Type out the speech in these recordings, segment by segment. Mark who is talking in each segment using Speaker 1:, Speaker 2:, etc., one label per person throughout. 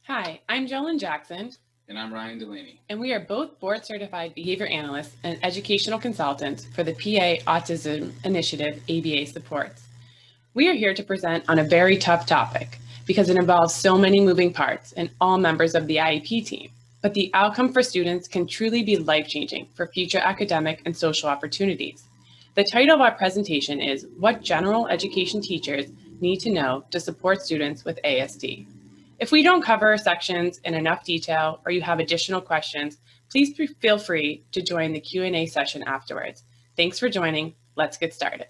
Speaker 1: Hi, I'm Jolyn Jackson.
Speaker 2: And I'm Ryan Delaney.
Speaker 1: And we are both board certified behavior analysts and educational consultants for the PA Autism Initiative ABA supports. We are here to present on a very tough topic because it involves so many moving parts and all members of the IEP team. But the outcome for students can truly be life-changing for future academic and social opportunities. The title of our presentation is What General Education Teachers Need to Know to Support Students with ASD. If we don't cover sections in enough detail or you have additional questions, please feel free to join the Q&A session afterwards. Thanks for joining. Let's get started.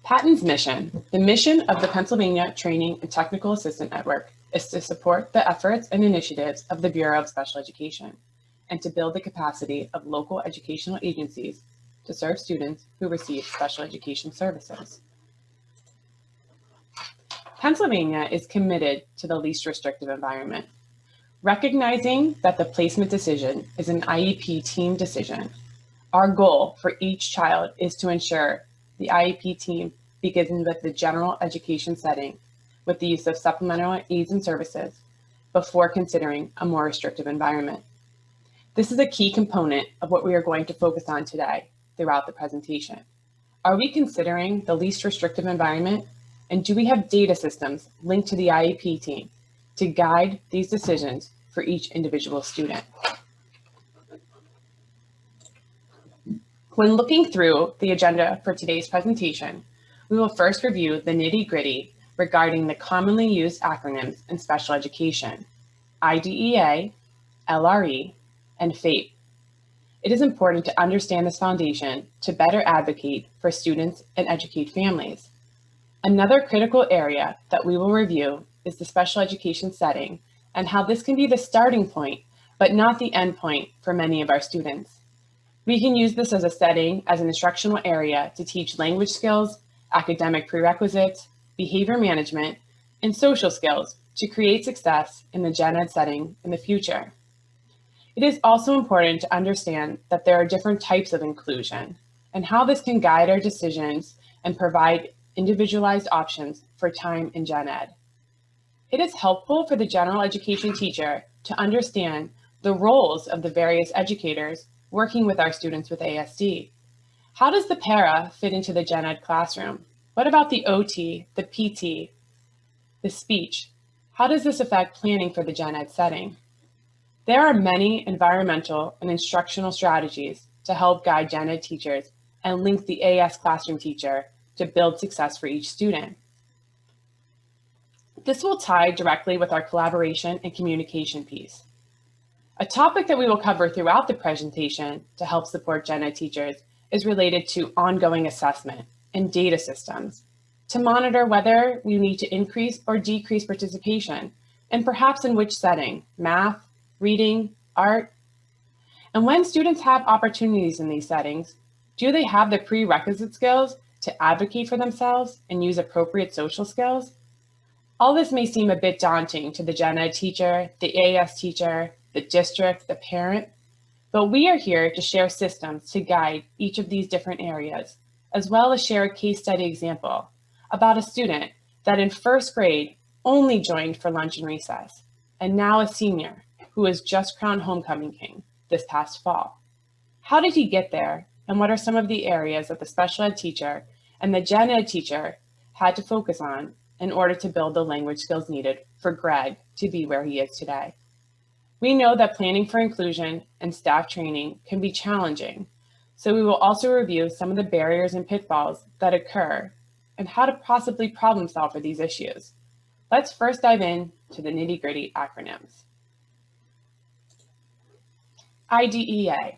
Speaker 1: Patton's mission. The mission of the Pennsylvania Training and Technical Assistant Network is to support the efforts and initiatives of the Bureau of Special Education and to build the capacity of local educational agencies to serve students who receive special education services. Pennsylvania is committed to the least restrictive environment. Recognizing that the placement decision is an IEP team decision, our goal for each child is to ensure the IEP team begins with the general education setting with the use of supplemental aids and services before considering a more restrictive environment. This is a key component of what we are going to focus on today throughout the presentation. Are we considering the least restrictive environment? And do we have data systems linked to the IEP team to guide these decisions for each individual student? When looking through the agenda for today's presentation, we will first review the nitty-gritty regarding the commonly used acronyms in special education, IDEA, LRE, and FAPE. It is important to understand this foundation to better advocate for students and educate families. Another critical area that we will review is the special education setting and how this can be the starting point, but not the end point for many of our students. We can use this as a setting as an instructional area to teach language skills, academic prerequisites, behavior management, and social skills to create success in the gen ed setting in the future. It is also important to understand that there are different types of inclusion and how this can guide our decisions and provide individualized options for time in gen ed. It is helpful for the general education teacher to understand the roles of the various educators working with our students with ASD. How does the para fit into the gen ed classroom? What about the OT, the PT, the speech? How does this affect planning for the gen ed setting? There are many environmental and instructional strategies to help guide gen ed teachers and link the AS classroom teacher to build success for each student. This will tie directly with our collaboration and communication piece. A topic that we will cover throughout the presentation to help support gen ed teachers is related to ongoing assessment and data systems to monitor whether we need to increase or decrease participation, and perhaps in which setting, math, reading, art. And when students have opportunities in these settings, do they have the prerequisite skills to advocate for themselves and use appropriate social skills? All this may seem a bit daunting to the gen ed teacher, the AS teacher, the district, the parent, but we are here to share systems to guide each of these different areas, as well as share a case study example about a student that in first grade only joined for lunch and recess, and now a senior who was just crowned homecoming king this past fall. How did he get there, and what are some of the areas that the special ed teacher and the gen ed teacher had to focus on in order to build the language skills needed for Greg to be where he is today? We know that planning for inclusion and staff training can be challenging, so we will also review some of the barriers and pitfalls that occur and how to possibly problem solve for these issues. Let's first dive into the nitty-gritty acronyms. IDEA.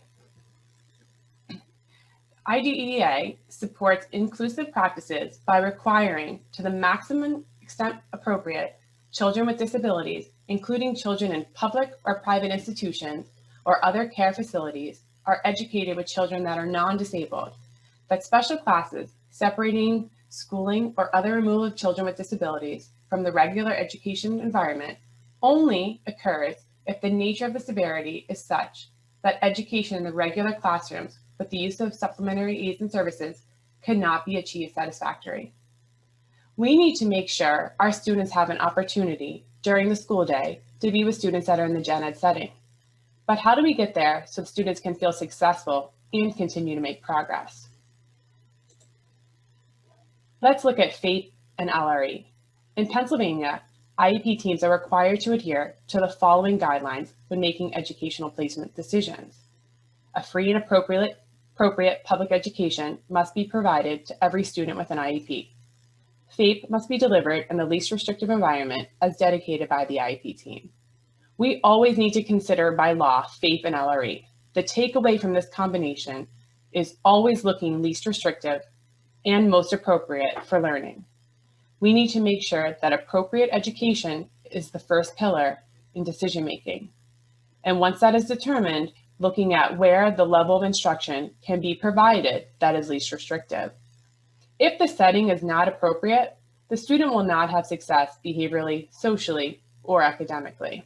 Speaker 1: IDEA supports inclusive practices by requiring, to the maximum extent appropriate, children with disabilities, including children in public or private institutions or other care facilities, are educated with children that are non-disabled, that special classes separating schooling or other removal of children with disabilities from the regular education environment only occurs if the nature of the severity is such that education in the regular classrooms with the use of supplementary aids and services cannot be achieved satisfactorily. We need to make sure our students have an opportunity during the school day to be with students that are in the gen ed setting. But how do we get there so students can feel successful and continue to make progress? Let's look at FAPE and LRE. In Pennsylvania, IEP teams are required to adhere to the following guidelines when making educational placement decisions. A free and appropriate public education must be provided to every student with an IEP. FAPE must be delivered in the least restrictive environment as dedicated by the IEP team. We always need to consider by law FAPE and LRE. The takeaway from this combination is always looking least restrictive and most appropriate for learning. We need to make sure that appropriate education is the first pillar in decision making. And once that is determined, looking at where the level of instruction can be provided that is least restrictive. If the setting is not appropriate, the student will not have success behaviorally, socially, or academically.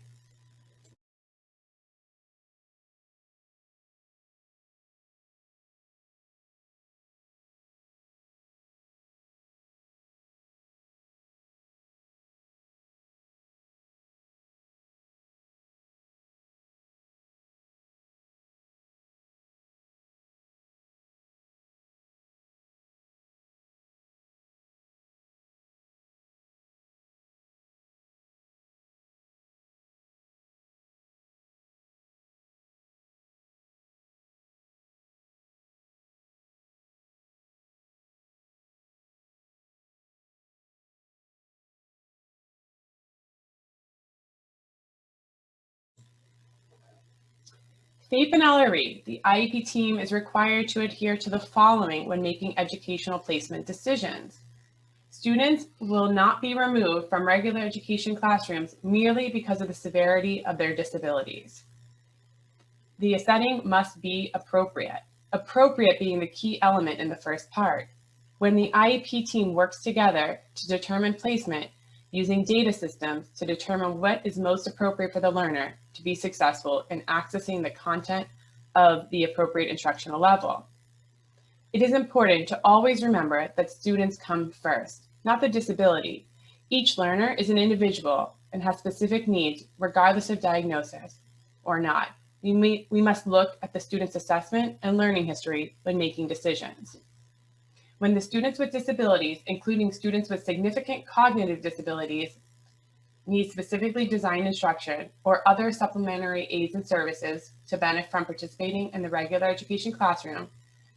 Speaker 1: FAPE and LRE, the IEP team is required to adhere to the following when making educational placement decisions. Students will not be removed from regular education classrooms merely because of the severity of their disabilities. The setting must be appropriate, appropriate being the key element in the first part. When the IEP team works together to determine placement using data systems to determine what is most appropriate for the learner to be successful in accessing the content of the appropriate instructional level. It is important to always remember that students come first, not the disability. Each learner is an individual and has specific needs regardless of diagnosis or not. We must look at the student's assessment and learning history when making decisions. When the students with disabilities, including students with significant cognitive disabilities, need specifically designed instruction or other supplementary aids and services to benefit from participating in the regular education classroom,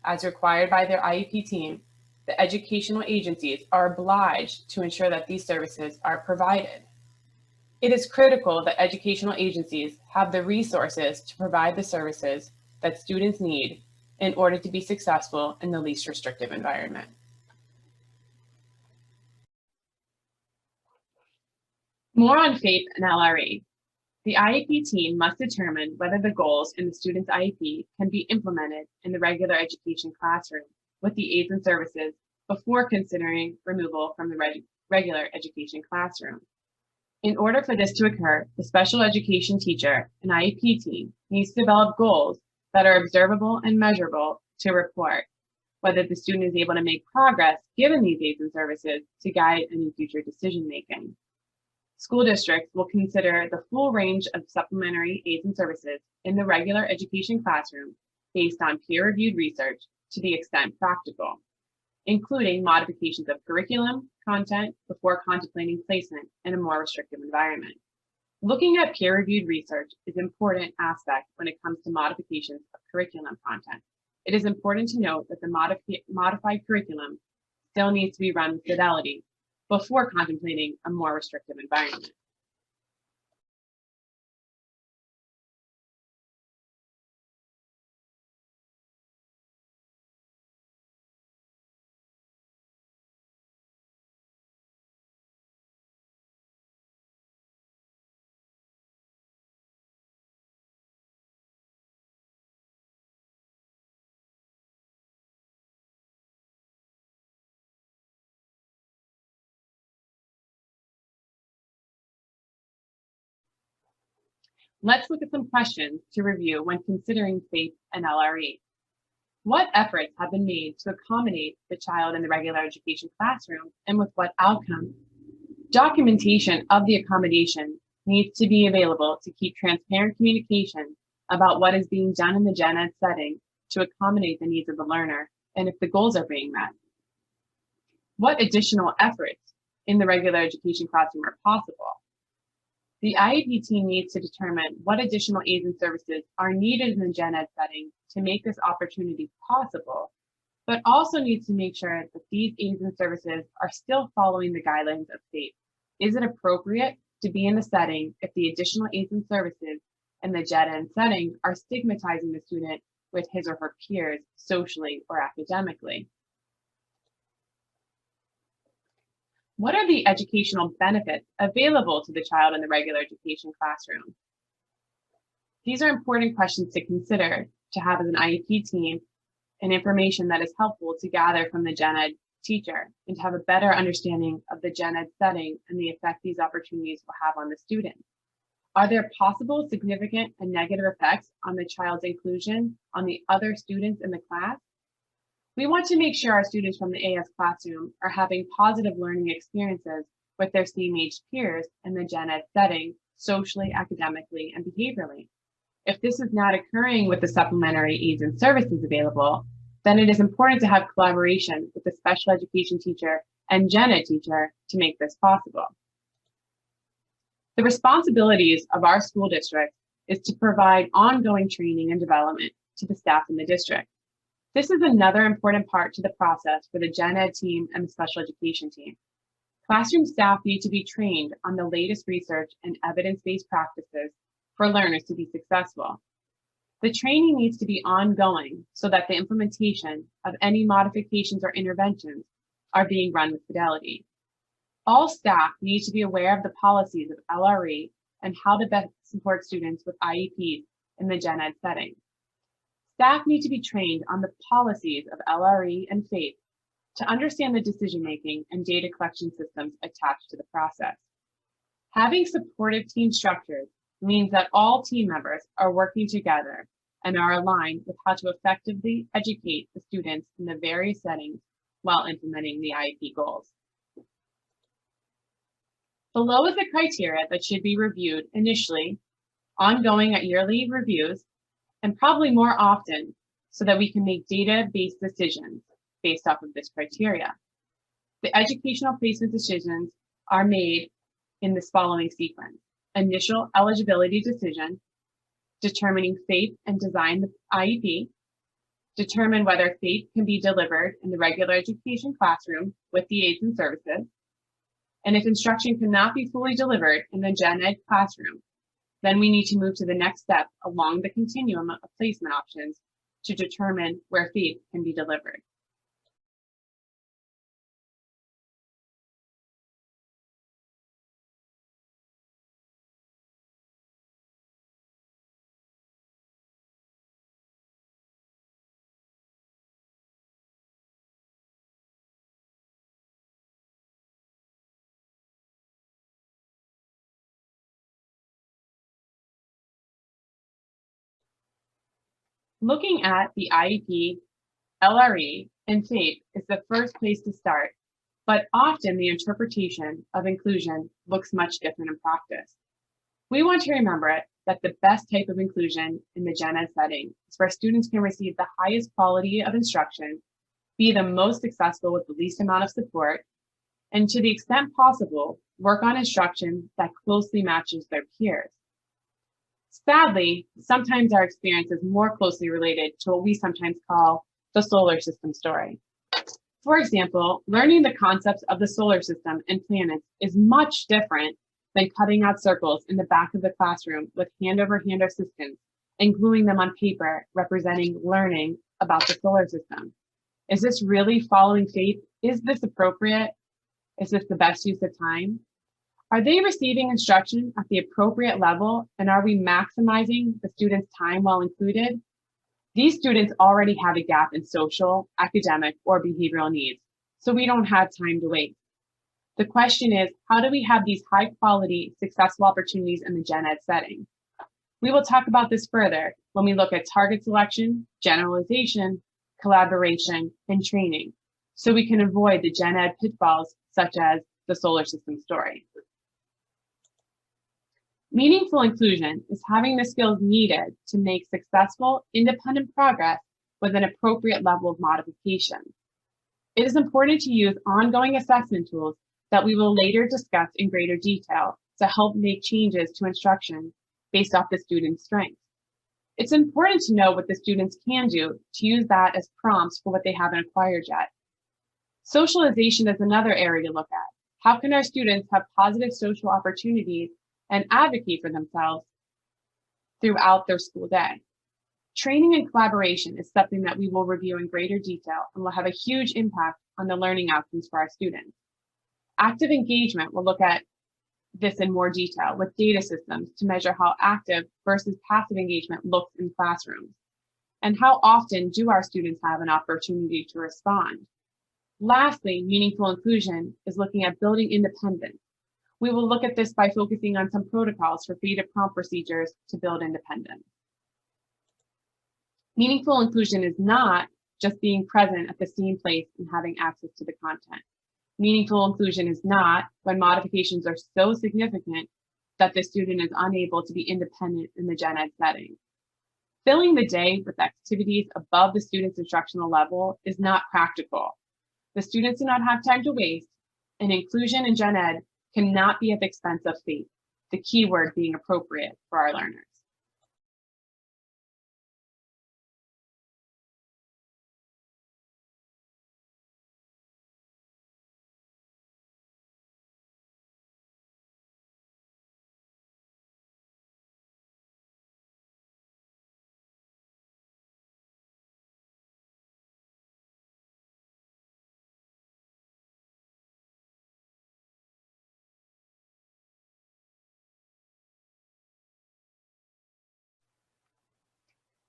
Speaker 1: as required by their IEP team, the educational agencies are obliged to ensure that these services are provided. It is critical that educational agencies have the resources to provide the services that students need in order to be successful in the least restrictive environment. More on FAPE and LRE. The IEP team must determine whether the goals in the student's IEP can be implemented in the regular education classroom with the aids and services before considering removal from the regular education classroom. In order for this to occur, the special education teacher and IEP team needs to develop goals that are observable and measurable to report whether the student is able to make progress given these aids and services to guide any future decision making. School districts will consider the full range of supplementary aids and services in the regular education classroom based on peer-reviewed research to the extent practical, including modifications of curriculum, content before contemplating placement in a more restrictive environment. Looking at peer-reviewed research is an important aspect when it comes to modifications of curriculum content. It is important to note that the modified curriculum still needs to be run with fidelity before contemplating a more restrictive environment. Let's look at some questions to review when considering FAPE and LRE. What efforts have been made to accommodate the child in the regular education classroom, and with what outcome? Documentation of the accommodation needs to be available to keep transparent communication about what is being done in the gen ed setting to accommodate the needs of the learner and if the goals are being met. What additional efforts in the regular education classroom are possible? The IEP team needs to determine what additional aids and services are needed in the gen ed setting to make this opportunity possible, but also needs to make sure that these aids and services are still following the guidelines of FAPE. Is it appropriate to be in the setting if the additional aids and services in the gen ed setting are stigmatizing the student with his or her peers socially or academically? What are the educational benefits available to the child in the regular education classroom? These are important questions to consider to have as an IEP team, and information that is helpful to gather from the gen ed teacher and to have a better understanding of the gen ed setting and the effect these opportunities will have on the student. Are there possible significant and negative effects on the child's inclusion on the other students in the class? We want to make sure our students from the AS classroom are having positive learning experiences with their same-aged peers in the gen ed setting, socially, academically, and behaviorally. If this is not occurring with the supplementary aids and services available, then it is important to have collaboration with the special education teacher and gen ed teacher to make this possible. The responsibilities of our school district is to provide ongoing training and development to the staff in the district. This is another important part to the process for the gen ed team and the special education team. Classroom staff need to be trained on the latest research and evidence-based practices for learners to be successful. The training needs to be ongoing so that the implementation of any modifications or interventions are being run with fidelity. All staff need to be aware of the policies of LRE and how to best support students with IEPs in the gen ed setting. Staff need to be trained on the policies of LRE and FAPE to understand the decision-making and data collection systems attached to the process. Having supportive team structures means that all team members are working together and are aligned with how to effectively educate the students in the various settings while implementing the IEP goals. Below is the criteria that should be reviewed initially, ongoing at yearly reviews, and probably more often so that we can make data-based decisions based off of this criteria. The educational placement decisions are made in this following sequence: initial eligibility decision, determining FAPE and design the IEP, determine whether FAPE can be delivered in the regular education classroom with the aids and services, and if instruction cannot be fully delivered in the gen ed classroom, then we need to move to the next step along the continuum of placement options to determine where FAPE can be delivered. Looking at the IEP, LRE, and FAPE is the first place to start, but often the interpretation of inclusion looks much different in practice. We want to remember that the best type of inclusion in the gen ed setting is where students can receive the highest quality of instruction, be the most successful with the least amount of support, and to the extent possible, work on instruction that closely matches their peers. Sadly, sometimes our experience is more closely related to what we sometimes call the solar system story. For example, learning the concepts of the solar system and planets is much different than cutting out circles in the back of the classroom with hand-over-hand assistance and gluing them on paper representing learning about the solar system. Is this really following FAPE? Is this appropriate? Is this the best use of time? Are they receiving instruction at the appropriate level, and are we maximizing the students' time while included? These students already have a gap in social, academic, or behavioral needs, so we don't have time to wait. The question is, how do we have these high-quality, successful opportunities in the gen ed setting? We will talk about this further when we look at target selection, generalization, collaboration, and training, so we can avoid the Gen Ed pitfalls such as the solar system story. Meaningful inclusion is having the skills needed to make successful, independent progress with an appropriate level of modification. It is important to use ongoing assessment tools that we will later discuss in greater detail to help make changes to instruction based off the student's strengths. It's important to know what the students can do to use that as prompts for what they haven't acquired yet. Socialization is another area to look at. How can our students have positive social opportunities and advocate for themselves throughout their school day? Training and collaboration is something that we will review in greater detail and will have a huge impact on the learning outcomes for our students. Active engagement will look at this in more detail with data systems to measure how active versus passive engagement looks in classrooms. And how often do our students have an opportunity to respond? Lastly, meaningful inclusion is looking at building independence. We will look at this by focusing on some protocols for free-to-prompt procedures to build independence. Meaningful inclusion is not just being present at the same place and having access to the content. Meaningful inclusion is not when modifications are so significant that the student is unable to be independent in the Gen Ed setting. Filling the day with activities above the student's instructional level is not practical. The students do not have time to waste, and inclusion in Gen Ed cannot be at the expense of faith, the key word being appropriate for our learners.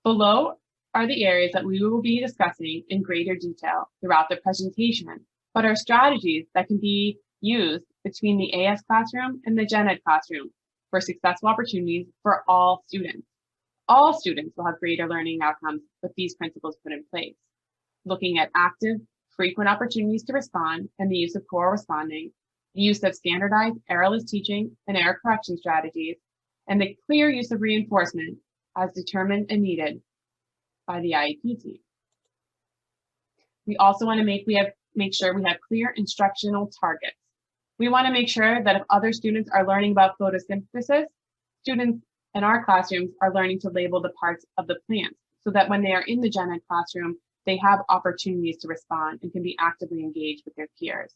Speaker 1: Below are the areas that we will be discussing in greater detail throughout the presentation, but are strategies that can be used between the AS classroom and the Gen Ed classroom for successful opportunities for all students. All students will have greater learning outcomes with these principles put in place. Looking at active, frequent opportunities to respond and the use of co-responding, the use of standardized errorless teaching and error correction strategies, and the clear use of reinforcement as determined and needed by the IEP team. We also want to make sure we have clear instructional targets. We want to make sure that if other students are learning about photosynthesis, students in our classrooms are learning to label the parts of the plants so that when they are in the Gen Ed classroom, they have opportunities to respond and can be actively engaged with their peers.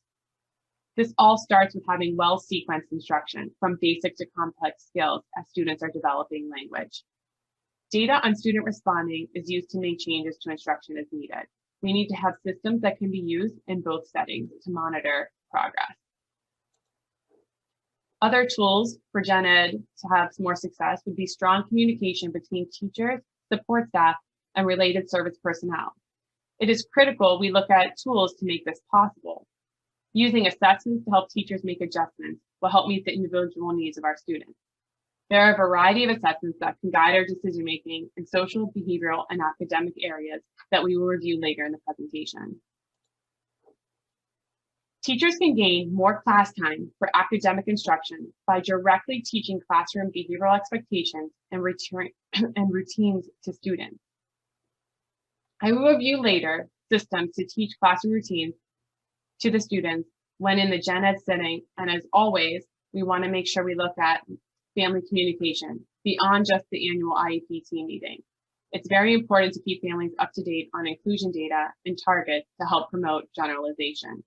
Speaker 1: This all starts with having well-sequenced instruction from basic to complex skills as students are developing language. Data on student responding is used to make changes to instruction as needed. We need to have systems that can be used in both settings to monitor progress. Other tools for Gen Ed to have more success would be strong communication between teachers, support staff, and related service personnel. It is critical we look at tools to make this possible. Using assessments to help teachers make adjustments will help meet the individual needs of our students. There are a variety of assessments that can guide our decision-making in social, behavioral, and academic areas that we will review later in the presentation. Teachers can gain more class time for academic instruction by directly teaching classroom behavioral expectations and routines to students. I will review later systems to teach classroom routines to the students when in the Gen Ed setting, and as always, we want to make sure we look at family communication beyond just the annual IEP team meeting. It's very important to keep families up to date on inclusion data and targets to help promote generalization.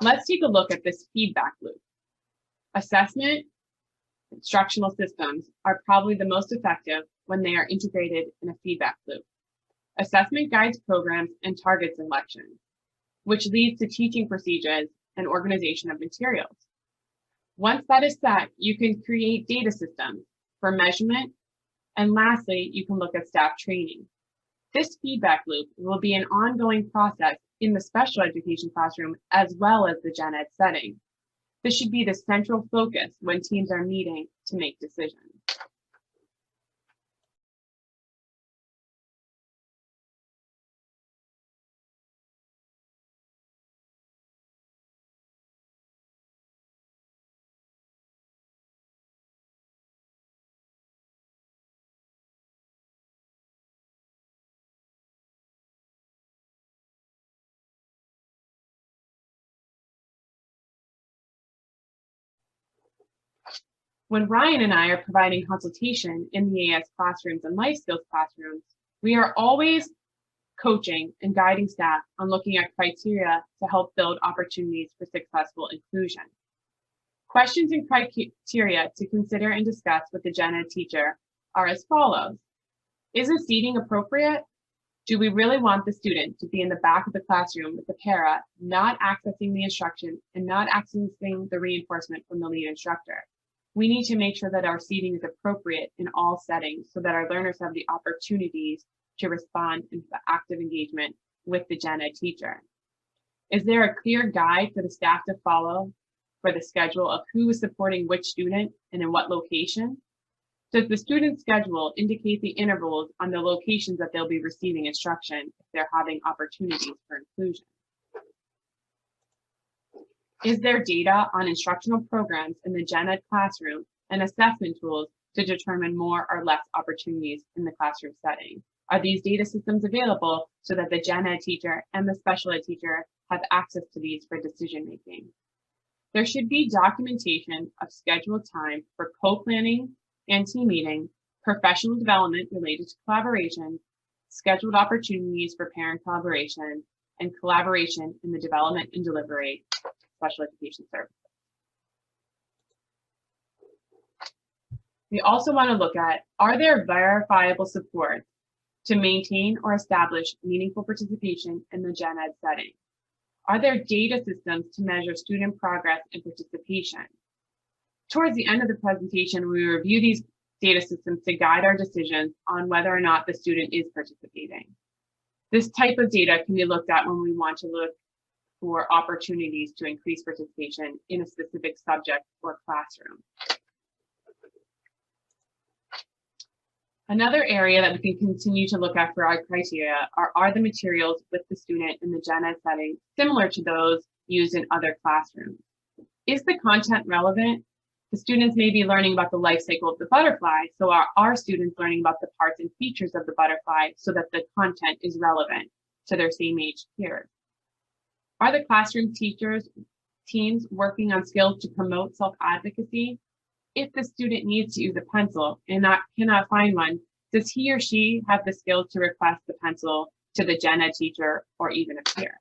Speaker 1: Let's take a look at this feedback loop. Assessment instructional systems are probably the most effective when they are integrated in a feedback loop. Assessment guides programs and target selection, which leads to teaching procedures and organization of materials. Once that is set, you can create data systems for measurement, and lastly, you can look at staff training. This feedback loop will be an ongoing process in the special education classroom as well as the gen ed setting. This should be the central focus when teams are meeting to make decisions. When Ryan and I are providing consultation in the AS classrooms and life skills classrooms, we are always coaching and guiding staff on looking at criteria to help build opportunities for successful inclusion. Questions and criteria to consider and discuss with the gen ed teacher are as follows. Is the seating appropriate? Do we really want the student to be in the back of the classroom with the para, not accessing the instruction and not accessing the reinforcement from the lead instructor? We need to make sure that our seating is appropriate in all settings so that our learners have the opportunities to respond in active engagement with the gen ed teacher. Is there a clear guide for the staff to follow for the schedule of who is supporting which student and in what location? Does the student schedule indicate the intervals on the locations that they'll be receiving instruction if they're having opportunities for inclusion? Is there data on instructional programs in the gen ed classroom and assessment tools to determine more or less opportunities in the classroom setting? Are these data systems available so that the gen ed teacher and the special ed teacher have access to these for decision making? There should be documentation of scheduled time for co-planning and team meeting, professional development related to collaboration, scheduled opportunities for parent collaboration, and collaboration in the development and delivery of special education services. We also want to look at, are there verifiable supports to maintain or establish meaningful participation in the gen ed setting? Are there data systems to measure student progress and participation? Towards the end of the presentation, we review these data systems to guide our decisions on whether or not the student is participating. This type of data can be looked at when we want to look for opportunities to increase participation in a specific subject or classroom. Another area that we can continue to look at for our criteria are the materials with the student in the gen ed setting similar to those used in other classrooms? Is the content relevant? The students may be learning about the life cycle of the butterfly, so are our students learning about the parts and features of the butterfly so that the content is relevant to their same age peers? Are the classroom teams working on skills to promote self-advocacy? If the student needs to use a pencil and cannot find one, does he or she have the skills to request the pencil to the gen ed teacher or even a peer?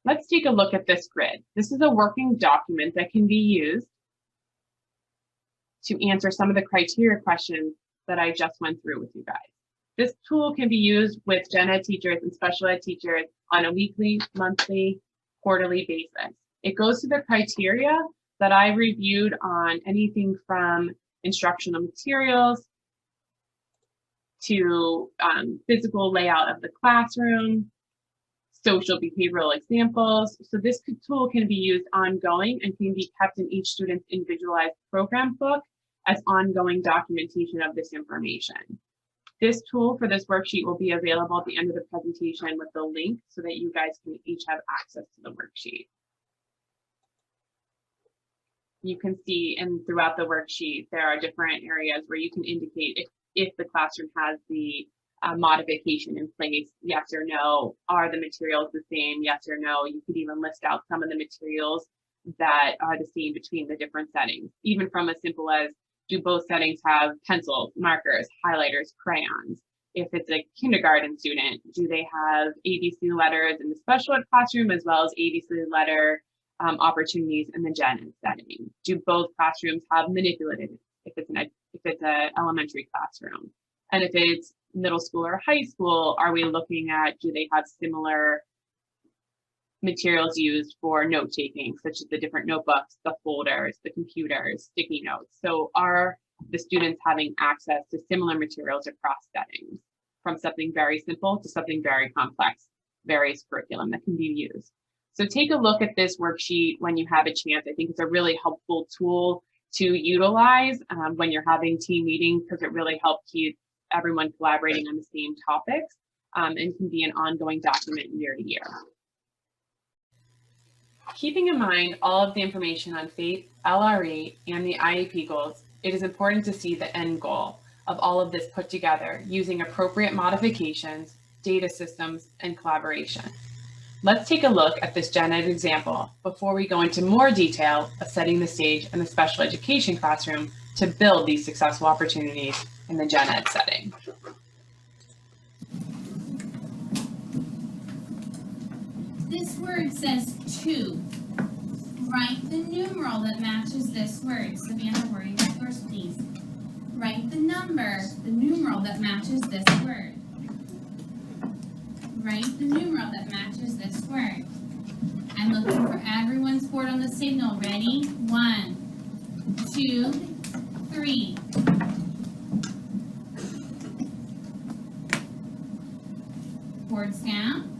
Speaker 1: Let's take a look at this grid. This is a working document that can be used to answer some of the criteria questions that I just went through with you guys. This tool can be used with gen ed teachers and special ed teachers on a weekly, monthly, quarterly basis. It goes through the criteria that I reviewed on anything from instructional materials to physical layout of the classroom, social behavioral examples. So this tool can be used ongoing and can be kept in each student's individualized program book as ongoing documentation of this information. This tool for this worksheet will be available at the end of the presentation with the link so that you guys can each have access to the worksheet. You can see throughout the worksheet, there are different areas where you can indicate if the classroom has the modification in place? Yes or no? Are the materials the same? Yes or no? You could even list out some of the materials that are the same between the different settings, even from as simple as, do both settings have pencils, markers, highlighters, crayons? If it's a kindergarten student, do they have ABC letters in the special ed classroom as well as ABC letter opportunities in the gen ed setting? Do both classrooms have manipulative if it's an elementary classroom? And if it's middle school or high school, are we looking at, do they have similar materials used for note taking, such as the different notebooks, the folders, the computers, sticky notes? So are the students having access to similar materials across settings, from something very simple to something very complex, various curriculum that can be used? So take a look at this worksheet when you have a chance. I think it's a really helpful tool to utilize when you're having team meetings, because it really helps keep everyone collaborating on the same topics, and can be an ongoing document year to year. Keeping in mind all of the information on FAIT, LRE, and the IEP goals, it is important to see the end goal of all of this put together using appropriate modifications, data systems, and collaboration. Let's take a look at this gen ed example before we go into more detail of setting the stage in the special education classroom to build these successful opportunities in the gen ed setting.
Speaker 2: This word says to. Write the numeral that matches this word. Savannah, where are you first, please? Write the number, the numeral that matches this word. Write the numeral that matches this word. I'm looking for everyone's board on the signal. Ready? 1, 2, 3. Boards down.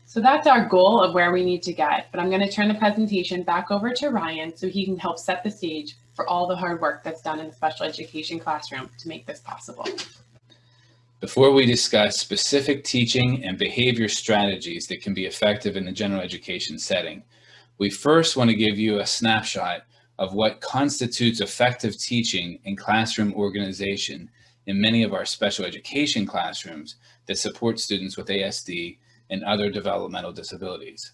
Speaker 1: So that's our goal of where we need to get, but I'm going to turn the presentation back over to Ryan so he can help set the stage for all the hard work that's done in the special education classroom to make this possible.
Speaker 3: Before we discuss specific teaching and behavior strategies that can be effective in the general education setting, we first want to give you a snapshot of what constitutes effective teaching and classroom organization in many of our special education classrooms that support students with ASD and other developmental disabilities.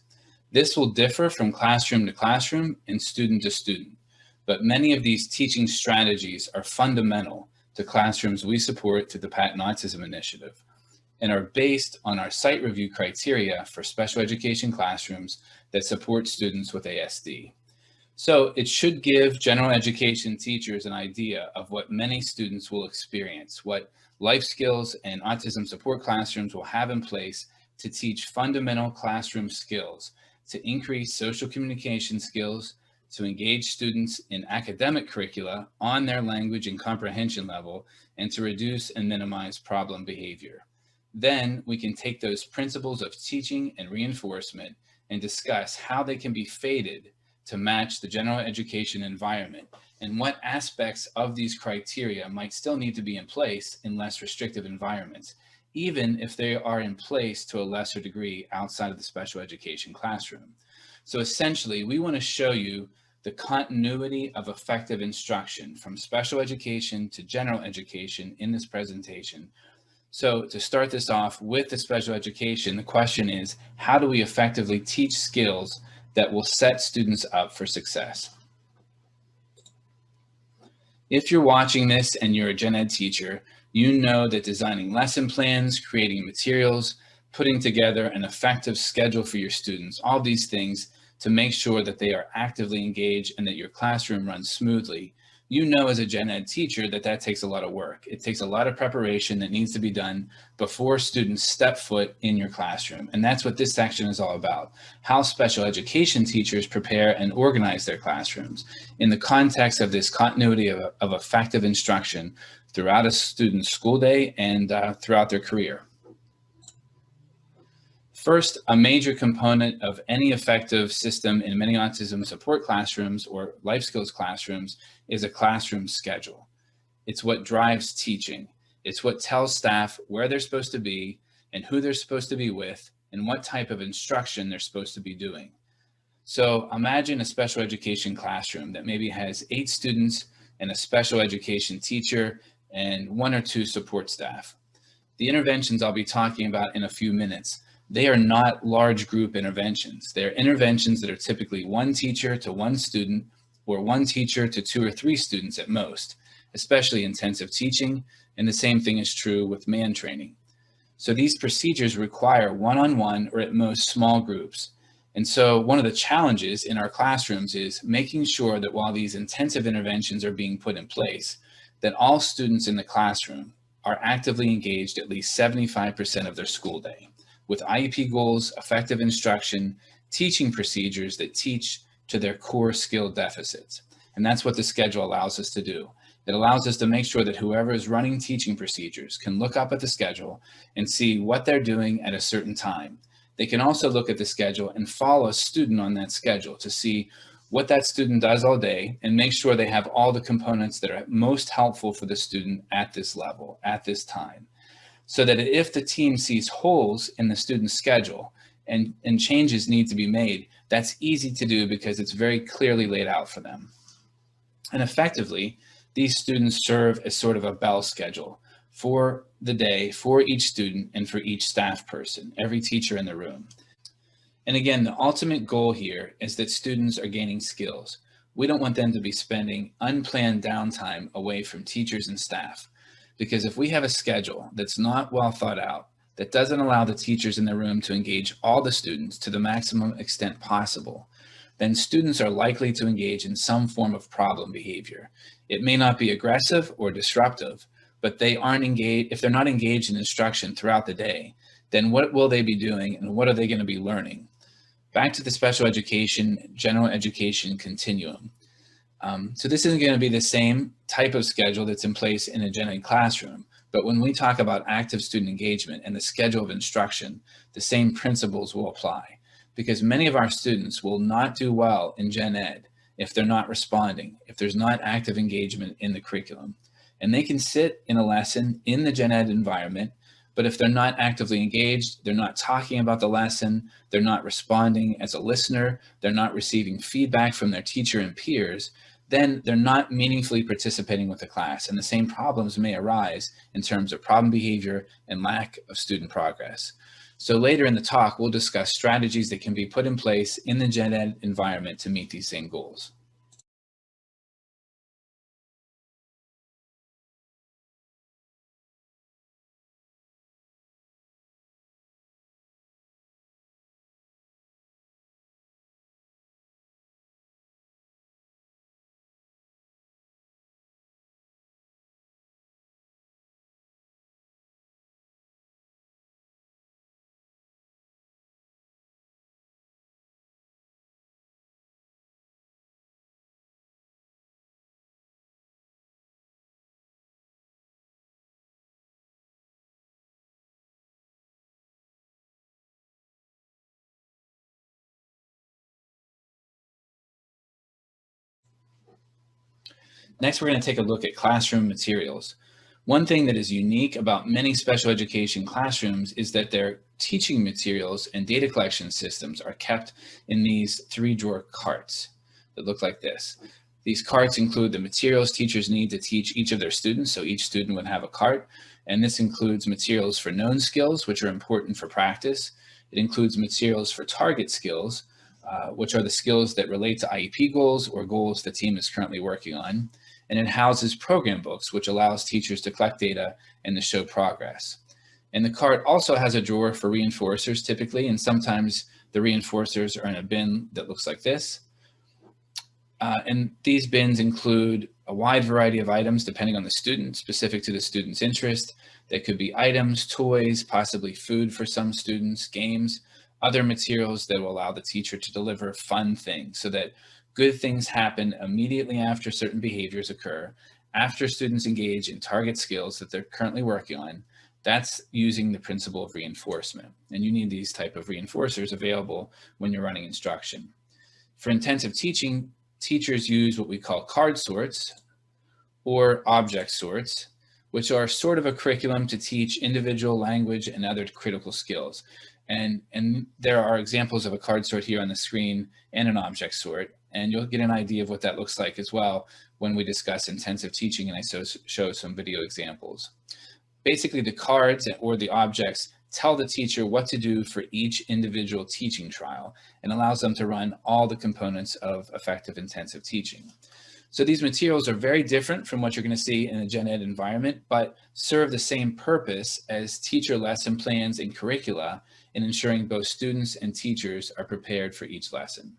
Speaker 3: This will differ from classroom to classroom and student to student, but many of these teaching strategies are fundamental to classrooms we support through the Patent Autism Initiative and are based on our site review criteria for special education classrooms that support students with ASD. So it should give general education teachers an idea of what many students will experience, what life skills and autism support classrooms will have in place to teach fundamental classroom skills, to increase social communication skills, to engage students in academic curricula on their language and comprehension level, and to reduce and minimize problem behavior. Then we can take those principles of teaching and reinforcement and discuss how they can be fated to match the general education environment and what aspects of these criteria might still need to be in place in less restrictive environments, even if they are in place to a lesser degree outside of the special education classroom. So essentially, we want to show you the continuity of effective instruction from special education to general education in this presentation. So to start this off with the special education, the question is, how do we effectively teach skills that will set students up for success? If you're watching this and you're a gen ed teacher, you know that designing lesson plans, creating materials, putting together an effective schedule for your students, all these things to make sure that they are actively engaged and that your classroom runs smoothly. You know as a gen ed teacher that that takes a lot of work. It takes a lot of preparation that needs to be done before students step foot in your classroom. And that's what this section is all about, how special education teachers prepare and organize their classrooms in the context of this continuity of effective instruction throughout a student's school day and throughout their career. First, a major component of any effective system in many autism support classrooms or life skills classrooms is a classroom schedule. It's what drives teaching. It's what tells staff where they're supposed to be and who they're supposed to be with and what type of instruction they're supposed to be doing. So imagine a special education classroom that maybe has 8 students and a special education teacher and 1 or 2 support staff. The interventions I'll be talking about in a few minutes, they are not large group interventions. They're interventions that are typically 1 teacher to 1 student or 1 teacher to 2 or 3 students at most, especially intensive teaching, and the same thing is true with man training. So these procedures require one-on-one or at most small groups. And so one of the challenges in our classrooms is making sure that while these intensive interventions are being put in place, that all students in the classroom are actively engaged at least 75% of their school day with IEP goals, effective instruction, teaching procedures that teach to their core skill deficits. And that's what the schedule allows us to do. It allows us to make sure that whoever is running teaching procedures can look up at the schedule and see what they're doing at a certain time. They can also look at the schedule and follow a student on that schedule to see what that student does all day and make sure they have all the components that are most helpful for the student at this level, at this time. So that if the team sees holes in the student's schedule and changes need to be made, that's easy to do because it's very clearly laid out for them. And effectively, these students serve as sort of a bell schedule for the day, for each student and for each staff person, every teacher in the room. And again, the ultimate goal here is that students are gaining skills. We don't want them to be spending unplanned downtime away from teachers and staff. Because if we have a schedule that's not well thought out, that doesn't allow the teachers in the room to engage all the students to the maximum extent possible, then students are likely to engage in some form of problem behavior. It may not be aggressive or disruptive, but they aren't engaged. If they're not engaged in instruction throughout the day, then what will they be doing and what are they going to be learning? Back to the special education, general education continuum. So this isn't going to be the same type of schedule that's in place in a gen ed classroom, but when we talk about active student engagement and the schedule of instruction, the same principles will apply, because many of our students will not do well in gen ed if they're not responding, if there's not active engagement in the curriculum. And they can sit in a lesson in the gen ed environment, but if they're not actively engaged, they're not talking about the lesson, they're not responding as a listener, they're not receiving feedback from their teacher and peers, then they're not meaningfully participating with the class. And the same problems may arise in terms of problem behavior and lack of student progress. So later in the talk, we'll discuss strategies that can be put in place in the gen ed environment to meet these same goals. Next, we're going to take a look at classroom materials. One thing that is unique about many special education classrooms is that their teaching materials and data collection systems are kept in these 3-drawer carts that look like this. These carts include the materials teachers need to teach each of their students, so each student would have a cart, and this includes materials for known skills, which are important for practice. It includes materials for target skills, which are the skills that relate to IEP goals or goals the team is currently working on. And it houses program books, which allows teachers to collect data and to show progress. And the cart also has a drawer for reinforcers typically, and sometimes the reinforcers are in a bin that looks like this. And these bins include a wide variety of items depending on the student, specific to the student's interest. They could be items, toys, possibly food for some students, games, other materials that will allow the teacher to deliver fun things so that good things happen immediately after certain behaviors occur, after students engage in target skills that they're currently working on. That's using the principle of reinforcement. And you need these type of reinforcers available when you're running instruction. For intensive teaching, teachers use what we call card sorts or object sorts, which are sort of a curriculum to teach individual language and other critical skills. And there are examples of a card sort here on the screen and an object sort, and you'll get an idea of what that looks like as well when we discuss intensive teaching and I show some video examples. Basically, the cards or the objects tell the teacher what to do for each individual teaching trial and allows them to run all the components of effective intensive teaching. So these materials are very different from what you're going to see in a gen ed environment, but serve the same purpose as teacher lesson plans and curricula in ensuring both students and teachers are prepared for each lesson.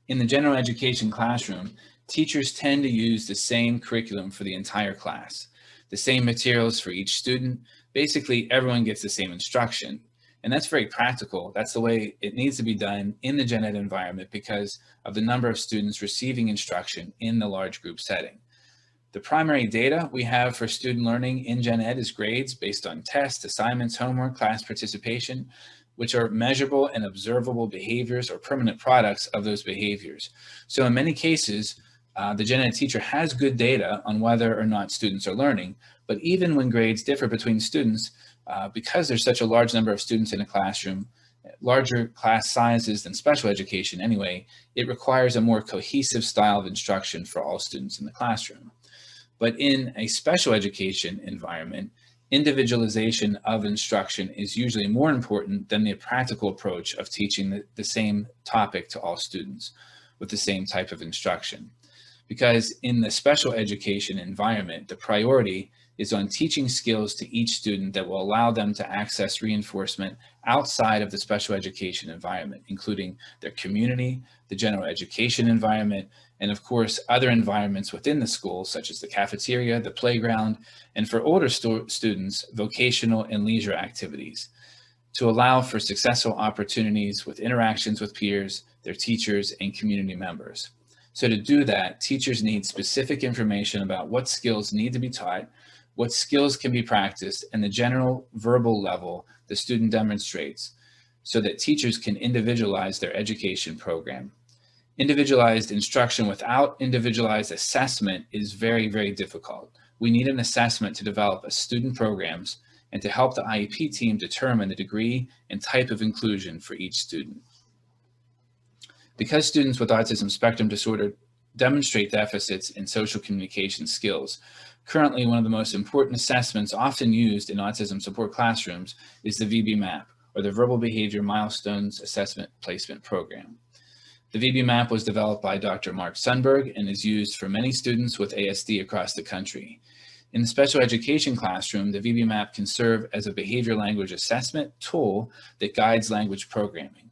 Speaker 3: In the general education classroom, teachers tend to use the same curriculum for the entire class, the same materials for each student. Basically, everyone gets the same instruction. And that's very practical. That's the way it needs to be done in the gen ed environment because of the number of students receiving instruction in the large group setting. The primary data we have for student learning in gen ed is grades based on tests, assignments, homework, class participation, which are measurable and observable behaviors or permanent products of those behaviors. So in many cases, the gen ed teacher has good data on whether or not students are learning, but even when grades differ between students, because there's such a large number of students in a classroom, larger class sizes than special education anyway, it requires a more cohesive style of instruction for all students in the classroom. But in a special education environment, individualization of instruction is usually more important than the practical approach of teaching the same topic to all students with the same type of instruction. Because in the special education environment, the priority is on teaching skills to each student that will allow them to access reinforcement outside of the special education environment, including their community, the general education environment, and of course, other environments within the school, such as the cafeteria, the playground, and for older students, vocational and leisure activities, to allow for successful opportunities with interactions with peers, their teachers, and community members. So to do that, teachers need specific information about what skills need to be taught, what skills can be practiced, and the general verbal level the student demonstrates, so that teachers can individualize their education program. Individualized instruction without individualized assessment is very, very difficult. We need an assessment to develop a student programs and to help the IEP team determine the degree and type of inclusion for each student. Because students with autism spectrum disorder demonstrate deficits in social communication skills, currently one of the most important assessments often used in autism support classrooms is the VB-MAP, or the Verbal Behavior Milestones Assessment Placement Program. The VB-MAP was developed by Dr. Mark Sundberg and is used for many students with ASD across the country. In the special education classroom, the VB-MAP can serve as a behavior language assessment tool that guides language programming.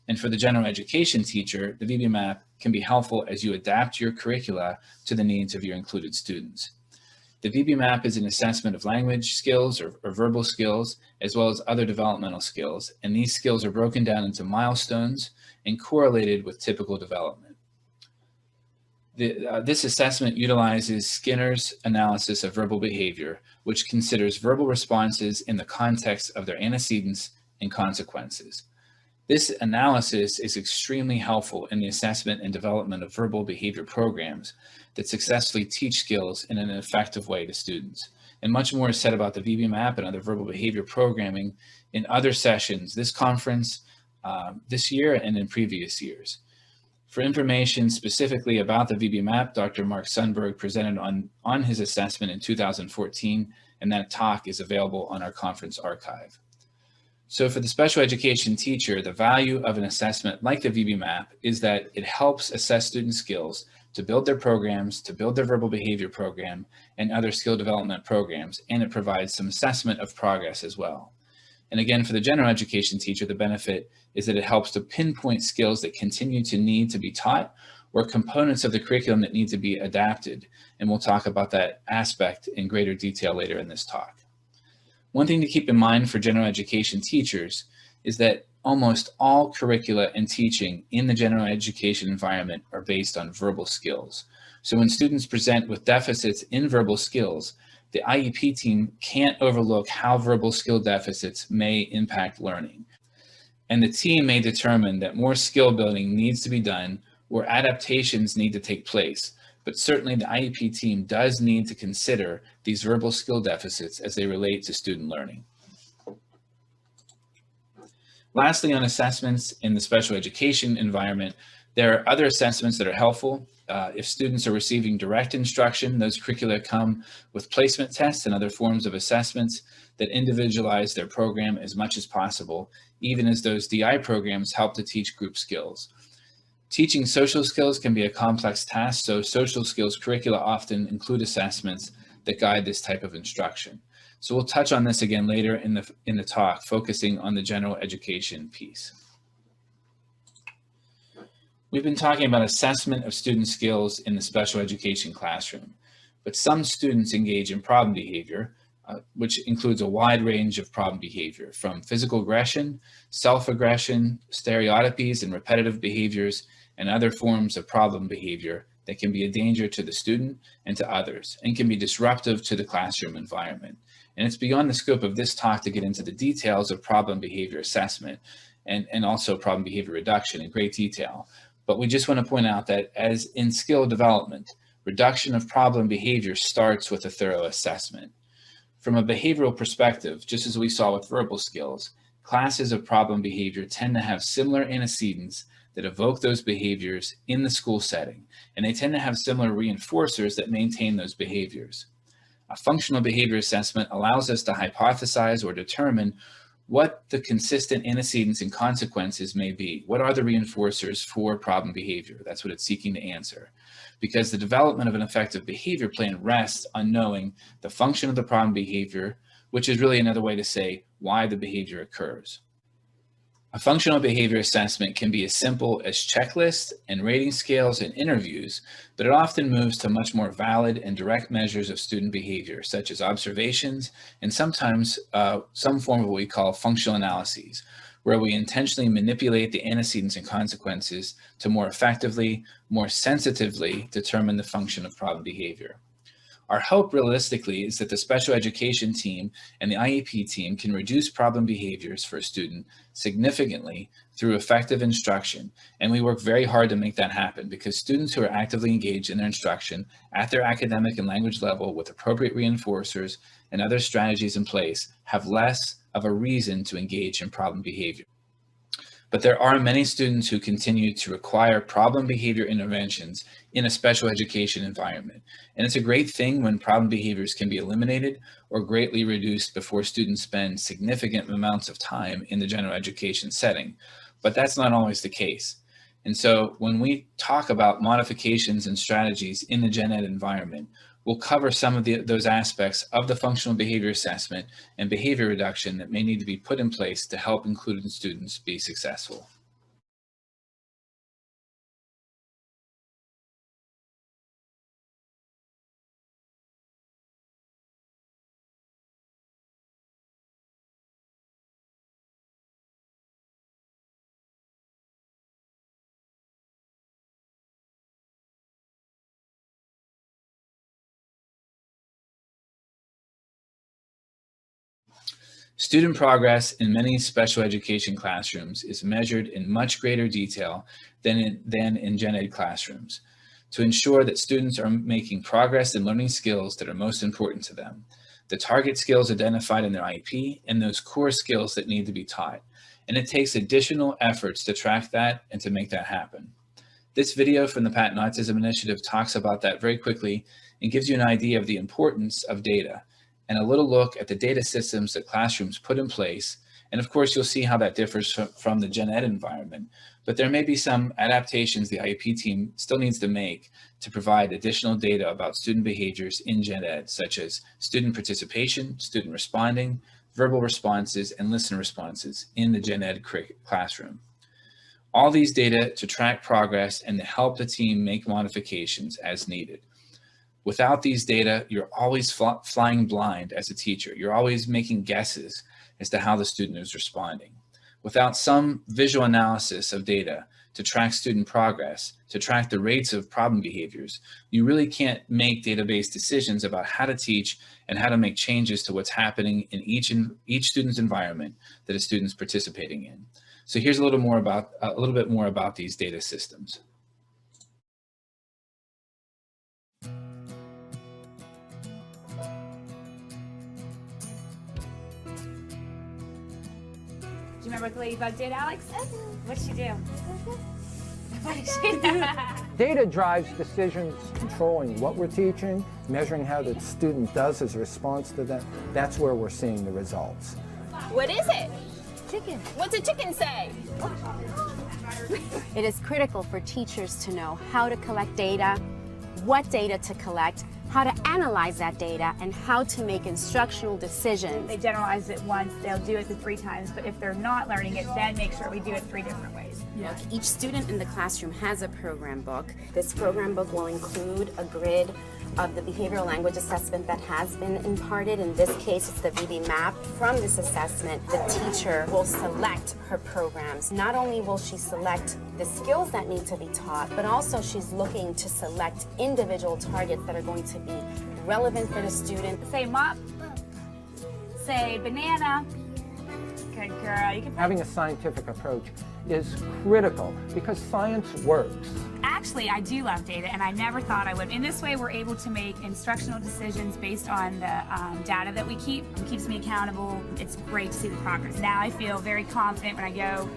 Speaker 3: And for the general education teacher, the VB-MAP can be helpful as you adapt your curricula to the needs of your included students. The VB-MAP is an assessment of language skills or verbal skills, as well as other developmental skills, and these skills are broken down into milestones and correlated with typical development. This assessment utilizes Skinner's analysis of verbal behavior, which considers verbal responses in the context of their antecedents and consequences. This analysis is extremely helpful in the assessment and development of verbal behavior programs that successfully teach skills in an effective way to students. And much more is said about the VB-MAP and other verbal behavior programming in other sessions, this conference, this year and in previous years. For information specifically about the VB-MAP, Dr. Mark Sundberg presented on his assessment in 2014, and that talk is available on our conference archive. So for the special education teacher, the value of an assessment like the VB-MAP is that it helps assess student skills to build their programs, to build their verbal behavior program and other skill development programs, and it provides some assessment of progress as well. And again, for the general education teacher, the benefit is that it helps to pinpoint skills that continue to need to be taught or components of the curriculum that need to be adapted. And we'll talk about that aspect in greater detail later in this talk. One thing to keep in mind for general education teachers is that almost all curricula and teaching in the general education environment are based on verbal skills. So when students present with deficits in verbal skills, the IEP team can't overlook how verbal skill deficits may impact learning. And the team may determine that more skill building needs to be done or adaptations need to take place. But certainly the IEP team does need to consider these verbal skill deficits as they relate to student learning. Lastly, on assessments in the special education environment, there are other assessments that are helpful. If students are receiving direct instruction, those curricula come with placement tests and other forms of assessments that individualize their program as much as possible, even as those DI programs help to teach group skills. Teaching social skills can be a complex task, so social skills curricula often include assessments that guide this type of instruction. So we'll touch on this again later in the talk, focusing on the general education piece. We've been talking about assessment of student skills in the special education classroom, but some students engage in problem behavior, which includes a wide range of problem behavior, from physical aggression, self-aggression, stereotypies and repetitive behaviors, and other forms of problem behavior that can be a danger to the student and to others, and can be disruptive to the classroom environment. And it's beyond the scope of this talk to get into the details of problem behavior assessment and also problem behavior reduction in great detail. But we just want to point out that as in skill development, reduction of problem behavior starts with a thorough assessment. From a behavioral perspective, just as we saw with verbal skills, classes of problem behavior tend to have similar antecedents that evoke those behaviors in the school setting, and they tend to have similar reinforcers that maintain those behaviors. A functional behavior assessment allows us to hypothesize or determine what the consistent antecedents and consequences may be. What are the reinforcers for problem behavior? That's what it's seeking to answer. Because the development of an effective behavior plan rests on knowing the function of the problem behavior, which is really another way to say why the behavior occurs. A functional behavior assessment can be as simple as checklists and rating scales and interviews, but it often moves to much more valid and direct measures of student behavior, such as observations and sometimes some form of what we call functional analyses, where we intentionally manipulate the antecedents and consequences to more effectively, more sensitively determine the function of problem behavior. Our hope realistically is that the special education team and the IEP team can reduce problem behaviors for a student significantly through effective instruction. And we work very hard to make that happen because students who are actively engaged in their instruction at their academic and language level with appropriate reinforcers and other strategies in place have less of a reason to engage in problem behavior. But there are many students who continue to require problem behavior interventions in a special education environment. And it's a great thing when problem behaviors can be eliminated or greatly reduced before students spend significant amounts of time in the general education setting. But that's not always the case. And so when we talk about modifications and strategies in the gen ed environment, we'll cover some of those aspects of the functional behavior assessment and behavior reduction that may need to be put in place to help included students be successful. Student progress in many special education classrooms is measured in much greater detail than in gen ed classrooms to ensure that students are making progress in learning skills that are most important to them, the target skills identified in their IEP, and those core skills that need to be taught. And it takes additional efforts to track that and to make that happen. This video from the Patent Autism Initiative talks about that very quickly and gives you an idea of the importance of data and a little look at the data systems that classrooms put in place. And of course, you'll see how that differs from the gen ed environment. But there may be some adaptations the IEP team still needs to make to provide additional data about student behaviors in gen ed, such as student participation, student responding, verbal responses, and listener responses in the gen ed classroom. All these data to track progress and to help the team make modifications as needed. Without these data, you're always flying blind as a teacher. You're always making guesses as to how the student is responding. Without some visual analysis of data to track student progress, to track the rates of problem behaviors, you really can't make database decisions about how to teach and how to make changes to what's happening in each student's environment that a student's participating in. So here's a little bit more about these data systems.
Speaker 4: Do you remember what the ladybug did, Alex? What'd she do? What did she do?
Speaker 5: Data drives decisions, controlling what we're teaching, measuring how the student does as a response to that. That's where we're seeing the results.
Speaker 4: What is it? Chicken. What's a chicken say?
Speaker 6: It is critical for teachers to know how to collect data, what data to collect, how to analyze that data, and how to make instructional decisions.
Speaker 4: They generalize it once, they'll do it the 3 times, but if they're not learning it, then make sure we do it 3 different ways.
Speaker 6: Look, each student in the classroom has a program book. This program book will include a grid of the behavioral language assessment that has been imparted. In this case, it's the VB map. From this assessment, the teacher will select her programs. Not only will she select the skills that need to be taught, but also she's looking to select individual targets that are going to be relevant for the student.
Speaker 4: Say mop. Say banana. Good girl. You can.
Speaker 5: Having a scientific approach is critical because science works.
Speaker 4: Actually, I do love data, and I never thought I would. In this way, we're able to make instructional decisions based on the data that we keep. It keeps me accountable. It's great to see the progress. Now I feel very confident when I go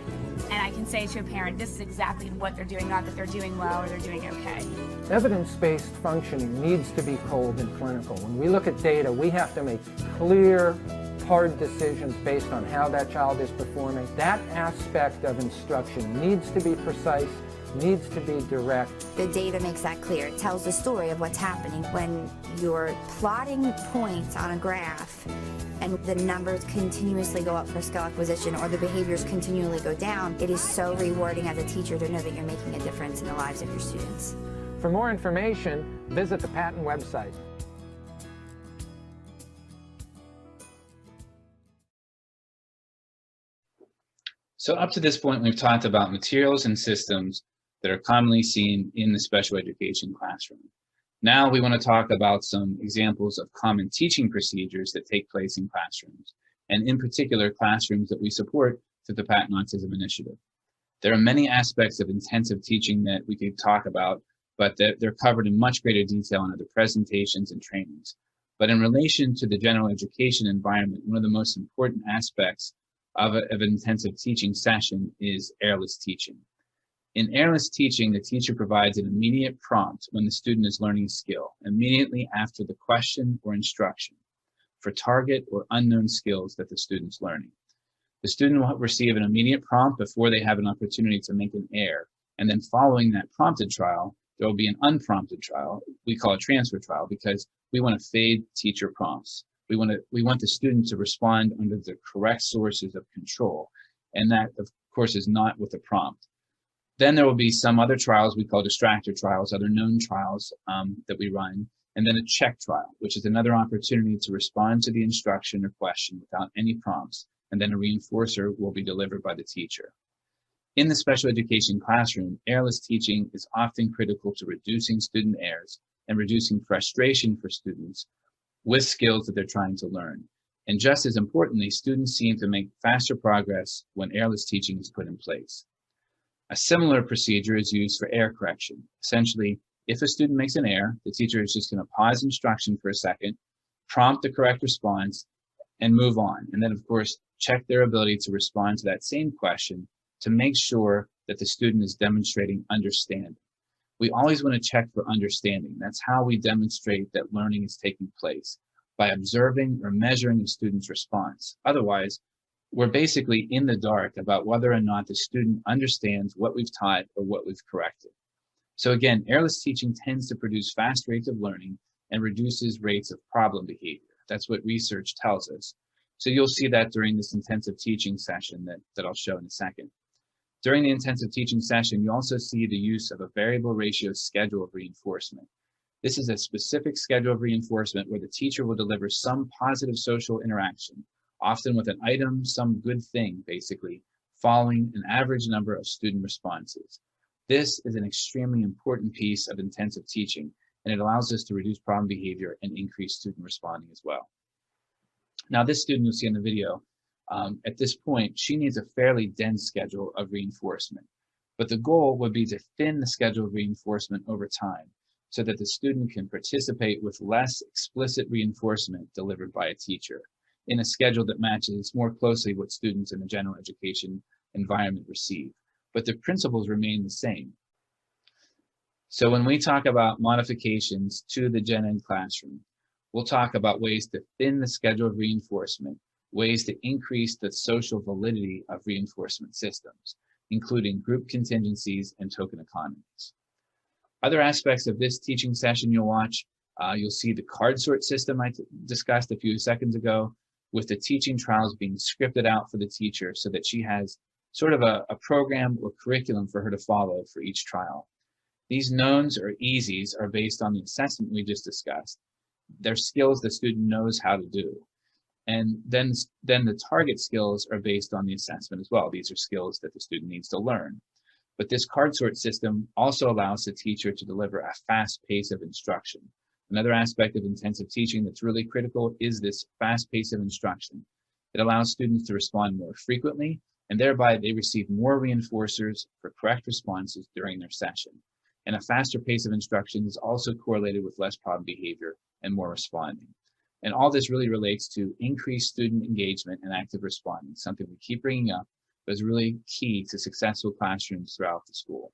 Speaker 4: and I can say to a parent, this is exactly what they're doing, not that they're doing well or they're doing okay.
Speaker 5: Evidence-based functioning needs to be cold and clinical. When we look at data, we have to make clear, hard decisions based on how that child is performing. That aspect of instruction needs to be precise, needs to be direct.
Speaker 7: The data makes that clear. It tells the story of what's happening. When you're plotting points on a graph and the numbers continuously go up for skill acquisition or the behaviors continually go down, it is so rewarding as a teacher to know that you're making a difference in the lives of your students.
Speaker 5: For more information, visit the Patent website.
Speaker 3: So up to this point, we've talked about materials and systems that are commonly seen in the special education classroom. Now we want to talk about some examples of common teaching procedures that take place in classrooms, and in particular, classrooms that we support through the Patent Autism Initiative. There are many aspects of intensive teaching that we could talk about, but they're covered in much greater detail in other presentations and trainings. But in relation to the general education environment, one of the most important aspects of an intensive teaching session is airless teaching. In airless teaching, the teacher provides an immediate prompt when the student is learning a skill, immediately after the question or instruction, for target or unknown skills that the student's learning. The student will receive an immediate prompt before they have an opportunity to make an error, and then following that prompted trial, there will be an unprompted trial. We call it transfer trial because we want to fade teacher prompts. We want the student to respond under the correct sources of control, and that, of course, is not with the prompt. Then there will be some other trials we call distractor trials, other known trials that we run, and then a check trial, which is another opportunity to respond to the instruction or question without any prompts, and then a reinforcer will be delivered by the teacher. In the special education classroom, airless teaching is often critical to reducing student errors and reducing frustration for students with skills that they're trying to learn. And just as importantly, students seem to make faster progress when airless teaching is put in place. A similar procedure is used for error correction. Essentially, if a student makes an error, the teacher is just going to pause instruction for a second, prompt the correct response, and move on. And then, of course, check their ability to respond to that same question to make sure that the student is demonstrating understanding. We always want to check for understanding. That's how we demonstrate that learning is taking place, by observing or measuring a student's response. Otherwise, we're basically in the dark about whether or not the student understands what we've taught or what we've corrected. So again, airless teaching tends to produce fast rates of learning and reduces rates of problem behavior. That's what research tells us. So you'll see that during this intensive teaching session that I'll show in a second. During the intensive teaching session, you also see the use of a variable ratio schedule of reinforcement. This is a specific schedule of reinforcement where the teacher will deliver some positive social interaction, often with an item, some good thing, basically, following an average number of student responses. This is an extremely important piece of intensive teaching, and it allows us to reduce problem behavior and increase student responding as well. Now, this student you'll see in the video, at this point, she needs a fairly dense schedule of reinforcement, but the goal would be to thin the schedule of reinforcement over time so that the student can participate with less explicit reinforcement delivered by a teacher in a schedule that matches more closely what students in the general education environment receive. But the principles remain the same. So when we talk about modifications to the gen ed classroom, we'll talk about ways to thin the schedule of reinforcement, ways to increase the social validity of reinforcement systems, including group contingencies and token economies. Other aspects of this teaching session you'll watch, you'll see the card sort system I discussed a few seconds ago, with the teaching trials being scripted out for the teacher so that she has sort of a program or curriculum for her to follow for each trial. These knowns or easies are based on the assessment we just discussed. They're skills the student knows how to do. And then the target skills are based on the assessment as well. These are skills that the student needs to learn. But this card sort system also allows the teacher to deliver a fast pace of instruction. Another aspect of intensive teaching that's really critical is this fast pace of instruction. It allows students to respond more frequently, and thereby they receive more reinforcers for correct responses during their session. And a faster pace of instruction is also correlated with less problem behavior and more responding. And all this really relates to increased student engagement and active responding, something we keep bringing up, but is really key to successful classrooms throughout the school.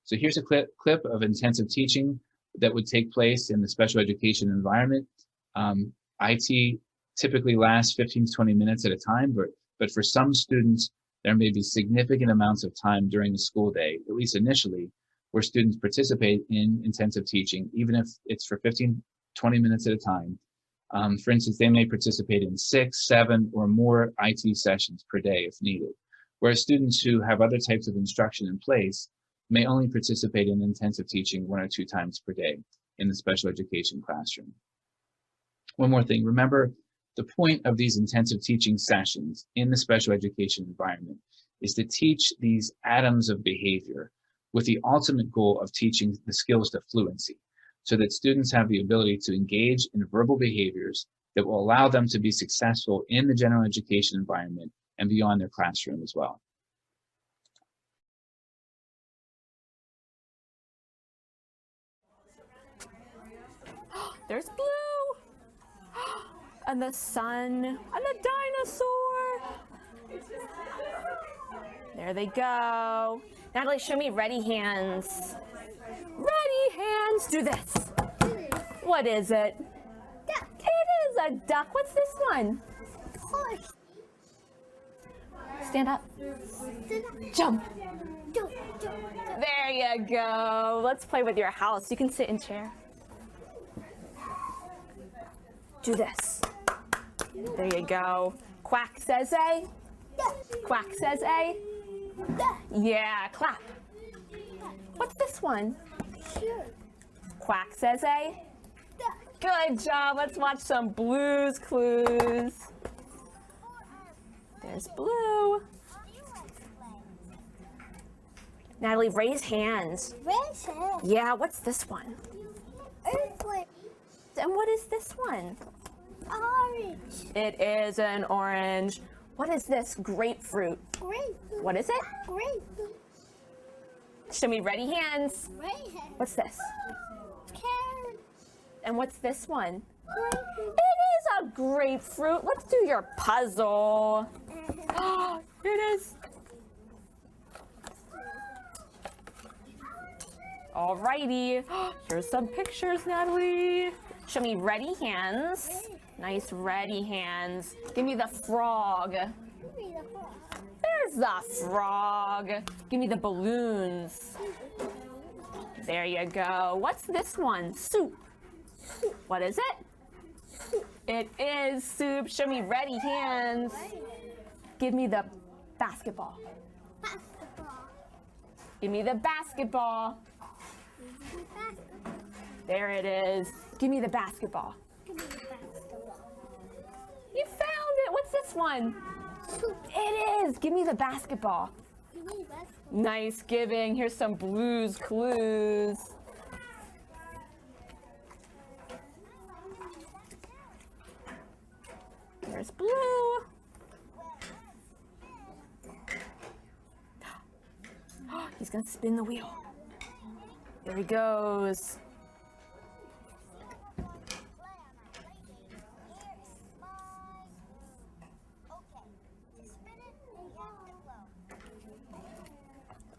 Speaker 3: So here's a clip of intensive teaching that would take place in the special education environment. IT typically lasts 15 to 20 minutes at a time, but for some students, there may be significant amounts of time during the school day, at least initially, where students participate in intensive teaching, even if it's for 15, 20 minutes at a time. For instance, they may participate in 6, 7, or more IT sessions per day if needed, whereas students who have other types of instruction in place may only participate in intensive teaching 1 or 2 times per day in the special education classroom. One more thing, remember, the point of these intensive teaching sessions in the special education environment is to teach these atoms of behavior with the ultimate goal of teaching the skills to fluency, so that students have the ability to engage in verbal behaviors that will allow them to be successful in the general education environment and beyond their classroom as well.
Speaker 8: There's Blue, and the sun, and the dinosaur. There they go. Natalie, show me ready hands. Ready hands, do this. What is it?
Speaker 7: Duck.
Speaker 8: It is a duck. What's this one?
Speaker 7: Horse.
Speaker 8: Stand up. Jump. There you go. Let's play with your house. You can sit in chair. Do this. There you go. Quack says A. Quack says A. Yeah, clap. What's this one? Quack says A. Good job. Let's watch some Blue's Clues. There's Blue. Natalie, raise hands.
Speaker 7: Raise hands.
Speaker 8: Yeah, what's this one?
Speaker 7: Earthquake.
Speaker 8: And what is this one?
Speaker 7: Orange.
Speaker 8: It is an orange. What is this? Grapefruit.
Speaker 7: Grapefruit.
Speaker 8: What is it?
Speaker 7: Grapefruit.
Speaker 8: Show me ready hands.
Speaker 7: Red hand.
Speaker 8: What's this?
Speaker 7: Carrot.
Speaker 8: And what's this one?
Speaker 7: Grapefruit.
Speaker 8: It is a grapefruit. Let's do your puzzle. It is. Alrighty. Here's some pictures, Natalie. Show me ready hands. Nice ready hands. Give me the frog. There's the frog. Give me the balloons. There you go. What's this one? Soup. What is it? It is soup. Show me ready hands. Give me the basketball. Give me the basketball. There it is. Give me the basketball. You found it. What's this one? It is. Give me the basketball. Nice giving. Here's some Blues Clues. There's blue. He's gonna spin the wheel. There he goes.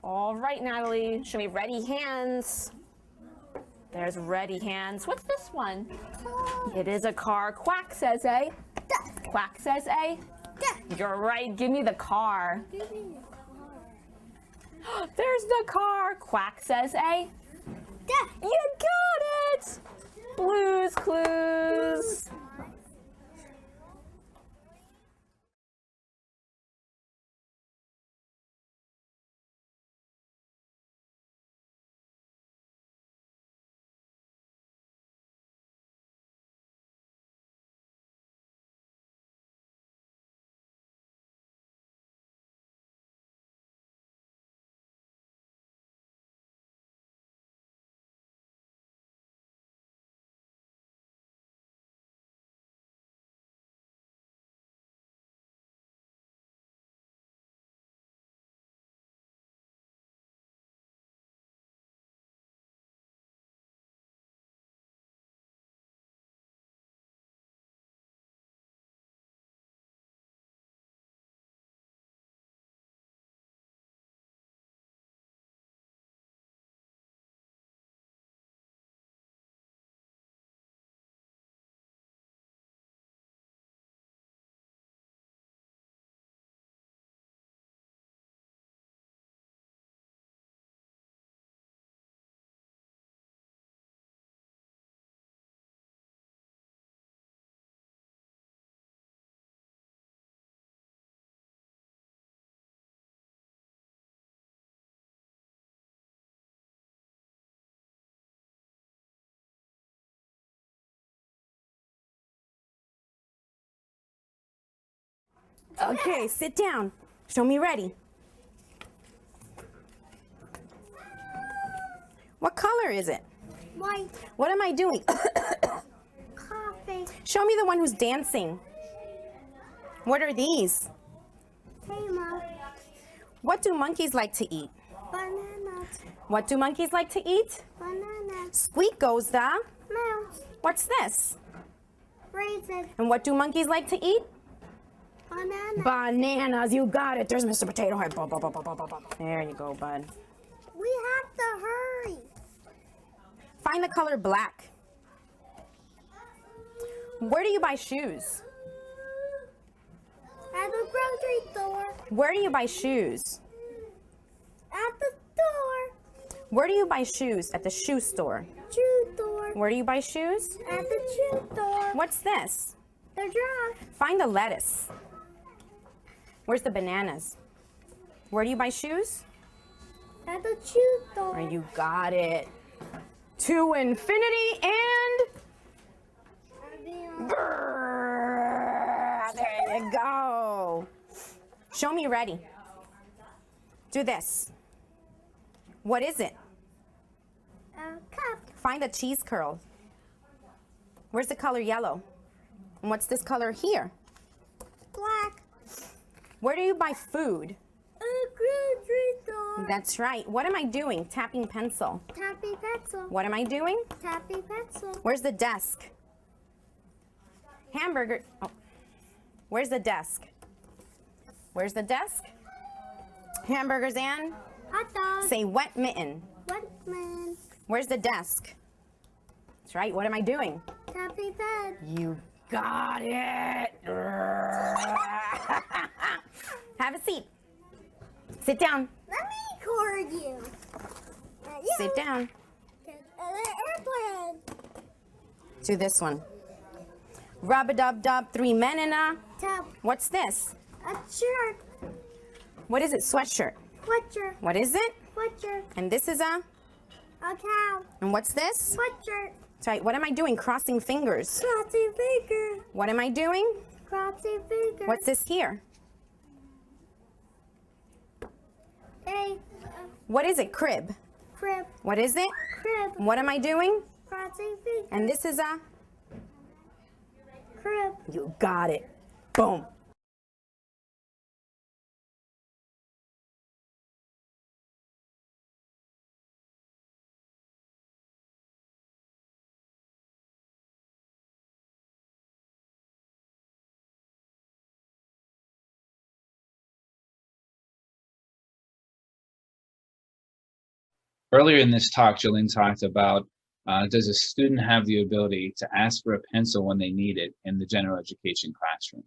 Speaker 8: All right, Natalie, show me ready hands. There's ready hands. What's this one? It is a car. Quack says A. Quack says A. You're right. Give me the car. There's the car. Quack says A. You got it. Blues Clues. Okay, sit down. Show me ready. What color is it?
Speaker 9: White.
Speaker 8: What am I doing?
Speaker 9: Coffee.
Speaker 8: Show me the one who's dancing. What are these?
Speaker 9: Tama.
Speaker 8: What do monkeys like to eat?
Speaker 9: Bananas.
Speaker 8: What do monkeys like to eat?
Speaker 9: Bananas.
Speaker 8: Squeak goes the.
Speaker 9: Mouse.
Speaker 8: What's this?
Speaker 9: Raisin.
Speaker 8: And what do monkeys like to eat?
Speaker 9: Banana.
Speaker 8: Bananas, you got it. There's Mr. Potato Head. There you go, bud.
Speaker 9: We have to hurry.
Speaker 8: Find the color black. Where do you buy shoes?
Speaker 9: At the grocery store.
Speaker 8: Where do you buy shoes?
Speaker 9: At the store.
Speaker 8: Where do you buy shoes? At the shoe store.
Speaker 9: Shoe store.
Speaker 8: Where do you buy shoes?
Speaker 9: At the shoe store.
Speaker 8: What's this?
Speaker 9: The drum.
Speaker 8: Find the lettuce. Where's the bananas? Where do you buy shoes?
Speaker 9: At the shoe store.
Speaker 8: Oh, you got it. To infinity and... Grrr, there you go. Show me ready. Do this. What is it?
Speaker 9: A cup.
Speaker 8: Find the cheese curl. Where's the color yellow? And what's this color here?
Speaker 9: Black.
Speaker 8: Where do you buy food?
Speaker 9: A grocery store.
Speaker 8: That's right. What am I doing? Tapping pencil.
Speaker 9: Tappy pencil.
Speaker 8: What am I doing?
Speaker 9: Tappy pencil.
Speaker 8: Where's the desk? Hamburger. Oh. Where's the desk? Where's the desk? Hamburgers and?
Speaker 9: Hot dog.
Speaker 8: Say wet mitten.
Speaker 9: What man?
Speaker 8: Where's the desk? That's right. What am I doing?
Speaker 9: Tappy bed.
Speaker 8: You got it. Have a seat. Sit down.
Speaker 9: Let me record you.
Speaker 8: Sit down.
Speaker 9: Airplane.
Speaker 8: Do this one. Rub-a-dub-dub, 3 men in a...
Speaker 9: Tap.
Speaker 8: What's this?
Speaker 9: A shirt.
Speaker 8: What is it? Sweatshirt.
Speaker 9: Sweatshirt.
Speaker 8: What is it?
Speaker 9: Sweatshirt.
Speaker 8: And this is a...
Speaker 9: A cow.
Speaker 8: And what's this?
Speaker 9: Sweatshirt.
Speaker 8: That's right. What am I doing? Crossing fingers.
Speaker 9: Crossing finger.
Speaker 8: What am I doing?
Speaker 9: Crossing finger.
Speaker 8: What's this here?
Speaker 9: A
Speaker 6: What is it? Crib.
Speaker 9: crib.
Speaker 6: What is it?
Speaker 9: Crib.
Speaker 6: What am I doing?
Speaker 9: Crossing feet.
Speaker 6: And this is a?
Speaker 9: Crib.
Speaker 6: You got it. Boom.
Speaker 3: Earlier in this talk, Jolene talked about does a student have the ability to ask for a pencil when they need it in the general education classroom?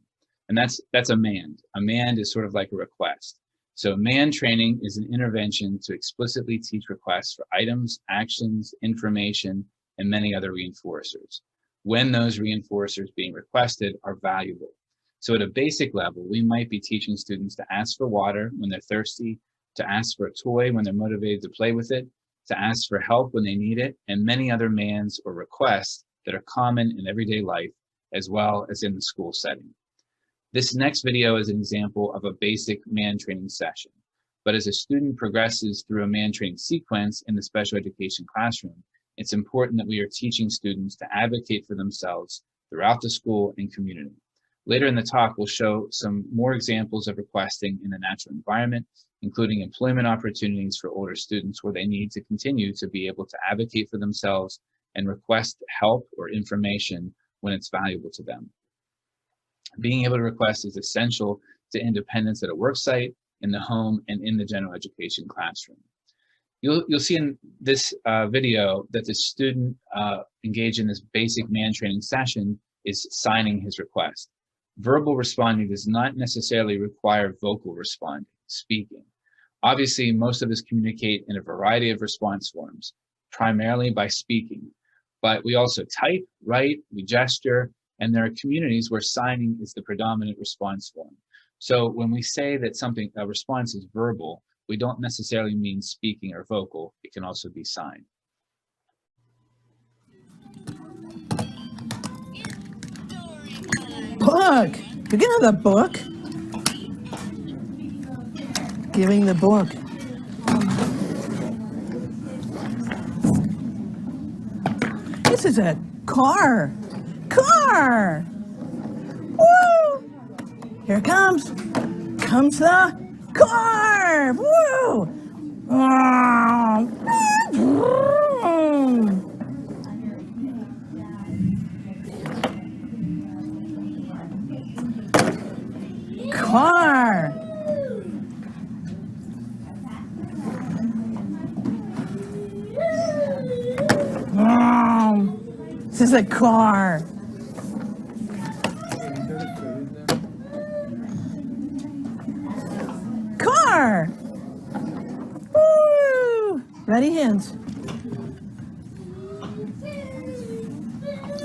Speaker 3: And that's a mand. A mand is sort of like a request. So mand training is an intervention to explicitly teach requests for items, actions, information, and many other reinforcers, when those reinforcers being requested are valuable. So at a basic level, we might be teaching students to ask for water when they're thirsty, to ask for a toy when they're motivated to play with it, to ask for help when they need it, and many other mands or requests that are common in everyday life, as well as in the school setting. This next video is an example of a basic mand training session. But as a student progresses through a mand training sequence in the special education classroom, it's important that we are teaching students to advocate for themselves throughout the school and community. Later in the talk, we'll show some more examples of requesting in the natural environment, including employment opportunities for older students where they need to continue to be able to advocate for themselves and request help or information when it's valuable to them. Being able to request is essential to independence at a work site, in the home, and in the general education classroom. You'll see in this video that the student engaged in this basic mand training session is signing his request. Verbal responding does not necessarily require vocal responding, speaking. Obviously, most of us communicate in a variety of response forms, primarily by speaking, but we also type, write, we gesture, and there are communities where signing is the predominant response form. So when we say that a response is verbal, we don't necessarily mean speaking or vocal. It can also be sign.
Speaker 10: Book! You can have the book. Giving the book. This is a car. Car! Woo! Here it comes. Comes the car! Woo! Car! This is a car. Car! Woo! Ready, hands.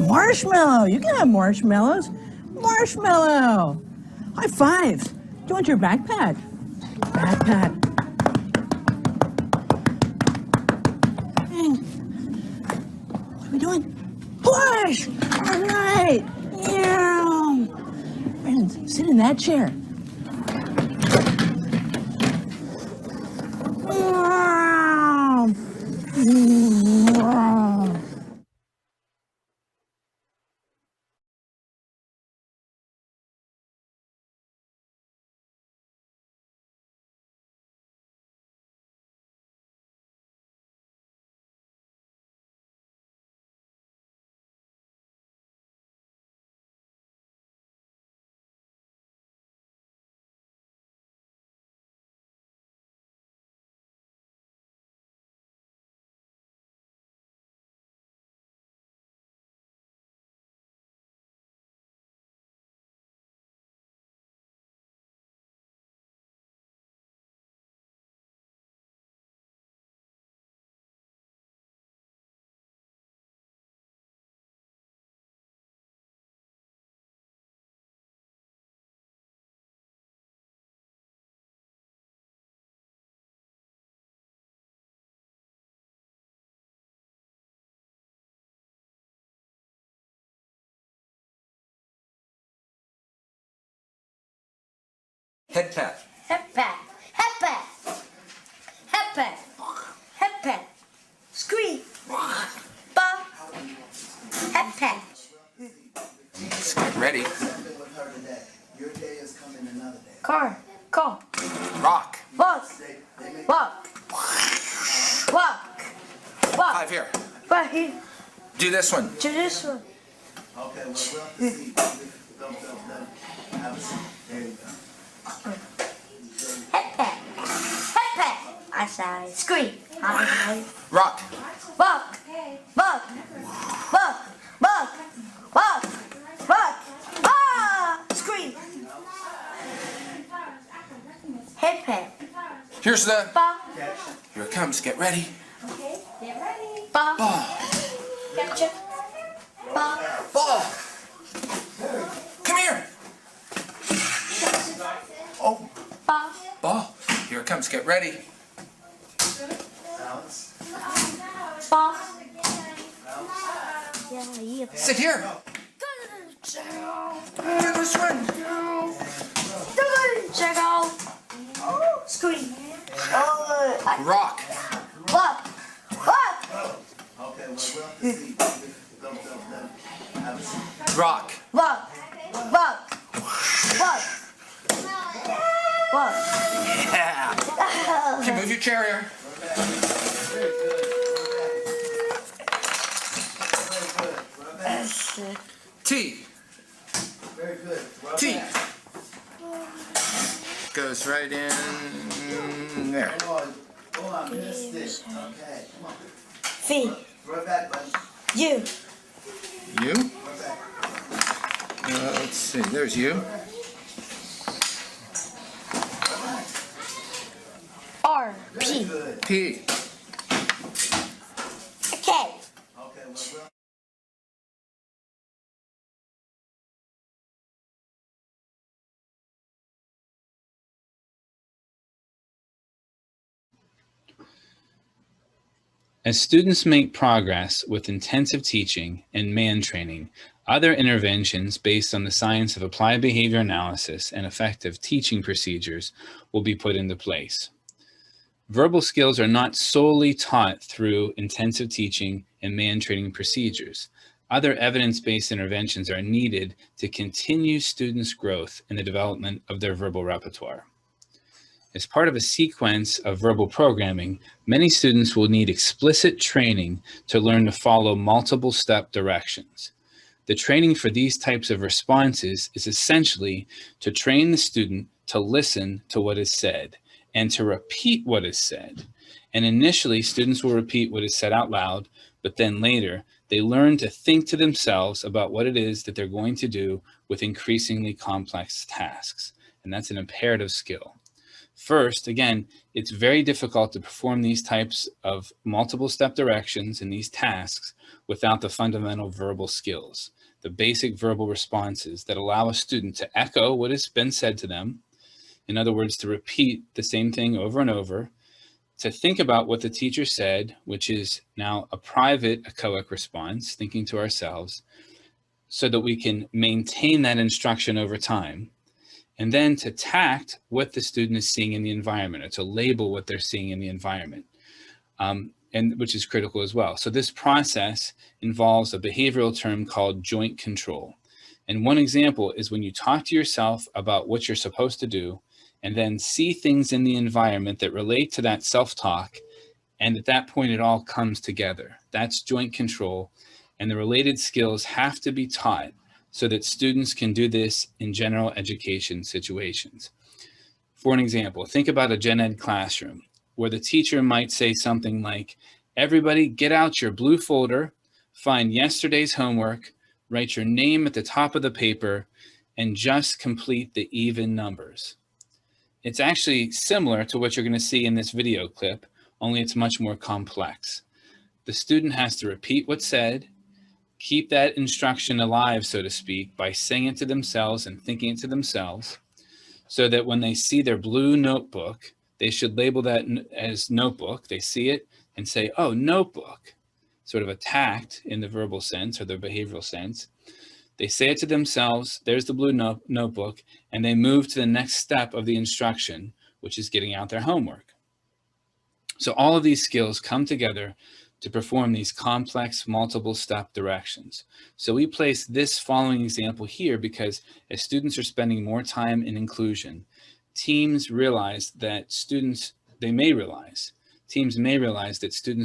Speaker 10: Marshmallow. You can have marshmallows. Marshmallow. High fives. Do you want your backpack? Backpack. What are we doing? Push! All right. Yeah. Brandon, sit in that chair.
Speaker 11: Head pat.
Speaker 9: Head pat. Head pat.
Speaker 10: Hepe. Hepe. Scream. Ba. Hepe.
Speaker 11: Let's get ready.
Speaker 10: Car. Call.
Speaker 11: Rock.
Speaker 10: Walk. Walk. Walk. Walk.
Speaker 11: 5 here.
Speaker 10: Right here.
Speaker 11: Do this one.
Speaker 10: To this one.
Speaker 12: Okay, well, we'll see. Have a seat. There you go.
Speaker 10: Hepe. Hepe. I say scream.
Speaker 11: Rock.
Speaker 10: Walk. Walk. Walk. Walk. Walk. Walk. Ah! Scream. Hepe.
Speaker 11: Here's the.
Speaker 10: Ba.
Speaker 11: Here it comes. Get ready.
Speaker 10: Okay. Get ready. Ba.
Speaker 11: Ball.
Speaker 10: Gotcha. Ba.
Speaker 11: Ball. Come here. Oh.
Speaker 10: Ba.
Speaker 11: Ball. Here it comes. Get ready.
Speaker 12: Balance.
Speaker 10: Ba. Yeah.
Speaker 11: Sit here. Do this one.
Speaker 10: Check out. Scream.
Speaker 11: Rock.
Speaker 10: Walk. Walk.
Speaker 12: Okay, well, we'll see. Have a seat.
Speaker 11: Rock.
Speaker 10: Walk. Walk. Walk. Walk.
Speaker 11: Yeah. Okay, move your chair here. T.
Speaker 12: Very good. Well
Speaker 11: T.
Speaker 12: done.
Speaker 11: Goes right in there.
Speaker 12: Hold on, missed it. Okay, come on.
Speaker 10: V.
Speaker 12: Throw it back, bud.
Speaker 10: U.
Speaker 11: You.
Speaker 12: Throw it back.
Speaker 11: Let's see. There's you.
Speaker 10: R.
Speaker 12: Very
Speaker 10: P.
Speaker 12: good.
Speaker 11: P.
Speaker 10: K.
Speaker 12: Okay, well, we'll
Speaker 3: As students make progress with intensive teaching and man training, other interventions based on the science of applied behavior analysis and effective teaching procedures will be put into place. Verbal skills are not solely taught through intensive teaching and man training procedures. Other evidence-based interventions are needed to continue students' growth in the development of their verbal repertoire. As part of a sequence of verbal programming, many students will need explicit training to learn to follow multiple step directions. The training for these types of responses is essentially to train the student to listen to what is said and to repeat what is said. And initially, students will repeat what is said out loud, but then later, they learn to think to themselves about what it is that they're going to do with increasingly complex tasks. And that's an imperative skill. First, again, it's very difficult to perform these types of multiple step directions and these tasks without the fundamental verbal skills, the basic verbal responses that allow a student to echo what has been said to them. In other words, to repeat the same thing over and over, to think about what the teacher said, which is now a private echoic response, thinking to ourselves, so that we can maintain that instruction over time. And then to tact what the student is seeing in the environment, or to label what they're seeing in the environment, and which is critical as well. So this process involves a behavioral term called joint control. And one example is when you talk to yourself about what you're supposed to do, and then see things in the environment that relate to that self-talk, and at that point it all comes together. That's joint control, and the related skills have to be taught so that students can do this in general education situations. For an example, think about a gen ed classroom where the teacher might say something like, everybody get out your blue folder, find yesterday's homework, write your name at the top of the paper, and just complete the even numbers. It's actually similar to what you're going to see in this video clip, only it's much more complex. The student has to repeat what's said, keep that instruction alive, so to speak, by saying it to themselves and thinking it to themselves, so that when they see their blue notebook, they should label that as notebook. They see it and say, oh, notebook, sort of a tact in the verbal sense or the behavioral sense. They say it to themselves, there's the blue notebook, and they move to the next step of the instruction, which is getting out their homework. So all of these skills come together to perform these complex multiple step directions. So we place this following example here because as students are spending more time in inclusion, teams may realize that students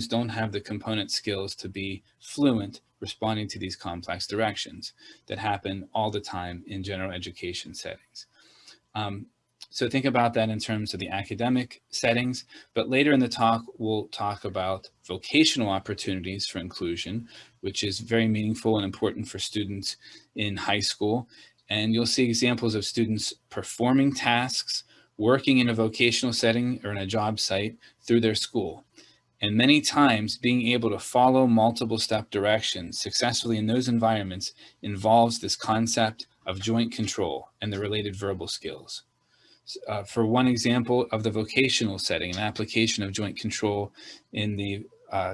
Speaker 3: don't have the component skills to be fluent responding to these complex directions that happen all the time in general education settings. So think about that in terms of the academic settings, but later in the talk, we'll talk about vocational opportunities for inclusion, which is very meaningful and important for students in high school. And you'll see examples of students performing tasks, working in a vocational setting or in a job site through their school. And many times being able to follow multiple step directions successfully in those environments involves this concept of joint control and the related verbal skills. For one example of the vocational setting, an application of joint control in the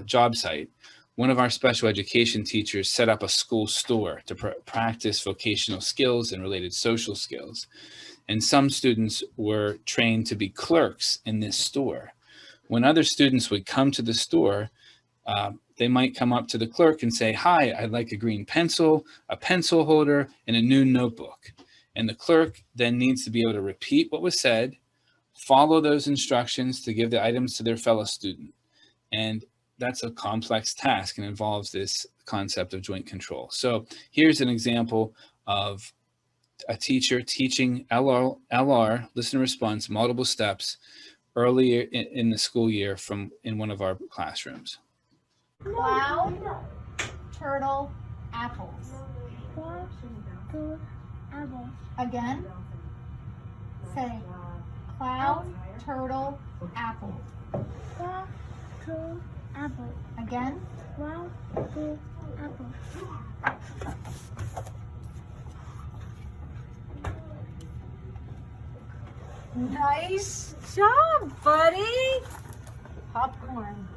Speaker 3: job site, one of our special education teachers set up a school store to practice vocational skills and related social skills. And some students were trained to be clerks in this store. When other students would come to the store, they might come up to the clerk and say, "Hi, I'd like a green pencil, a pencil holder, and a new notebook." And the clerk then needs to be able to repeat what was said, follow those instructions to give the items to their fellow student. And that's a complex task and involves this concept of joint control. So here's an example of a teacher teaching LR, listen response, multiple steps, earlier in the school year in one of our classrooms.
Speaker 9: Cloud, turtle, apples. Cloud, turtle, apples. Again. Say cloud, turtle, apple. Cloud, turtle, apple. Again. Cloud, turtle, apple. Nice job, buddy. Popcorn.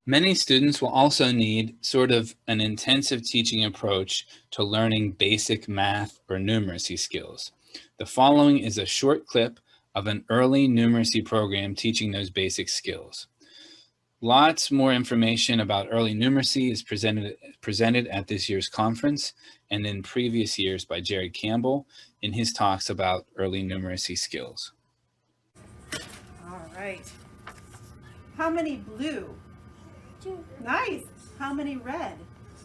Speaker 3: Many students will also need sort of an intensive teaching approach to learning basic math or numeracy skills. The following is a short clip of an early numeracy program teaching those basic skills. Lots more information about early numeracy is presented at this year's conference and in previous years by Jerry Campbell in his talks about early numeracy skills.
Speaker 13: All right. How many blue?
Speaker 9: 2.
Speaker 13: Nice. How many red?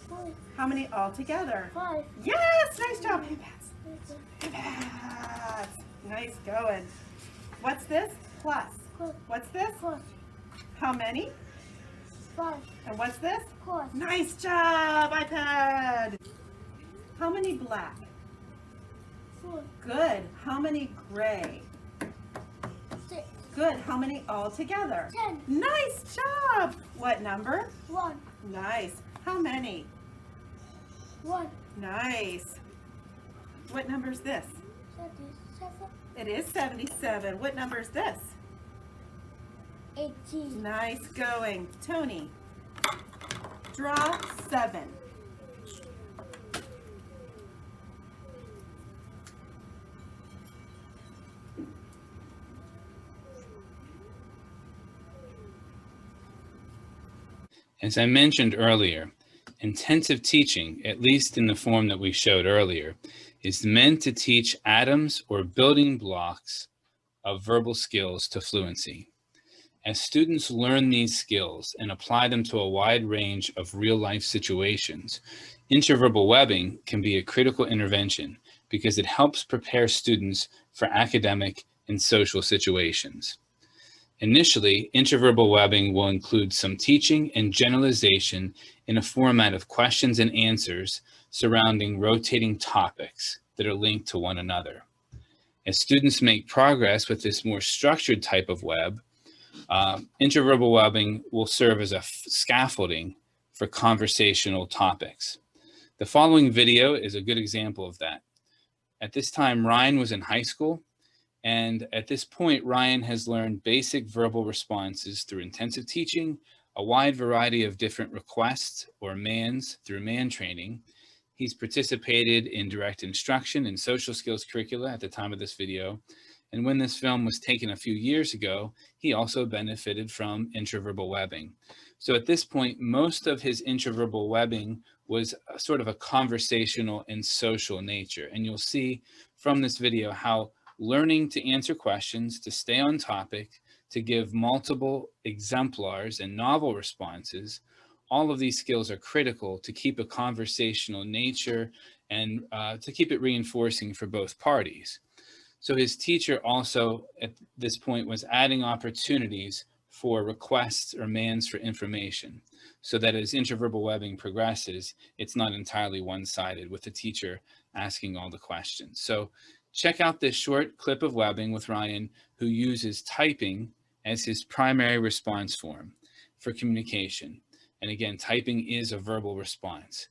Speaker 9: 5.
Speaker 13: How many altogether?
Speaker 9: 5.
Speaker 13: Yes, nice job. Hey, Pats. Hey, Pats. Nice going. What's this? Plus. What's this?
Speaker 9: Plus.
Speaker 13: How many?
Speaker 9: 5.
Speaker 13: And what's this?
Speaker 9: Plus.
Speaker 13: Nice job, iPad. How many black?
Speaker 9: 4.
Speaker 13: Good. How many gray?
Speaker 9: 6.
Speaker 13: Good. How many altogether?
Speaker 9: 10.
Speaker 13: Nice job. What number?
Speaker 9: 1.
Speaker 13: Nice. How many?
Speaker 9: 1.
Speaker 13: Nice. What number is this?
Speaker 9: 77.
Speaker 13: It is 77. What number is this?
Speaker 9: 18.
Speaker 13: Nice going. Tony, draw 7.
Speaker 3: As I mentioned earlier, intensive teaching, at least in the form that we showed earlier, is meant to teach atoms or building blocks of verbal skills to fluency. As students learn these skills and apply them to a wide range of real-life situations, interverbal webbing can be a critical intervention because it helps prepare students for academic and social situations. Initially, interverbal webbing will include some teaching and generalization in a format of questions and answers surrounding rotating topics that are linked to one another. As students make progress with this more structured type of web, interverbal webbing will serve as a scaffolding for conversational topics. The following video is a good example of that. At this time, Ryan was in high school, and at this point, Ryan has learned basic verbal responses through intensive teaching, a wide variety of different requests or mands through man training. He's participated in direct instruction and social skills curricula at the time of this video, And when this film was taken a few years ago, he also benefited from intraverbal webbing. So at this point, most of his intraverbal webbing was sort of a conversational and social nature. And you'll see from this video how learning to answer questions, to stay on topic, to give multiple exemplars and novel responses, all of these skills are critical to keep a conversational nature and to keep it reinforcing for both parties. So his teacher also at this point was adding opportunities for requests or demands for information, so that as intraverbal webbing progresses, it's not entirely one-sided with the teacher asking all the questions. So check out this short clip of webbing with Ryan, who uses typing as his primary response form for communication. And again, typing is a verbal response.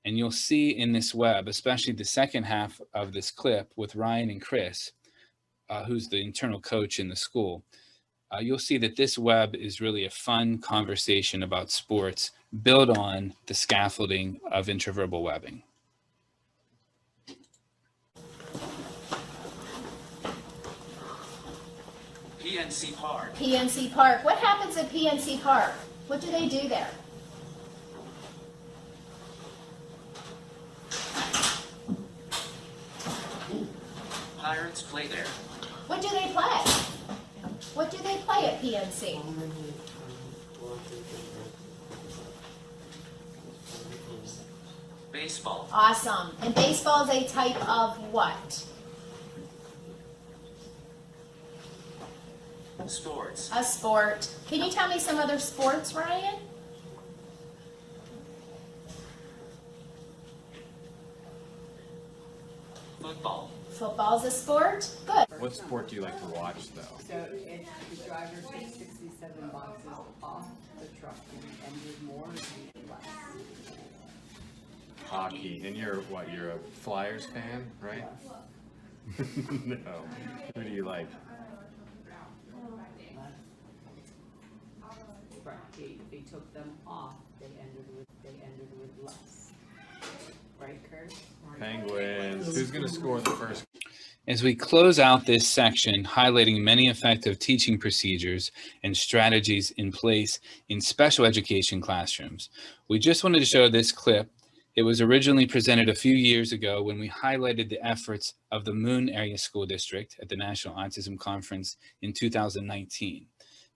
Speaker 3: And you'll see in this web, especially the second half of this clip with Ryan and Chris, who's the internal coach in the school, you'll see that this web is really a fun conversation about sports built on the scaffolding of intraverbal webbing.
Speaker 14: PNC Park.
Speaker 15: PNC Park. What happens at PNC Park? What do they do there?
Speaker 14: Pirates play there.
Speaker 15: What do they play? What do they play at PNC?
Speaker 14: Baseball.
Speaker 15: Awesome. And baseball is a type of what?
Speaker 14: Sports.
Speaker 15: A sport. Can you tell me some other sports, Ryan?
Speaker 14: Football.
Speaker 15: Football's a sport? Good.
Speaker 16: What sport do you like to watch, though?
Speaker 17: So if the driver takes 67 boxes off the truck and did more or did less?
Speaker 16: Hockey. And you're what? You're a Flyers fan, right? No. Who do you like?
Speaker 17: Right. They took them off. They ended with less. Right, Kurt?
Speaker 16: Penguins. Who's going to score the first?
Speaker 3: As we close out this section highlighting many effective teaching procedures and strategies in place in special education classrooms, we just wanted to show this clip. It was originally presented a few years ago when we highlighted the efforts of the Moon Area School District at the National Autism Conference in 2019.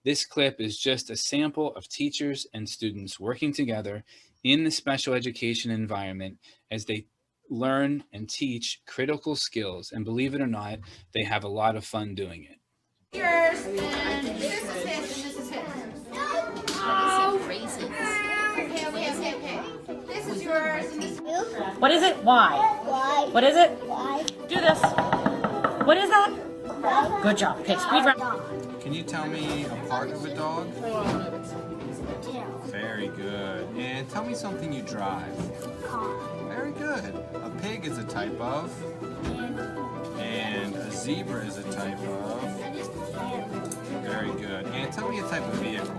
Speaker 3: This clip is just a sample of teachers and students working together in the special education environment as they learn and teach critical skills. And believe it or not, they have a lot of fun doing it.
Speaker 15: Yours. This is his, and this is his. Oh, raisins. Okay. This is yours, and this is yours.
Speaker 10: What is it? Why?
Speaker 9: Why?
Speaker 10: What is it?
Speaker 9: Why?
Speaker 10: Do this. What is that? Good job. Okay, speed round.
Speaker 16: Can you tell me a part of a dog? Very good. And tell me something you drive. Very good. A pig is a type of. And a zebra is a type of. Very good. And tell me a type of vehicle.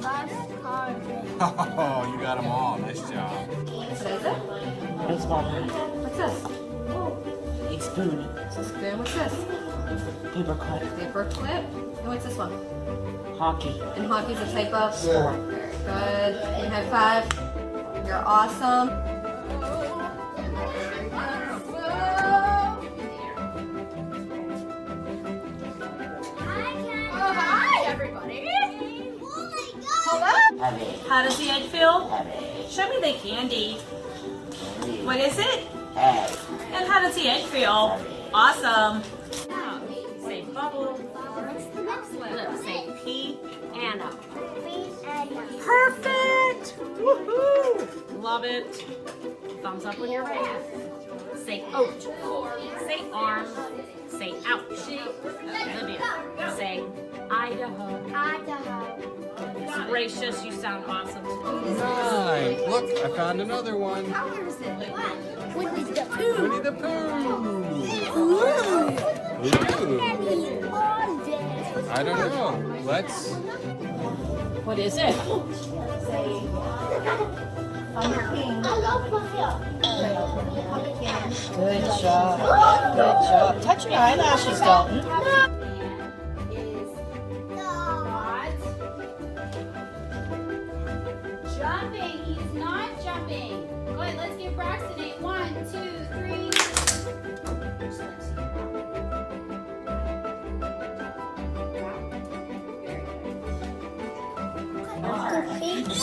Speaker 9: Bus, car.
Speaker 16: Oh, you got them all. Nice job.
Speaker 10: What is it? Baseball bat.
Speaker 17: What's this?
Speaker 10: A spoon.
Speaker 17: It's a spoon. What's this?
Speaker 10: Paper clip.
Speaker 17: Paper clip. And what's this one?
Speaker 10: Hockey.
Speaker 17: And hockey's a type of?
Speaker 10: Sport.
Speaker 17: Very good. And high five. You're awesome.
Speaker 15: Oh, hi, everybody.
Speaker 9: Hello?
Speaker 10: How does the egg feel? Show me the candy. What is it?
Speaker 9: Egg.
Speaker 10: And how does the egg feel? Awesome. Now, say bubble. Say piano. Perfect. Woohoo! Love it. Thumbs up when you're ready. Say oat. Say arm. Say ouch. Olivia. Say Idaho.
Speaker 9: Idaho.
Speaker 10: Gracious, you sound awesome.
Speaker 16: 9. Look, I found another one.
Speaker 9: How old is it? Winnie the Pooh.
Speaker 16: Winnie the Pooh. Ooh. I don't know. Let's.
Speaker 10: What is it?
Speaker 9: Pumpkin. I love pumpkin.
Speaker 18: Good job. Good job. Touch your eyelashes, Dalton.
Speaker 2: Jumping. He's not jumping. Good. Let's give Braxton a 1, 2, 3.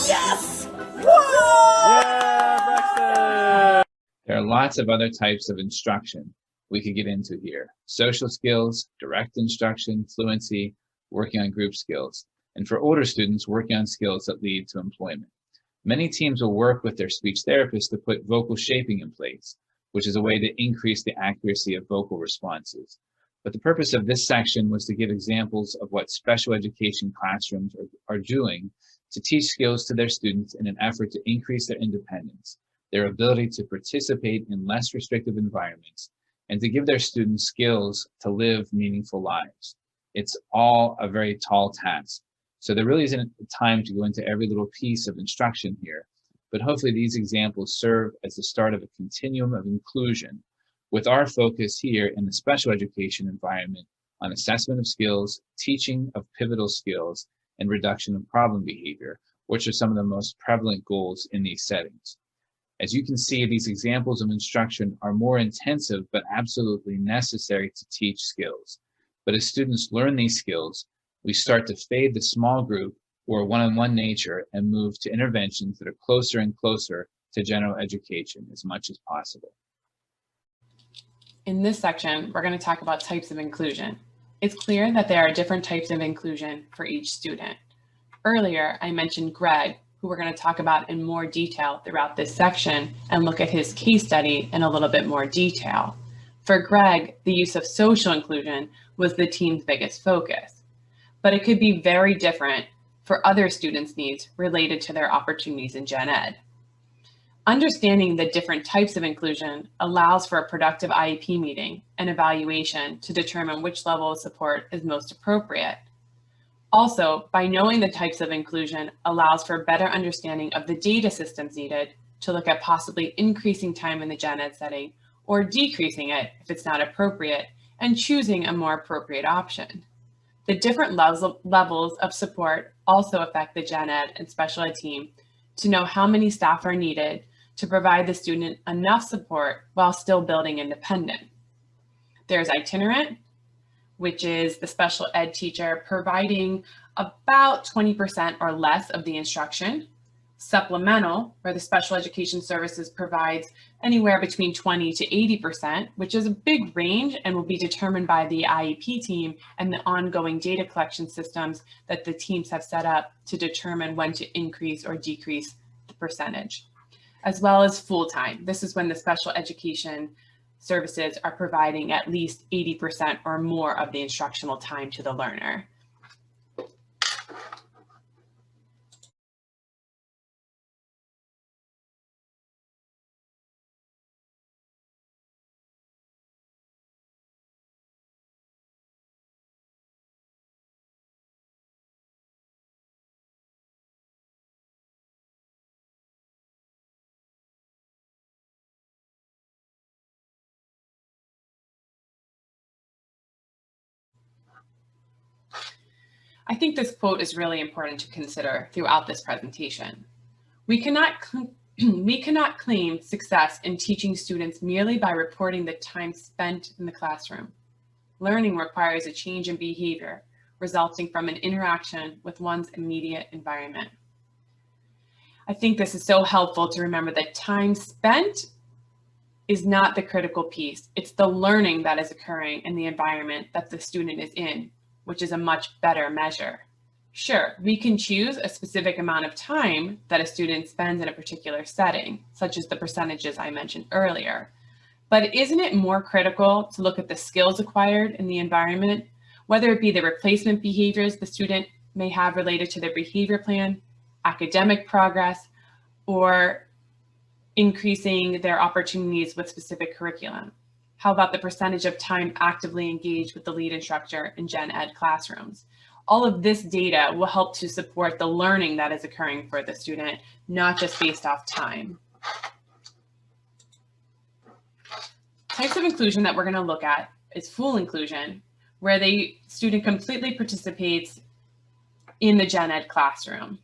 Speaker 18: Yes!
Speaker 3: There are lots of other types of instruction we could get into here. Social skills, direct instruction, fluency, working on group skills, and for older students, working on skills that lead to employment. Many teams will work with their speech therapist to put vocal shaping in place, which is a way to increase the accuracy of vocal responses. But the purpose of this section was to give examples of what special education classrooms are doing to teach skills to their students in an effort to increase their independence, their ability to participate in less restrictive environments, and to give their students skills to live meaningful lives. It's all a very tall task. So there really isn't time to go into every little piece of instruction here, but hopefully these examples serve as the start of a continuum of inclusion, with our focus here in the special education environment on assessment of skills, teaching of pivotal skills, and reduction of problem behavior, which are some of the most prevalent goals in these settings. As you can see, these examples of instruction are more intensive, but absolutely necessary to teach skills. But as students learn these skills, we start to fade the small group or one-on-one nature and move to interventions that are closer and closer to general education as much as possible.
Speaker 1: In this section, we're going to talk about types of inclusion. It's clear that there are different types of inclusion for each student. Earlier, I mentioned Greg, who we're going to talk about in more detail throughout this section and look at his case study in a little bit more detail. For Greg, the use of social inclusion was the team's biggest focus, but it could be very different for other students' needs related to their opportunities in Gen Ed. Understanding the different types of inclusion allows for a productive IEP meeting and evaluation to determine which level of support is most appropriate. Also, by knowing the types of inclusion allows for better understanding of the data systems needed to look at possibly increasing time in the Gen Ed setting or decreasing it if it's not appropriate and choosing a more appropriate option. The different levels of support also affect the Gen Ed and special ed team to know how many staff are needed to provide the student enough support while still building independence. There's itinerant, which is the special ed teacher providing about 20% or less of the instruction. Supplemental, where the special education services provides anywhere between 20 to 80%, which is a big range and will be determined by the IEP team and the ongoing data collection systems that the teams have set up to determine when to increase or decrease the percentage. As well as full-time. This is when the special education services are providing at least 80% or more of the instructional time to the learner. I think this quote is really important to consider throughout this presentation. We cannot claim success in teaching students merely by reporting the time spent in the classroom. Learning requires a change in behavior resulting from an interaction with one's immediate environment. I think this is so helpful to remember that time spent is not the critical piece. It's the learning that is occurring in the environment that the student is in, which is a much better measure. Sure, we can choose a specific amount of time that a student spends in a particular setting, such as the percentages I mentioned earlier. But isn't it more critical to look at the skills acquired in the environment, whether it be the replacement behaviors the student may have related to their behavior plan, academic progress, or increasing their opportunities with specific curriculum? How about the percentage of time actively engaged with the lead instructor in Gen Ed classrooms? All of this data will help to support the learning that is occurring for the student, not just based off time. Types of inclusion that we're going to look at is full inclusion, where the student completely participates in the gen ed classroom.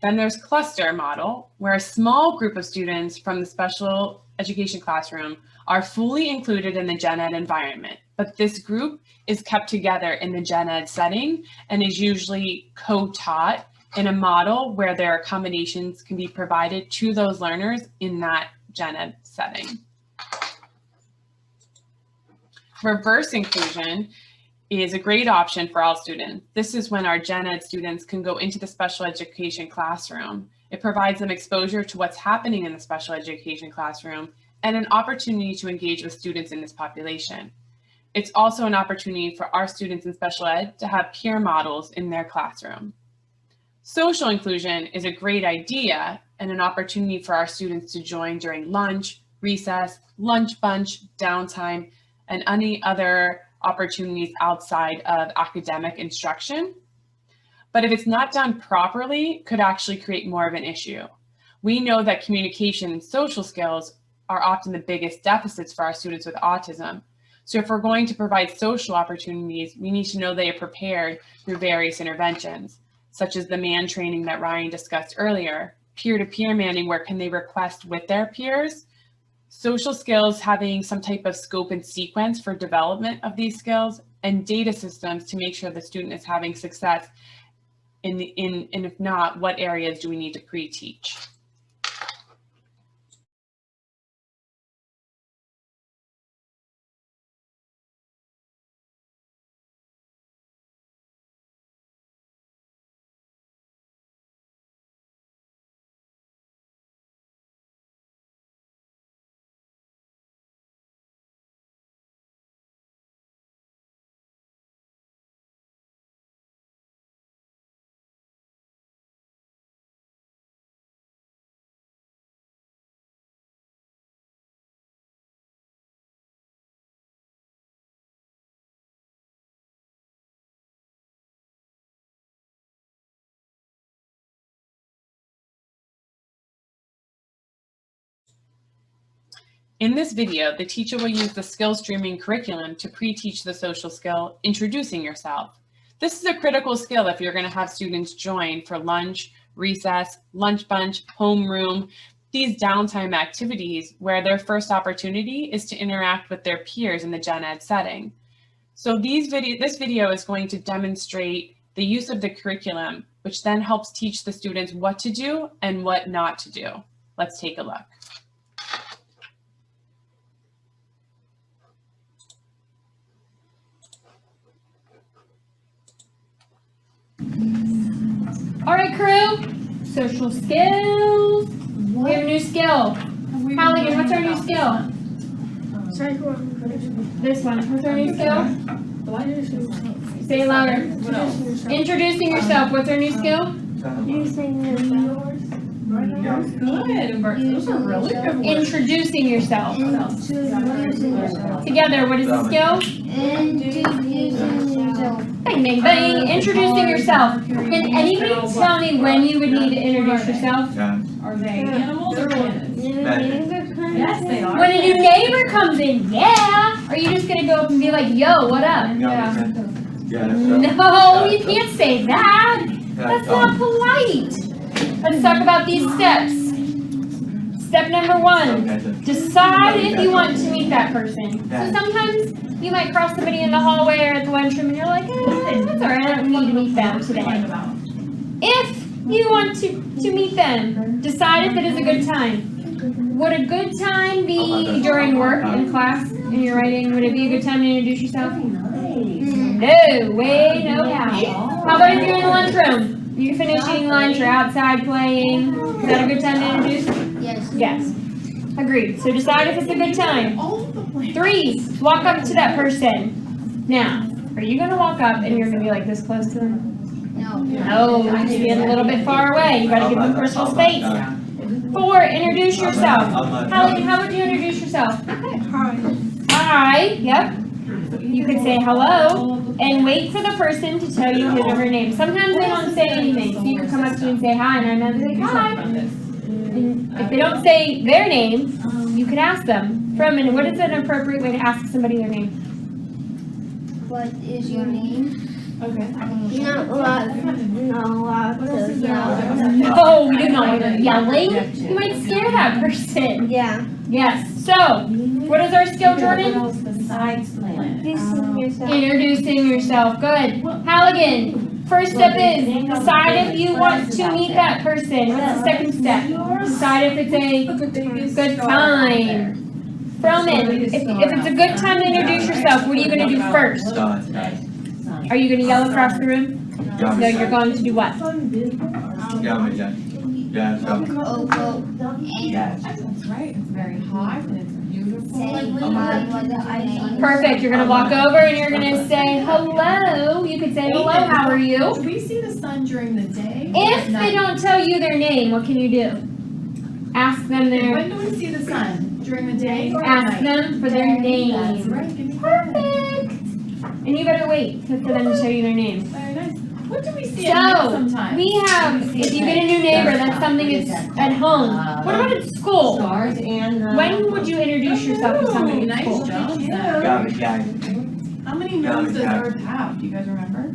Speaker 1: Then there's cluster model, where a small group of students from the special education classroom are fully included in the gen ed environment, but this group is kept together in the gen ed setting and is usually co-taught in a model where their accommodations can be provided to those learners in that gen ed setting. Reverse inclusion is a great option for all students. This is when our gen ed students can go into the special education classroom. It provides them exposure to what's happening in the special education classroom and an opportunity to engage with students in this population. It's also an opportunity for our students in special ed to have peer models in their classroom. Social inclusion is a great idea and an opportunity for our students to join during lunch, recess, lunch bunch, downtime, and any other opportunities outside of academic instruction. But if it's not done properly, could actually create more of an issue. We know that communication and social skills are often the biggest deficits for our students with autism. So if we're going to provide social opportunities, we need to know they are prepared through various interventions, such as the MAN training that Ryan discussed earlier, peer-to-peer manning, where can they request with their peers, social skills, having some type of scope and sequence for development of these skills, and data systems to make sure the student is having success and if not, what areas do we need to pre-teach? In this video, the teacher will use the skill streaming curriculum to pre-teach the social skill, introducing yourself. This is a critical skill if you're going to have students join for lunch, recess, lunch bunch, homeroom, these downtime activities where their first opportunity is to interact with their peers in the gen ed setting. So this video is going to demonstrate the use of the curriculum, which then helps teach the students what to do and what not to do. Let's take a look.
Speaker 2: All right, crew, social skills. We have a new skill. Halligan, what's our new skill? This one, what's our new skill? Say it louder. Introducing yourself, what's our new skill? Good, those are really good words. Introducing yourself. Together, what is the skill? Introducing yourself. Bang, bang, bang. Introducing yourself. Can anybody tell me when you would need to introduce yourself? Are they animals or humans? Yes, they are. When a new neighbor comes in, yeah. Are you just going to go up and be like, yo, what up? Yeah. No, you can't say that. That's not polite. Let's talk about these steps. Step number 1, decide if you want to meet that person. So sometimes you might cross somebody in the hallway or at the lunchroom and you're like, that's all right, I don't need to meet them today. If you want to meet them, decide if it is a good time. Would a good time be during work in class and you're writing? Would it be a good time to introduce yourself? No way, no how. How about if you're in the lunchroom? You're finishing lunch or outside playing. Is that a good time to introduce? Yes. Yes. Agreed. So decide if it's a good time. 3, walk up to that person. Now, are you going to walk up and you're going to be like this close to them? No. No, just get a little bit far away. You got to give them personal space. 4, introduce yourself. How would you introduce yourself? Hi. Hi. Yep.
Speaker 19: You could say hello and wait for the person to tell you his or her name. Sometimes they don't say anything, so you can come up to you and say hi, and I'm like, hi. And if they don't say their name, you can ask them. For a minute, what is an appropriate way to ask somebody their name?
Speaker 9: What is your name?
Speaker 19: Okay.
Speaker 9: Not allowed to yell.
Speaker 19: No, we do not want to yelling. You might scare that person.
Speaker 9: Yeah.
Speaker 19: Yes. So, what is our skill, Jordan? Introducing yourself. Good. Halligan, first step is decide if you want to meet that person. What's the second step? Decide if it's a good time. Froman, if it's a good time to introduce yourself, what are you going to do first? Are you going to yell across the room? No, you're going to do what?
Speaker 15: That's right. It's very hot and it's beautiful.
Speaker 19: Perfect. You're going to walk over and you're going to say hello. You could say hello, how are you?
Speaker 15: Do we see the sun during the day?
Speaker 19: If they don't tell you their name, what can you do? Ask them their...
Speaker 15: When do we see the sun? During the day or
Speaker 19: Ask
Speaker 15: at night?
Speaker 19: them for their name.
Speaker 15: That's right.
Speaker 19: Perfect. And you better wait for them to tell you their name.
Speaker 15: Very nice. What do we see at night
Speaker 19: So,
Speaker 15: sometimes?
Speaker 19: we have, if you get a new neighbor, that's something that's at home. What about at school? When would you introduce yourself to somebody at school?
Speaker 15: How many moons does Earth have? Do you guys remember?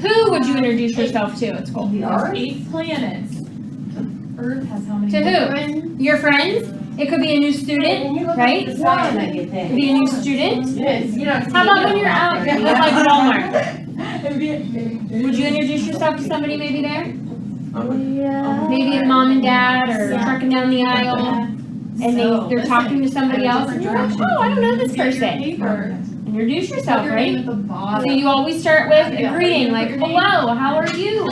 Speaker 19: Who would you introduce yourself to at school?
Speaker 15: 8 planets. Earth has how many?
Speaker 19: To who? Your friends? It could be a new student, right? It could be a new student. How about when you're out at like Walmart? Would you introduce yourself to somebody maybe there? Maybe a mom and dad or trucking down the aisle and they're talking to somebody else and you're like, oh, I don't know this person. Introduce yourself, right? So you always start with a greeting like, hello, how are you?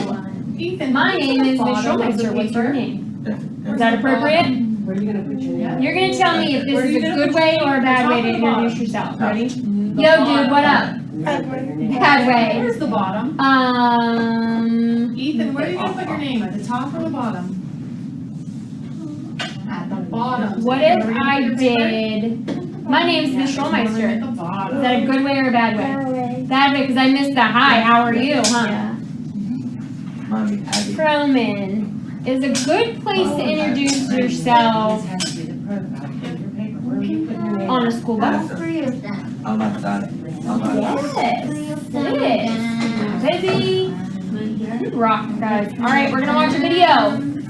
Speaker 19: My name is Ms. Schulmeister. What's your name? Is that appropriate?
Speaker 17: Where are you going to put your name?
Speaker 19: You're going to tell me if this is a good way or a bad way to introduce yourself. Ready? Yo, dude, what up? Bad way.
Speaker 15: Where's the bottom? Ethan, where are you going to put your name? At the top or the bottom? At the bottom.
Speaker 19: What if I did, my name's Ms. Schulmeister. Is that a good way or a bad way? Bad way, because I missed the hi, how are you, huh? Froman is a good place to introduce yourself on a school bus. Yes, busy. Rock, guys. All right, we're gonna watch a video.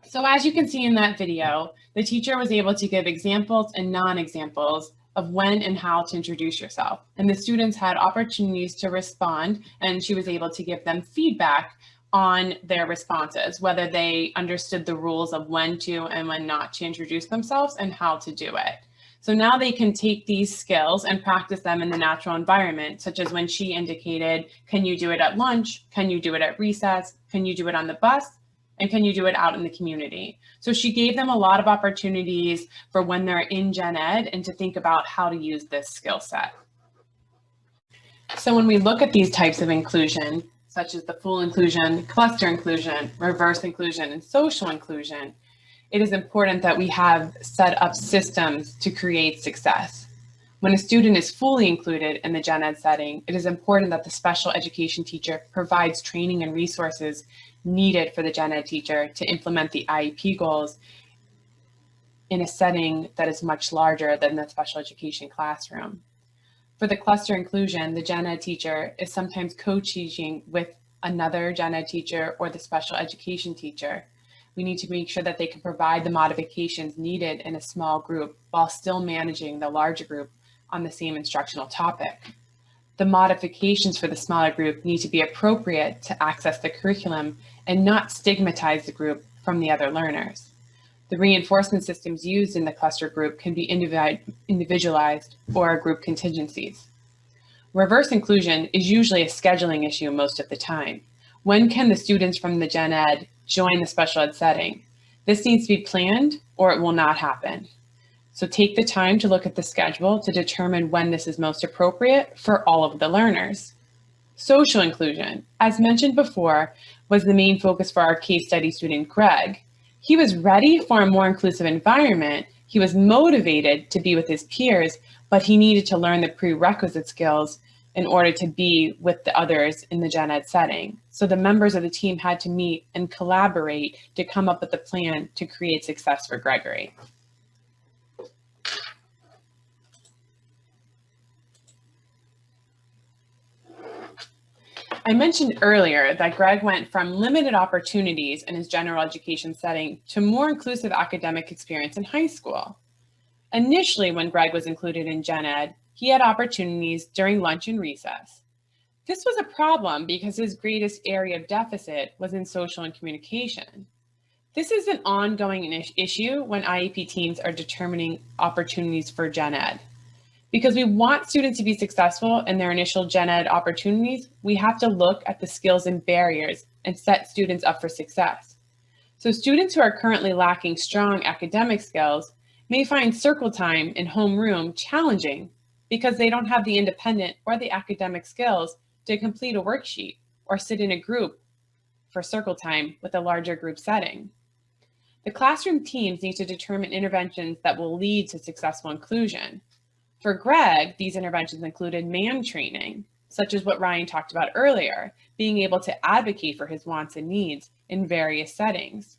Speaker 1: So as you can see in that video, the teacher was able to give examples and non-examples of when and how to introduce yourself. And the students had opportunities to respond, and she was able to give them feedback on their responses, whether they understood the rules of when to and when not to introduce themselves and how to do it. So now they can take these skills and practice them in the natural environment, such as when she indicated, can you do it at lunch? Can you do it at recess? Can you do it on the bus? And can you do it out in the community? So she gave them a lot of opportunities for when they're in Gen Ed and to think about how to use this skill set. So when we look at these types of inclusion, such as the full inclusion, cluster inclusion, reverse inclusion, and social inclusion, it is important that we have set up systems to create success. When a student is fully included in the Gen Ed setting, it is important that the special education teacher provides training and resources needed for the Gen Ed teacher to implement the IEP goals in a setting that is much larger than the special education classroom. For the cluster inclusion, the Gen Ed teacher is sometimes co-teaching with another Gen Ed teacher or the special education teacher. We need to make sure that they can provide the modifications needed in a small group while still managing the larger group on the same instructional topic. The modifications for the smaller group need to be appropriate to access the curriculum and not stigmatize the group from the other learners. The reinforcement systems used in the cluster group can be individualized or group contingencies. Reverse inclusion is usually a scheduling issue most of the time. When can the students from the Gen Ed join the special ed setting? This needs to be planned or it will not happen. So take the time to look at the schedule to determine when this is most appropriate for all of the learners. Social inclusion, as mentioned before, was the main focus for our case study student, Greg. He was ready for a more inclusive environment. He was motivated to be with his peers, but he needed to learn the prerequisite skills in order to be with the others in the gen ed setting. So the members of the team had to meet and collaborate to come up with a plan to create success for Gregory. I mentioned earlier that Greg went from limited opportunities in his general education setting to more inclusive academic experience in high school. Initially, when Greg was included in gen ed, he had opportunities during lunch and recess. This was a problem because his greatest area of deficit was in social and communication. This is an ongoing issue when IEP teams are determining opportunities for gen ed. Because we want students to be successful in their initial gen ed opportunities, we have to look at the skills and barriers and set students up for success. So students who are currently lacking strong academic skills may find circle time in homeroom challenging because they don't have the independent or the academic skills to complete a worksheet or sit in a group for circle time with a larger group setting. The classroom teams need to determine interventions that will lead to successful inclusion. For Greg, these interventions included man training, such as what Ryan talked about earlier, being able to advocate for his wants and needs in various settings.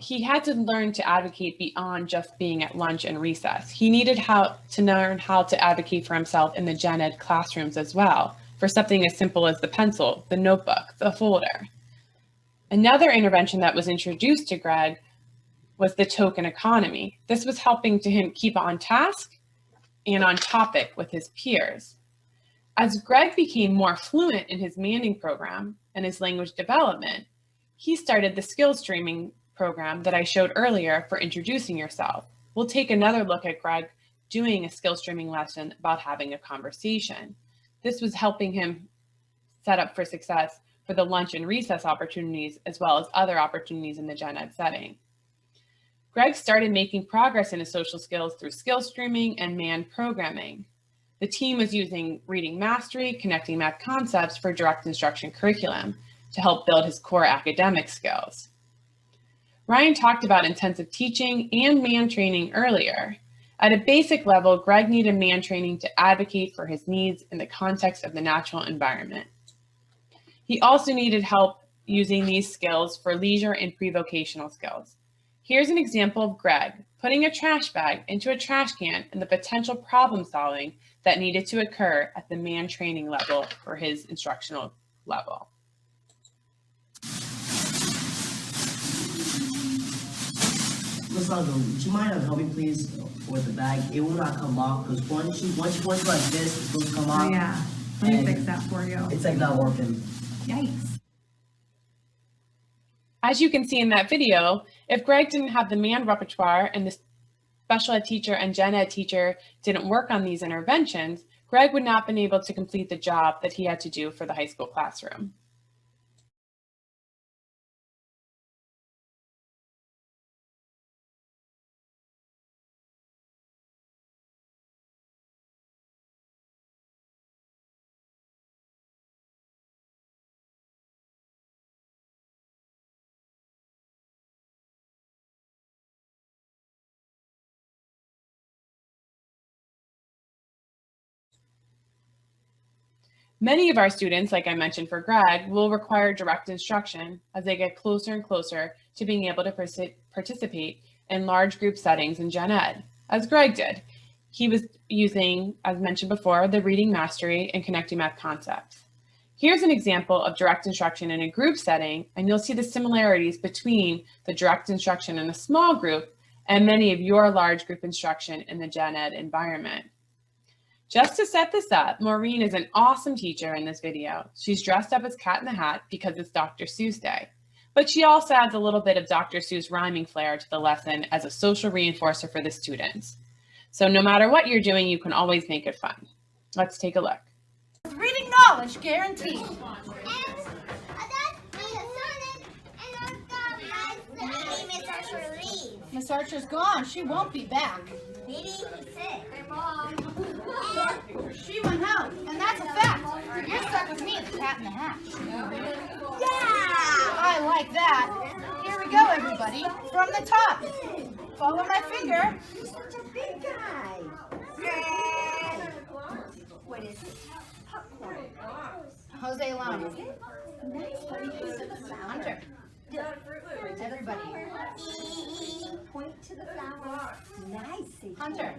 Speaker 1: He had to learn to advocate beyond just being at lunch and recess. He needed to learn how to advocate for himself in the gen ed classrooms as well, for something as simple as the pencil, the notebook, the folder. Another intervention that was introduced to Greg was the token economy. This was helping to him keep on task and on topic with his peers. As Greg became more fluent in his Manning program and his language development, he started the skill streaming program that I showed earlier for introducing yourself. We'll take another look at Greg doing a skill streaming lesson about having a conversation. This was helping him set up for success for the lunch and recess opportunities, as well as other opportunities in the gen ed setting. Greg started making progress in his social skills through skill streaming and man programming. The team was using reading mastery, connecting math concepts for direct instruction curriculum to help build his core academic skills. Ryan talked about intensive teaching and man training earlier. At a basic level, Greg needed man training to advocate for his needs in the context of the natural environment. He also needed help using these skills for leisure and pre-vocational skills. Here's an example of Greg putting a trash bag into a trash can and the potential problem solving that needed to occur at the man training level for his instructional level.
Speaker 20: Miss Aldo, would you mind helping please with the bag? It will not come off because once you point it like this, it's going to come off.
Speaker 13: Oh, yeah. Let me fix that for you.
Speaker 20: It's like not working.
Speaker 13: Yikes.
Speaker 1: As you can see in that video, if Greg didn't have the man repertoire and the special ed teacher and gen ed teacher didn't work on these interventions, Greg would not have been able to complete the job that he had to do for the high school classroom. Many of our students, like I mentioned for Greg, will require direct instruction as they get closer and closer to being able to participate in large group settings in gen ed, as Greg did. He was using, as mentioned before, the reading mastery and connecting math concepts. Here's an example of direct instruction in a group setting, and you'll see the similarities between the direct instruction in a small group and many of your large group instruction in the gen ed environment. Just to set this up, Maureen is an awesome teacher in this video. She's dressed up as Cat in the Hat because it's Dr. Seuss Day. But she also adds a little bit of Dr. Seuss rhyming flair to the lesson as a social reinforcer for the students. So no matter what you're doing, you can always make it fun. Let's take a look.
Speaker 18: Reading knowledge guaranteed. Miss Archer's gone. She won't be back.
Speaker 9: Maybe he's sick. Hey, Mom.
Speaker 18: She went out, and that's a fact. You're stuck with me, the Cat in the Hat.
Speaker 9: Yeah!
Speaker 18: I like that. Here we
Speaker 15: go, everybody. From the top. Follow my finger.
Speaker 9: You're such a big guy. What is it? Popcorn.
Speaker 15: Jose Lama.
Speaker 9: Nice.
Speaker 15: Hunter. Everybody.
Speaker 9: Point to the flower. Nice.
Speaker 15: Hunter.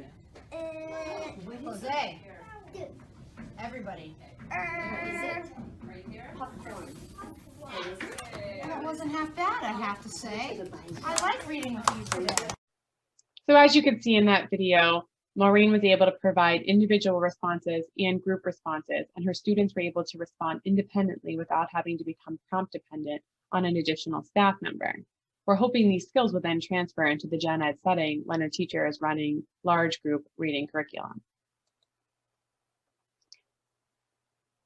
Speaker 15: Jose. Everybody.
Speaker 9: What is it? Popcorn.
Speaker 15: That wasn't half bad, I have to say. I like reading with you today.
Speaker 1: So as you could see in that video, Maureen was able to provide individual responses and group responses, and her students were able to respond independently without having to become prompt dependent on an additional staff member. We're hoping these skills will then transfer into the gen ed setting when a teacher is running large group reading curriculum.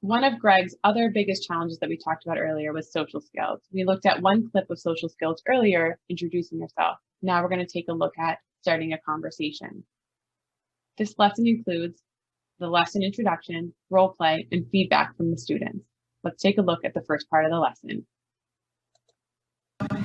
Speaker 1: One of Greg's other biggest challenges that we talked about earlier was social skills. We looked at one clip of social skills earlier, introducing yourself. Now we're going to take a look at starting a conversation. This lesson includes the lesson introduction, role play, and feedback from the students. Let's take a look at the first part of the lesson.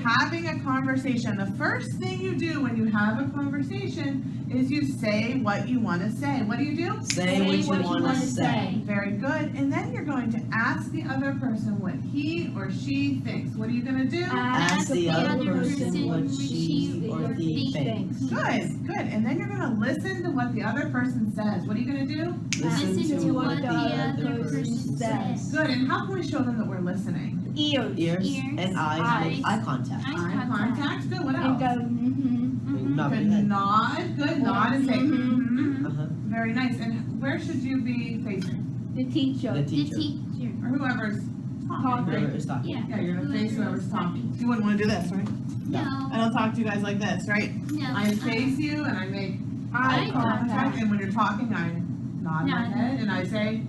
Speaker 13: Having a conversation. The first thing you do when you have a conversation is you say what you want to say. What do?
Speaker 20: Say what you want to say.
Speaker 13: Very good. And then you're going to ask the other person what he or she thinks. What are you going to do?
Speaker 20: Ask the other person what she or he thinks.
Speaker 13: Good, good. And then you're going to listen to what the other person says. What are you going to do?
Speaker 20: Listen to what the other person says.
Speaker 13: Good. And how can we show them that we're listening?
Speaker 20: Ears and eyes with eye contact.
Speaker 13: Eye contact. Good. What else?
Speaker 20: Nod.
Speaker 13: Good. Nod. Good. Nod and say Very nice. And where should you be facing?
Speaker 19: The teacher.
Speaker 20: The teacher.
Speaker 13: Or whoever's talking.
Speaker 20: Whoever is talking.
Speaker 13: Yeah, you're gonna face whoever's talking. You wouldn't want to do this, right?
Speaker 9: No.
Speaker 13: I don't talk to you guys like this, right?
Speaker 9: No.
Speaker 13: I face you and I make eye contact, and when you're talking, I nod my head and I say,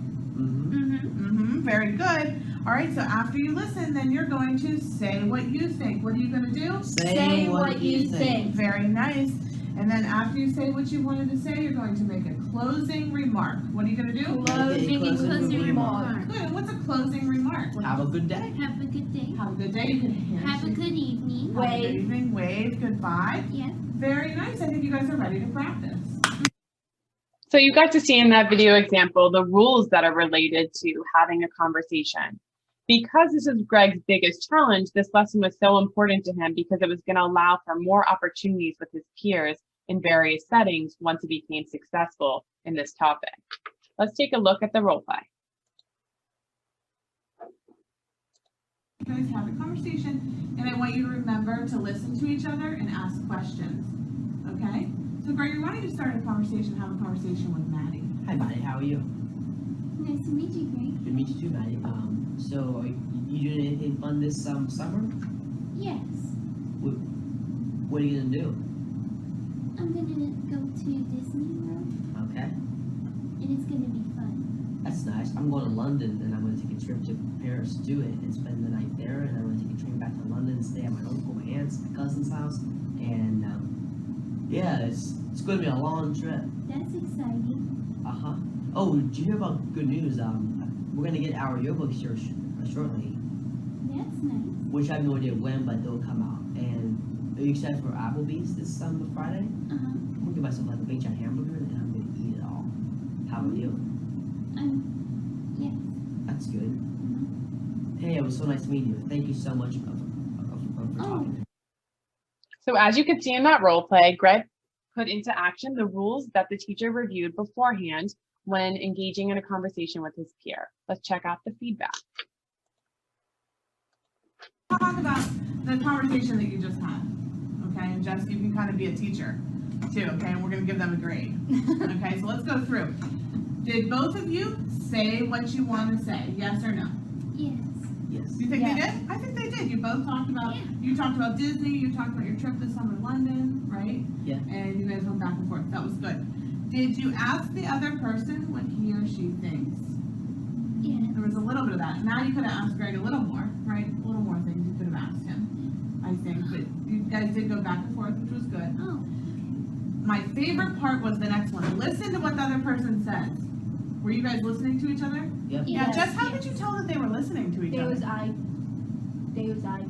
Speaker 13: very good. All right, so after you listen, then you're going to say what you think. What are you going to do?
Speaker 20: Say what you think.
Speaker 13: Very nice. And then after you say what you wanted to say, you're going to make a closing remark. What are you going to do?
Speaker 20: Closing remark.
Speaker 13: Good. And what's a closing remark?
Speaker 20: Have a good day.
Speaker 2: Have a good day.
Speaker 13: Have a good day. You can
Speaker 2: Have a good evening.
Speaker 13: Have a good evening. Wave. Goodbye.
Speaker 2: Yeah.
Speaker 13: Very nice. I think you guys are ready to practice.
Speaker 1: So you got to see in that video example the rules that are related to having a conversation. Because this is Greg's biggest challenge, this lesson was so important to him because it was going to allow for more opportunities with his peers in various settings once he became successful in this topic. Let's take a look at the role play.
Speaker 13: You guys have a conversation, and I want you to remember to listen to each other and ask questions. Okay? So Gregory, why don't you start a conversation, have a conversation with Maddie?
Speaker 20: Hi, Maddie. How are you?
Speaker 2: Nice to meet you, Greg.
Speaker 20: Good to meet you too, Maddie. So are you doing anything fun this summer?
Speaker 2: Yes.
Speaker 20: What are you gonna do?
Speaker 2: I'm gonna go to Disney World,
Speaker 20: Okay,
Speaker 2: and it's gonna be fun.
Speaker 20: that's nice. I'm going to London, and I'm gonna take a trip to Paris, do it, and spend the night there. And I'm gonna take a train back to London, stay at my uncle, my aunt's, my cousin's house, and yeah, it's gonna be a long trip.
Speaker 2: That's exciting.
Speaker 20: Oh, did you hear about good news? We're gonna get our yearbooks here shortly,
Speaker 2: That's nice.
Speaker 20: which I have no idea when, but they'll come out. And are you excited for Applebee's this Friday?
Speaker 2: Uh-huh.
Speaker 20: I'm gonna get myself like a big giant hamburger and I'm gonna eat it all. How about you?
Speaker 2: Yes.
Speaker 20: That's good. Hey, it was so nice to meet you. Thank you so much for talking.
Speaker 1: So as you could see in that role play, Greg put into action the rules that the teacher reviewed beforehand when engaging in a conversation with his peer. Let's check out the feedback.
Speaker 13: Talk about the conversation that you just had, okay? And Jess, you can kind of be a teacher too, okay? And we're gonna give them a grade, okay? So let's go through. Did both of you say what you want to say, yes or no?
Speaker 2: Yes.
Speaker 20: Yes.
Speaker 13: Do you think they did? I think they did. You both talked about, you talked about Disney, you talked about your trip this summer to London, right?
Speaker 20: Yeah.
Speaker 13: And you guys went back and forth. That was good. Did you ask the other person what he or she thinks?
Speaker 2: Yeah.
Speaker 13: There was a little bit of that. Now you could have asked Greg a little more, right? A little more things you could have asked him, I think. But you guys did go back and forth, which was good.
Speaker 2: Oh.
Speaker 13: My favorite part was the next one. Listen to what the other person says. Were you guys listening to each other?
Speaker 20: Yep.
Speaker 13: Yeah, Jess, how did you tell that they were listening to each other?
Speaker 19: They was I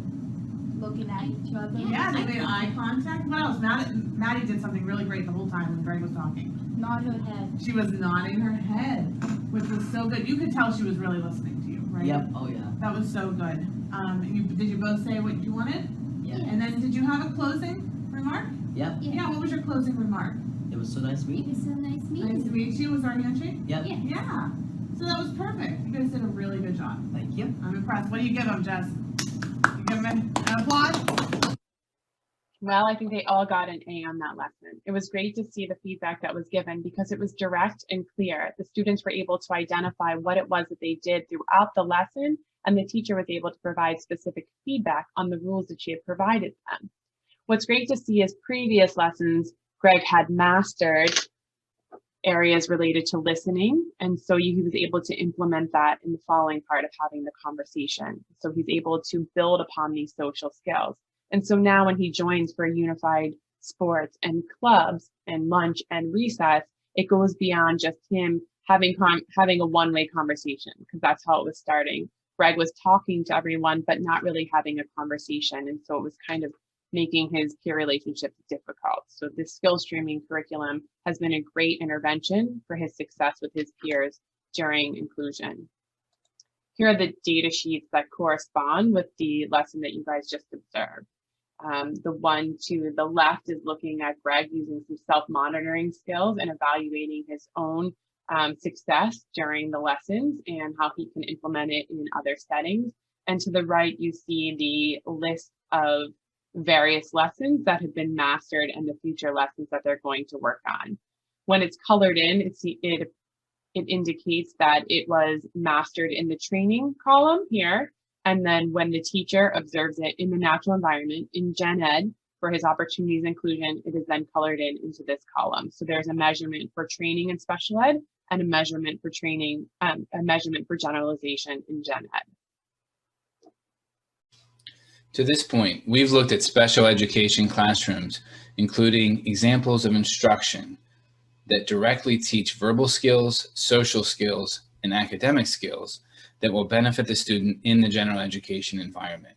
Speaker 15: looking at each other.
Speaker 13: Yeah, they made eye contact. What else? Maddie did something really great the whole time when Greg was talking.
Speaker 15: Nod her head.
Speaker 13: She was nodding her head, which was so good. You could tell she was really listening to you, right?
Speaker 20: Yep. Oh yeah.
Speaker 13: That was so good. Did you both say what you wanted?
Speaker 20: Yeah.
Speaker 13: And then did you have a closing remark?
Speaker 20: Yep.
Speaker 13: Yeah. What was your closing remark?
Speaker 20: It was so nice to meet you.
Speaker 15: It was so nice meeting you.
Speaker 13: Nice to meet you. Was our handshake?
Speaker 20: Yep.
Speaker 13: Yeah. So that was perfect. You guys did a really good job.
Speaker 20: Thank you.
Speaker 13: I'm impressed. What do you give them, Jess? You give them an applause?
Speaker 1: Well, I think they all got an A on that lesson. It was great to see the feedback that was given because it was direct and clear. The students were able to identify what it was that they did throughout the lesson, and the teacher was able to provide specific feedback on the rules that she had provided them. What's great to see is previous lessons, Greg had mastered areas related to listening, and so he was able to implement that in the following part of having the conversation. So he's able to build upon these social skills. And so now when he joins for unified sports and clubs and lunch and recess, it goes beyond just him having a one-way conversation, because that's how it was starting. Greg was talking to everyone, but not really having a conversation. And so it was kind of making his peer relationships difficult. So this skill streaming curriculum has been a great intervention for his success with his peers during inclusion. Here are the data sheets that correspond with the lesson that you guys just observed. The one to the left is looking at Greg using some self-monitoring skills and evaluating his own success during the lessons and how he can implement it in other settings. And to the right, you see the list of various lessons that have been mastered and the future lessons that they're going to work on. When it's colored in, it indicates that it was mastered in the training column here. And then when the teacher observes it in the natural environment in Gen Ed for his opportunities inclusion, it is then colored in into this column. So there's a measurement for training in special ed and a measurement for training, a measurement for generalization in Gen Ed.
Speaker 3: To this point, we've looked at special education classrooms, including examples of instruction that directly teach verbal skills, social skills, and academic skills that will benefit the student in the general education environment.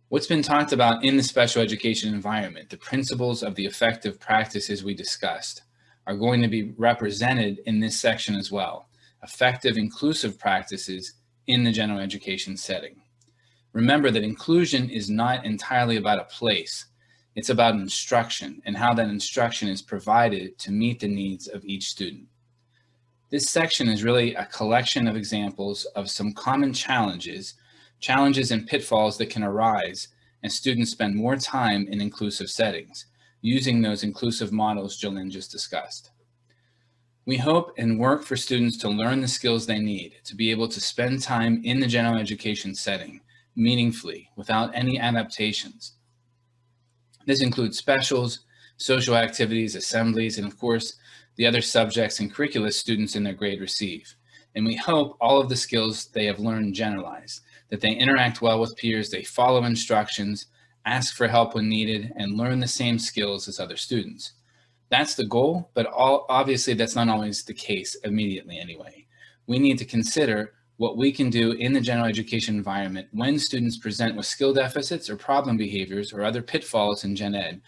Speaker 3: What's been talked about in the special education environment, the principles of the effective practices we discussed, are going to be represented in this section as well. Effective inclusive practices in the general education setting. Remember that inclusion is not entirely about a place. It's about instruction and how that instruction is provided to meet the needs of each student. This section is really a collection of examples of some common challenges and pitfalls that can arise as students spend more time in inclusive settings, using those inclusive models Jolynn just discussed. We hope and work for students to learn the skills they need to be able to spend time in the general education setting meaningfully without any adaptations. This includes specials, social activities, assemblies, and of course, the other subjects and curricula students in their grade receive. And we hope all of the skills they have learned generalize, that they interact well with peers, they follow instructions, ask for help when needed, and learn the same skills as other students. That's the goal, but obviously that's not always the case immediately anyway. We need to consider what we can do in the general education environment when students present with skill deficits or problem behaviors or other pitfalls in Gen Ed.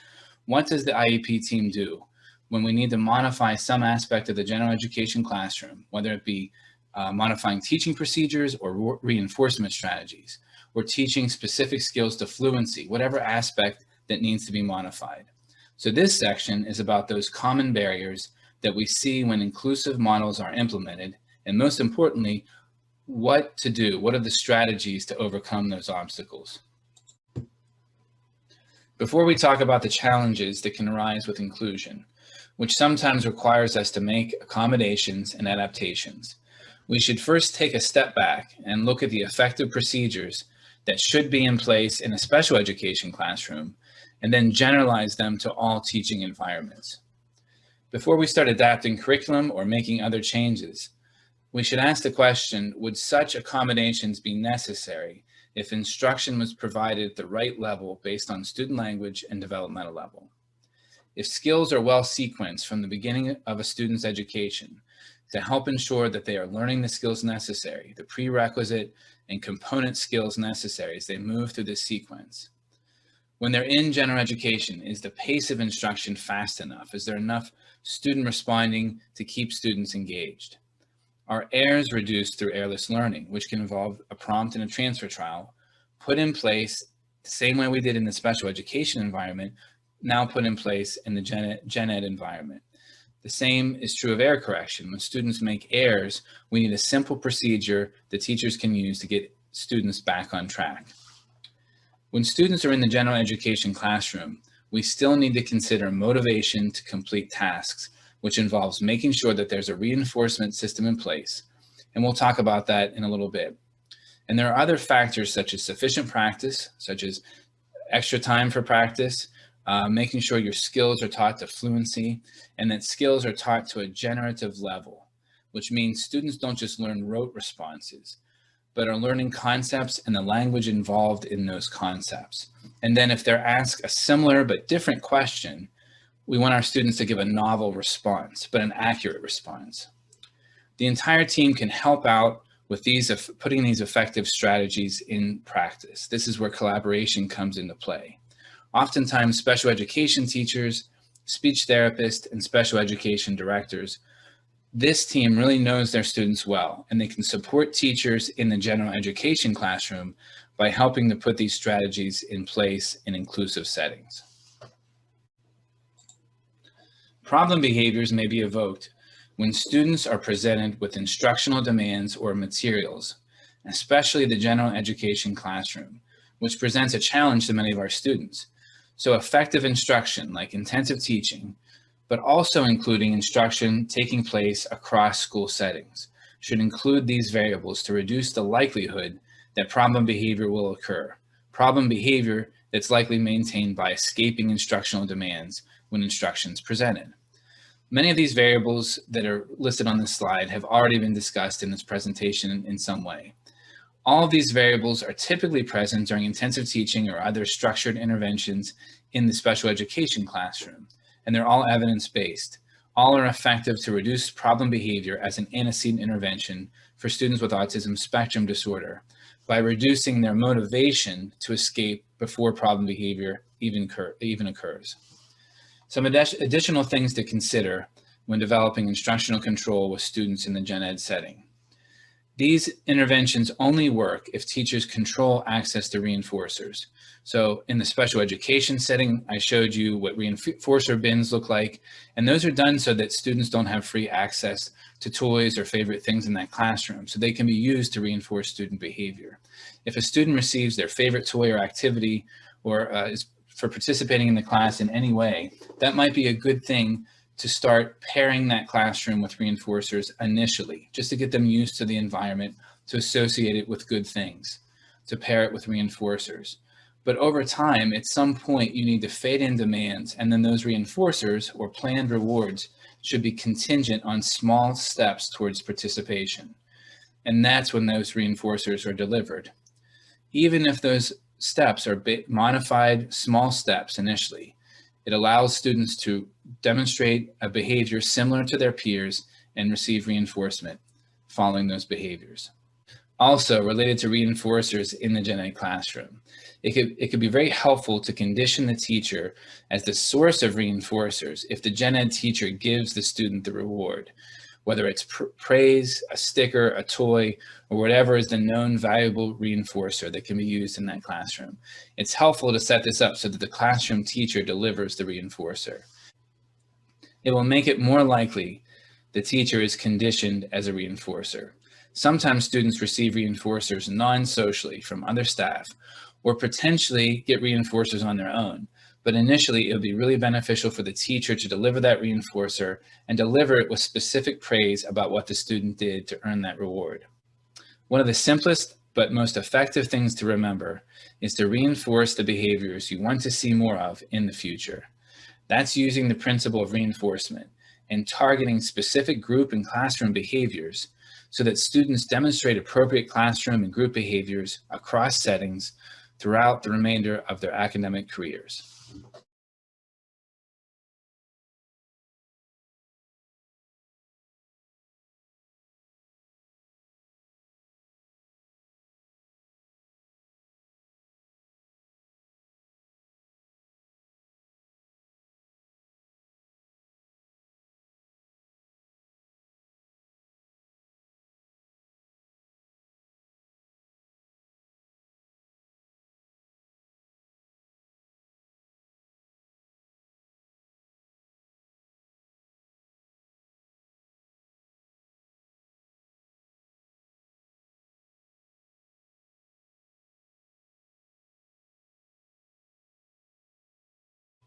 Speaker 3: What does the IEP team do when we need to modify some aspect of the general education classroom, whether it be modifying teaching procedures or reinforcement strategies, or teaching specific skills to fluency, whatever aspect that needs to be modified. So this section is about those common barriers that we see when inclusive models are implemented, and most importantly, what to do, what are the strategies to overcome those obstacles. Before we talk about the challenges that can arise with inclusion, which sometimes requires us to make accommodations and adaptations, we should first take a step back and look at the effective procedures that should be in place in a special education classroom, and then generalize them to all teaching environments. Before we start adapting curriculum or making other changes, we should ask the question, would such accommodations be necessary if instruction was provided at the right level based on student language and developmental level? If skills are well sequenced from the beginning of a student's education to help ensure that they are learning the skills necessary, the prerequisite and component skills necessary as they move through this sequence, When they're in general education, is the pace of instruction fast enough? Is there enough student responding to keep students engaged? Are errors reduced through errorless learning, which can involve a prompt and a transfer trial, put in place the same way we did in the special education environment, now put in place in the gen ed environment? The same is true of error correction. When students make errors, we need a simple procedure that teachers can use to get students back on track. When students are in the general education classroom, we still need to consider motivation to complete tasks, which involves making sure that there's a reinforcement system in place. And we'll talk about that in a little bit. And there are other factors such as sufficient practice, such as extra time for practice, making sure your skills are taught to fluency, and that skills are taught to a generative level, which means students don't just learn rote responses, but are learning concepts and the language involved in those concepts. And then if they're asked a similar but different question, we want our students to give a novel response, but an accurate response. The entire team can help out with putting these effective strategies in practice. This is where collaboration comes into play. Oftentimes, special education teachers, speech therapists, and special education directors, this team really knows their students well, and they can support teachers in the general education classroom by helping to put these strategies in place in inclusive settings. Problem behaviors may be evoked when students are presented with instructional demands or materials, especially the general education classroom, which presents a challenge to many of our students. So effective instruction, like intensive teaching, but also including instruction taking place across school settings, should include these variables to reduce the likelihood that problem behavior will occur. Problem behavior that's likely maintained by escaping instructional demands when instruction is presented. Many of these variables that are listed on this slide have already been discussed in this presentation in some way. All of these variables are typically present during intensive teaching or other structured interventions in the special education classroom, and they're all evidence-based. All are effective to reduce problem behavior as an antecedent intervention for students with autism spectrum disorder by reducing their motivation to escape before problem behavior even occurs. Some additional things to consider when developing instructional control with students in the gen ed setting. These interventions only work if teachers control access to reinforcers. So in the special education setting, I showed you what reinforcer bins look like, and those are done so that students don't have free access to toys or favorite things in that classroom, so they can be used to reinforce student behavior. If a student receives their favorite toy or activity or is for participating in the class in any way, that might be a good thing to start pairing that classroom with reinforcers initially, just to get them used to the environment, to associate it with good things, to pair it with reinforcers. But over time, at some point, you need to fade in demands, and then those reinforcers or planned rewards should be contingent on small steps towards participation. And that's when those reinforcers are delivered. Even if those steps are modified small steps initially, it allows students to demonstrate a behavior similar to their peers and receive reinforcement following those behaviors. Also, related to reinforcers in the gen ed classroom, it could be very helpful to condition the teacher as the source of reinforcers if the gen ed teacher gives the student the reward, whether it's praise, a sticker, a toy, or whatever is the known valuable reinforcer that can be used in that classroom. It's helpful to set this up so that the classroom teacher delivers the reinforcer. It will make it more likely the teacher is conditioned as a reinforcer. Sometimes students receive reinforcers non-socially from other staff, or potentially get reinforcers on their own. But initially, it would be really beneficial for the teacher to deliver that reinforcer and deliver it with specific praise about what the student did to earn that reward. One of the simplest but most effective things to remember is to reinforce the behaviors you want to see more of in the future. That's using the principle of reinforcement and targeting specific group and classroom behaviors so that students demonstrate appropriate classroom and group behaviors across settings throughout the remainder of their academic careers.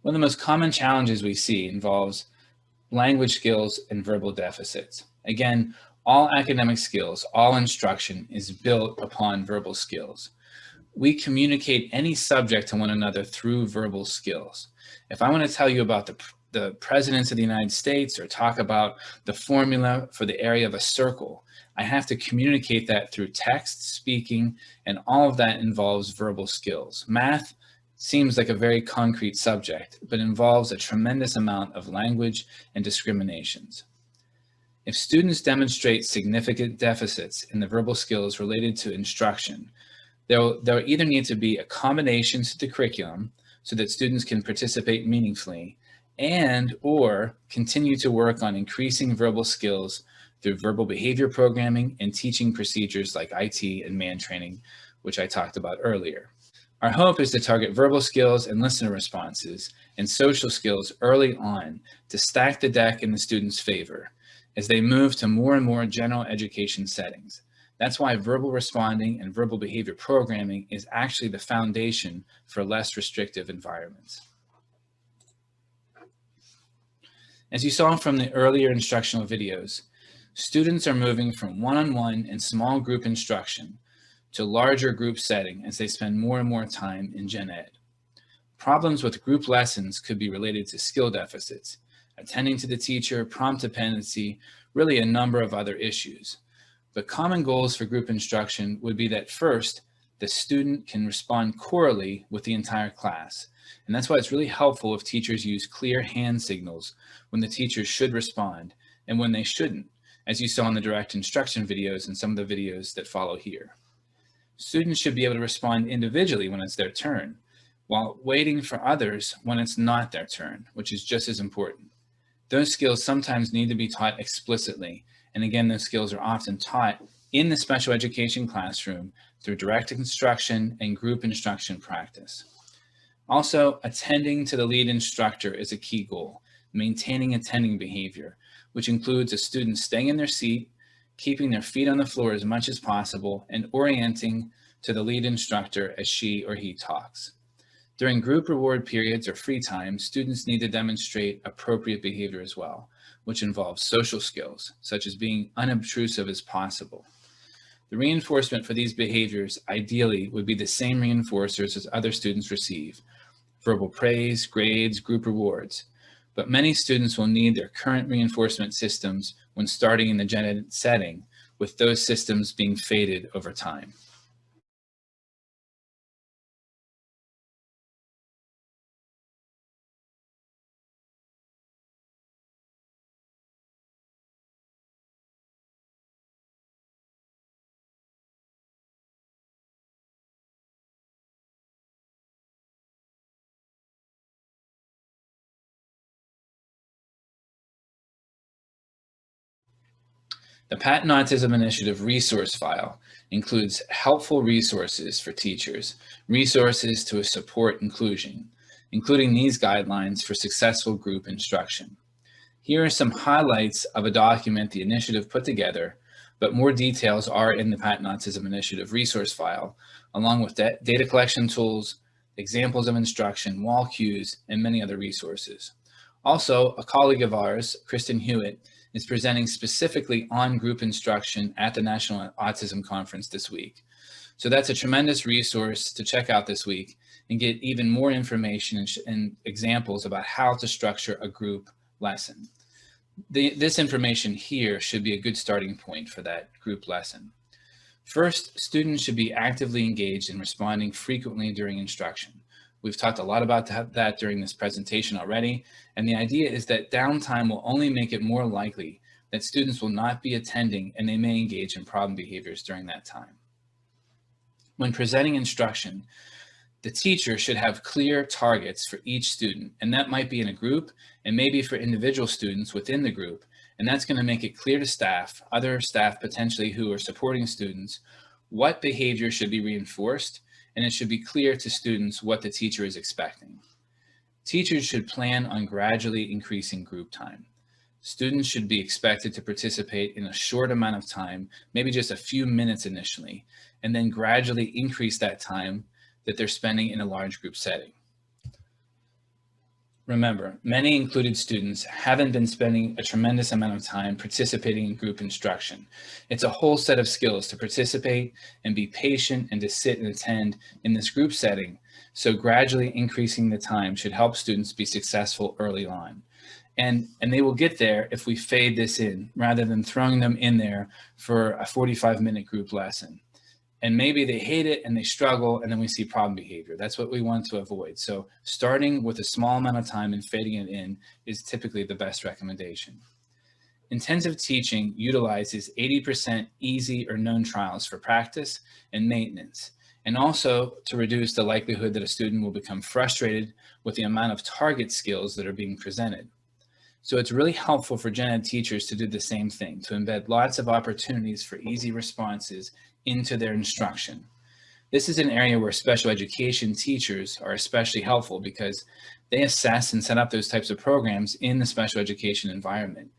Speaker 3: One of the most common challenges we see involves language skills and verbal deficits. Again, all academic skills, all instruction is built upon verbal skills. We communicate any subject to one another through verbal skills. If I want to tell you about the presidents of the United States or talk about the formula for the area of a circle, I have to communicate that through text, speaking, and all of that involves verbal skills. Math seems like a very concrete subject, but involves a tremendous amount of language and discriminations. If students demonstrate significant deficits in the verbal skills related to instruction, there'll either need to be accommodations to the curriculum so that students can participate meaningfully, and or continue to work on increasing verbal skills through verbal behavior programming and teaching procedures like IT and MAN training, which I talked about earlier. Our hope is to target verbal skills and listener responses and social skills early on to stack the deck in the students' favor as they move to more and more general education settings. That's why verbal responding and verbal behavior programming is actually the foundation for less restrictive environments. As you saw from the earlier instructional videos, students are moving from one-on-one and small group instruction to larger group setting as they spend more and more time in gen ed. Problems with group lessons could be related to skill deficits, attending to the teacher, prompt dependency, really a number of other issues. But common goals for group instruction would be that first, the student can respond chorally with the entire class. And that's why it's really helpful if teachers use clear hand signals when the teachers should respond and when they shouldn't, as you saw in the direct instruction videos and some of the videos that follow here. Students should be able to respond individually when it's their turn, while waiting for others when it's not their turn, which is just as important. Those skills sometimes need to be taught explicitly, and again, those skills are often taught in the special education classroom through direct instruction and group instruction practice. Also, attending to the lead instructor is a key goal, maintaining attending behavior, which includes a student staying in their seat, keeping their feet on the floor as much as possible, and orienting to the lead instructor as she or he talks. During group reward periods or free time, students need to demonstrate appropriate behavior as well, which involves social skills, such as being unobtrusive as possible. The reinforcement for these behaviors ideally would be the same reinforcers as other students receive: verbal praise, grades, group rewards. But many students will need their current reinforcement systems when starting in the gen ed setting, with those systems being faded over time. The Patent Autism Initiative resource file includes helpful resources for teachers, resources to support inclusion, including these guidelines for successful group instruction. Here are some highlights of a document the initiative put together, but more details are in the Patent Autism Initiative resource file, along with data collection tools, examples of instruction, wall cues, and many other resources. Also, a colleague of ours, Kristen Hewitt, is presenting specifically on group instruction at the National Autism Conference this week. So that's a tremendous resource to check out this week and get even more information and examples about how to structure a group lesson. This information here should be a good starting point for that group lesson. First, students should be actively engaged in responding frequently during instruction. We've talked a lot about that during this presentation already, and the idea is that downtime will only make it more likely that students will not be attending and they may engage in problem behaviors during that time. When presenting instruction, the teacher should have clear targets for each student, and that might be in a group and maybe for individual students within the group, and that's going to make it clear to staff, other staff potentially who are supporting students, what behavior should be reinforced, and it should be clear to students what the teacher is expecting. Teachers should plan on gradually increasing group time. Students should be expected to participate in a short amount of time, maybe just a few minutes initially, and then gradually increase that time that they're spending in a large group setting. Remember, many included students haven't been spending a tremendous amount of time participating in group instruction. It's a whole set of skills to participate and be patient and to sit and attend in this group setting. So gradually increasing the time should help students be successful early on. And they will get there if we fade this in rather than throwing them in there for a 45-minute group lesson. And maybe they hate it and they struggle, and then we see problem behavior. That's what we want to avoid. So starting with a small amount of time and fading it in is typically the best recommendation. Intensive teaching utilizes 80% easy or known trials for practice and maintenance, and also to reduce the likelihood that a student will become frustrated with the amount of target skills that are being presented. So it's really helpful for gen ed teachers to do the same thing, to embed lots of opportunities for easy responses into their instruction. This is an area where special education teachers are especially helpful because they assess and set up those types of programs in the special education environment.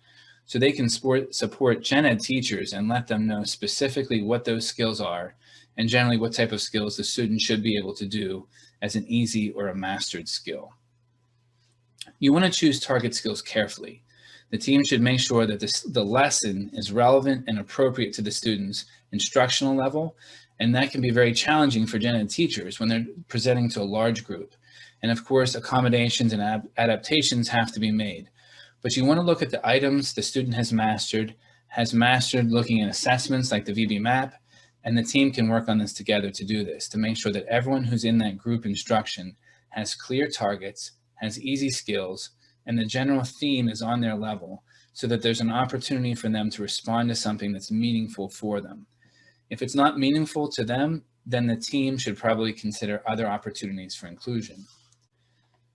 Speaker 3: So they can support gen ed teachers and let them know specifically what those skills are and generally what type of skills the student should be able to do as an easy or a mastered skill. You want to choose target skills carefully. The team should make sure that the lesson is relevant and appropriate to the student's instructional level, and that can be very challenging for gen ed teachers when they're presenting to a large group. And of course, accommodations and adaptations have to be made. But you want to look at the items the student has mastered looking at assessments like the VB map, and the team can work on this together to do this, to make sure that everyone who's in that group instruction has clear targets, has easy skills, and the general theme is on their level so that there's an opportunity for them to respond to something that's meaningful for them. If it's not meaningful to them, then the team should probably consider other opportunities for inclusion.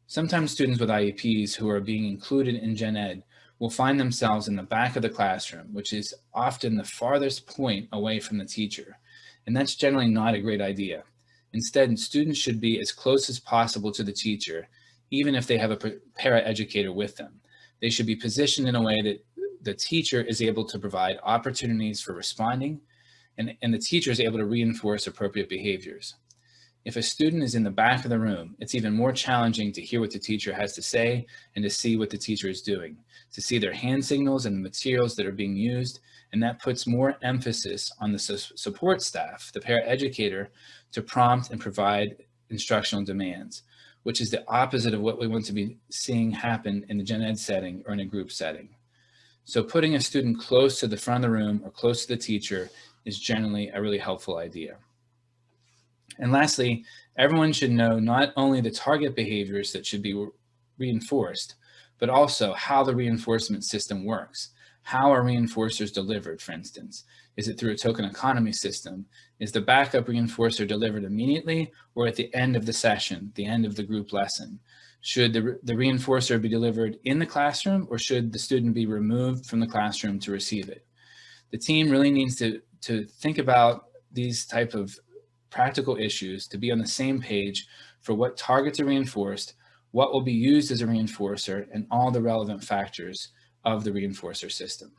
Speaker 3: Sometimes students with IEPs who are being included in gen ed will find themselves in the back of the classroom, which is often the farthest point away from the teacher. And that's generally not a great idea. Instead, students should be as close as possible to the teacher, even if they have a paraeducator with them. They should be positioned in a way that the teacher is able to provide opportunities for responding, and the teacher is able to reinforce appropriate behaviors. If a student is in the back of the room, it's even more challenging to hear what the teacher has to say and to see what the teacher is doing, to see their hand signals and the materials that are being used, and that puts more emphasis on the support staff, the paraeducator, to prompt and provide instructional demands, which is the opposite of what we want to be seeing happen in the gen ed setting or in a group setting. So putting a student close to the front of the room or close to the teacher is generally a really helpful idea. And lastly, everyone should know not only the target behaviors that should be reinforced, but also how the reinforcement system works. How are reinforcers delivered, for instance? Is it through a token economy system? Is the backup reinforcer delivered immediately or at the end of the session, the end of the group lesson? Should the reinforcer be delivered in the classroom, or should the student be removed from the classroom to receive it? The team really needs to think about these type of practical issues to be on the same page for what targets are reinforced, what will be used as a reinforcer, and all the relevant factors of the reinforcer system.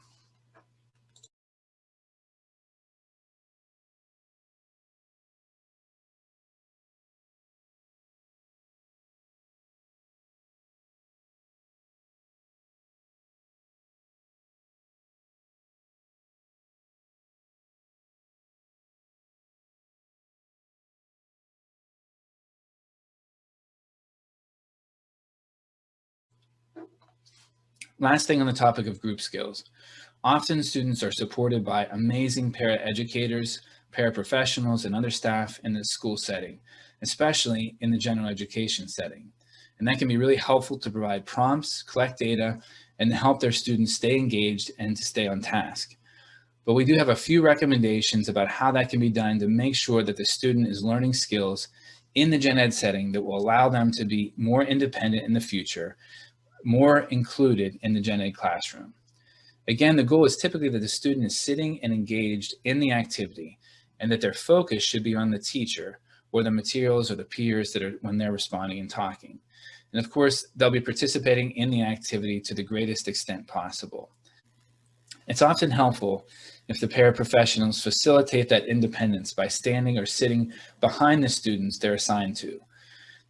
Speaker 3: Last thing on the topic of group skills. Often students are supported by amazing paraeducators, paraprofessionals, and other staff in the school setting, especially in the general education setting. And that can be really helpful to provide prompts, collect data, and to help their students stay engaged and to stay on task. But we do have a few recommendations about how that can be done to make sure that the student is learning skills in the gen ed setting that will allow them to be more independent in the future, more included in the gen ed classroom. Again, the goal is typically that the student is sitting and engaged in the activity and that their focus should be on the teacher or the materials or the peers that are when they're responding and talking. And of course, they'll be participating in the activity to the greatest extent possible. It's often helpful if the paraprofessionals facilitate that independence by standing or sitting behind the students they're assigned to.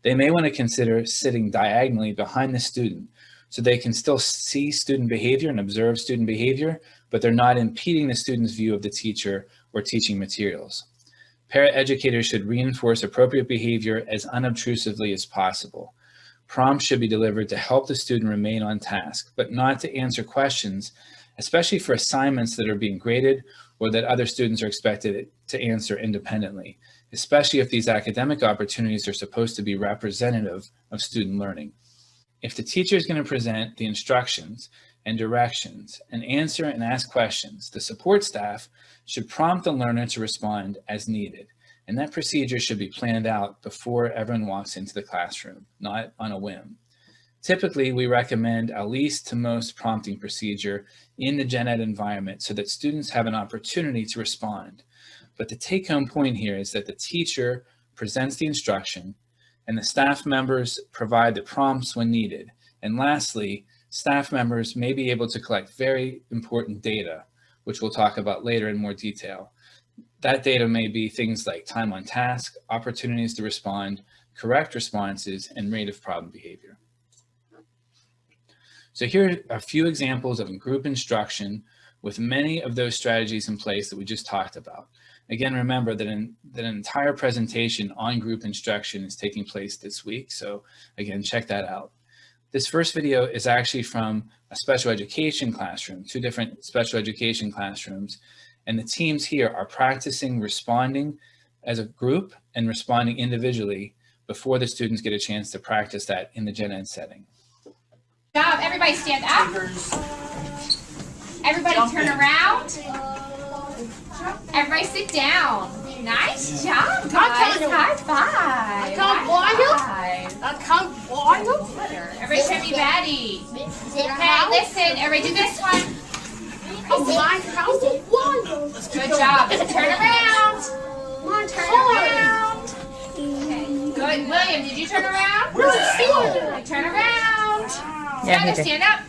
Speaker 3: They may want to consider sitting diagonally behind the student so they can still see student behavior and observe student behavior, but they're not impeding the student's view of the teacher or teaching materials. Paraeducators should reinforce appropriate behavior as unobtrusively as possible. Prompts should be delivered to help the student remain on task, but not to answer questions, especially for assignments that are being graded or that other students are expected to answer independently, especially if these academic opportunities are supposed to be representative of student learning. If the teacher is going to present the instructions and directions and answer and ask questions, the support staff should prompt the learner to respond as needed. And that procedure should be planned out before everyone walks into the classroom, not on a whim. Typically, we recommend a least to most prompting procedure in the gen ed environment so that students have an opportunity to respond. But the take-home point here is that the teacher presents the instruction and the staff members provide the prompts when needed. And lastly, staff members may be able to collect very important data, which we'll talk about later in more detail. That data may be things like time on task, opportunities to respond, correct responses, and rate of problem behavior. So here are a few examples of group instruction with many of those strategies in place that we just talked about. Again, remember that an entire presentation on group instruction is taking place this week. So again, check that out. This first video is actually from a special education classroom, 2 different special education classrooms. And the teams here are practicing responding as a group and responding individually before the students get a chance to practice that in the gen ed setting.
Speaker 2: Good job. Everybody stand up. Everybody turn around. Everybody sit down. Nice job, guys. High five. Everybody should be ready. Okay, listen. Everybody do this one. Good job. Turn around. Turn around. Okay. Good. William, did you turn around? Turn around. Together, stand up.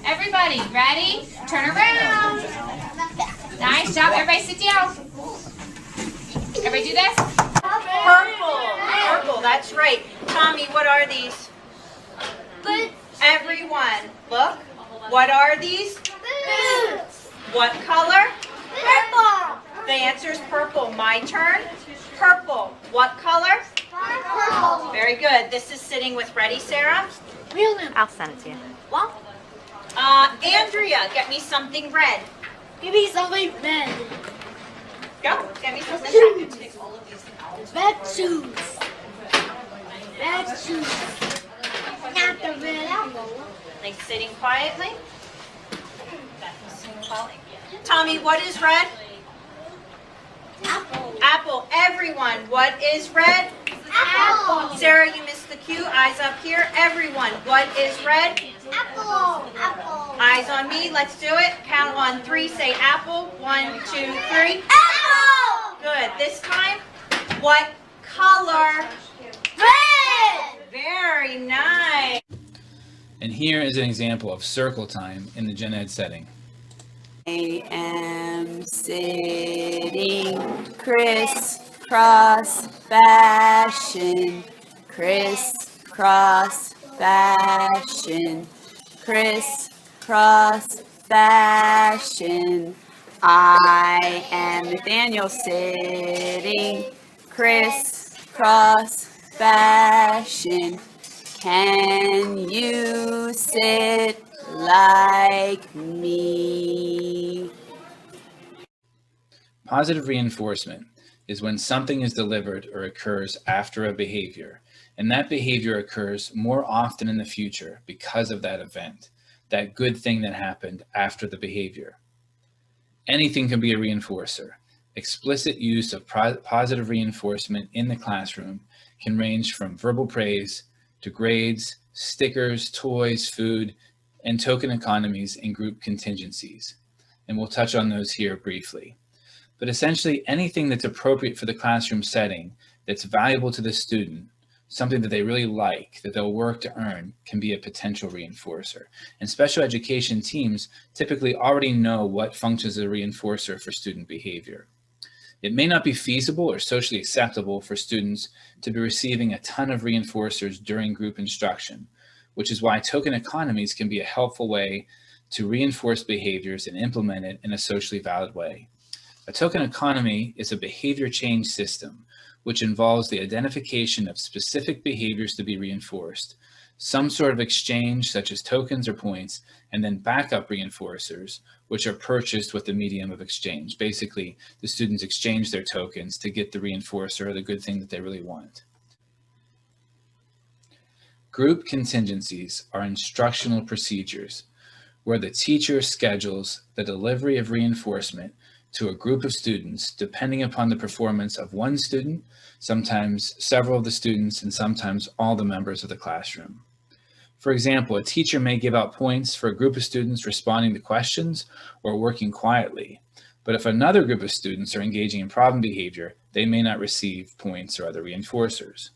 Speaker 2: Everybody, ready? Turn around. Nice job. Everybody sit down. Everybody do this.
Speaker 21: Purple, that's right. Tommy, what are these?
Speaker 9: Boots.
Speaker 21: Everyone, look. What are these?
Speaker 9: Boots.
Speaker 21: What color?
Speaker 9: Purple.
Speaker 21: The answer is purple. My turn. Purple. What color?
Speaker 9: Purple.
Speaker 21: Very good. This is sitting with ready, Sarah?
Speaker 8: I'll send it to you.
Speaker 21: Well, Andrea, get me something red.
Speaker 9: Give me something red.
Speaker 21: Go. Get me something red.
Speaker 9: Red shoes. Red shoes. Not the red apple.
Speaker 21: Like sitting quietly. Tommy, what is red?
Speaker 9: Apple.
Speaker 21: Apple. Everyone, what is red?
Speaker 9: Apple.
Speaker 21: Sarah, you missed the cue. Eyes up here. Everyone, what is red?
Speaker 9: Apple. Apple.
Speaker 21: Eyes on me. Let's do it. Count on 3. Say apple. 1, 2, 3.
Speaker 9: Apple.
Speaker 21: Good. This time, what color?
Speaker 9: Red.
Speaker 21: Very nice.
Speaker 3: And here is an example of circle time in the gen ed setting.
Speaker 22: I am sitting crisscross fashion, crisscross fashion, crisscross fashion. I am Nathaniel sitting crisscross fashion. Can you sit like me?
Speaker 3: Positive reinforcement is when something is delivered or occurs after a behavior, and that behavior occurs more often in the future because of that event, that good thing that happened after the behavior. Anything can be a reinforcer. Explicit use of positive reinforcement in the classroom can range from verbal praise to grades, stickers, toys, food, and token economies and group contingencies. And we'll touch on those here briefly. But essentially anything that's appropriate for the classroom setting, that's valuable to the student, something that they really like, that they'll work to earn, can be a potential reinforcer. And special education teams typically already know what functions as a reinforcer for student behavior. It may not be feasible or socially acceptable for students to be receiving a ton of reinforcers during group instruction, which is why token economies can be a helpful way to reinforce behaviors and implement it in a socially valid way. A token economy is a behavior change system, which involves the identification of specific behaviors to be reinforced, some sort of exchange such as tokens or points, and then backup reinforcers, which are purchased with the medium of exchange. Basically, the students exchange their tokens to get the reinforcer or the good thing that they really want. Group contingencies are instructional procedures where the teacher schedules the delivery of reinforcement to a group of students depending upon the performance of one student, sometimes several of the students, and sometimes all the members of the classroom. For example, a teacher may give out points for a group of students responding to questions or working quietly, but if another group of students are engaging in problem behavior, they may not receive points or other reinforcers.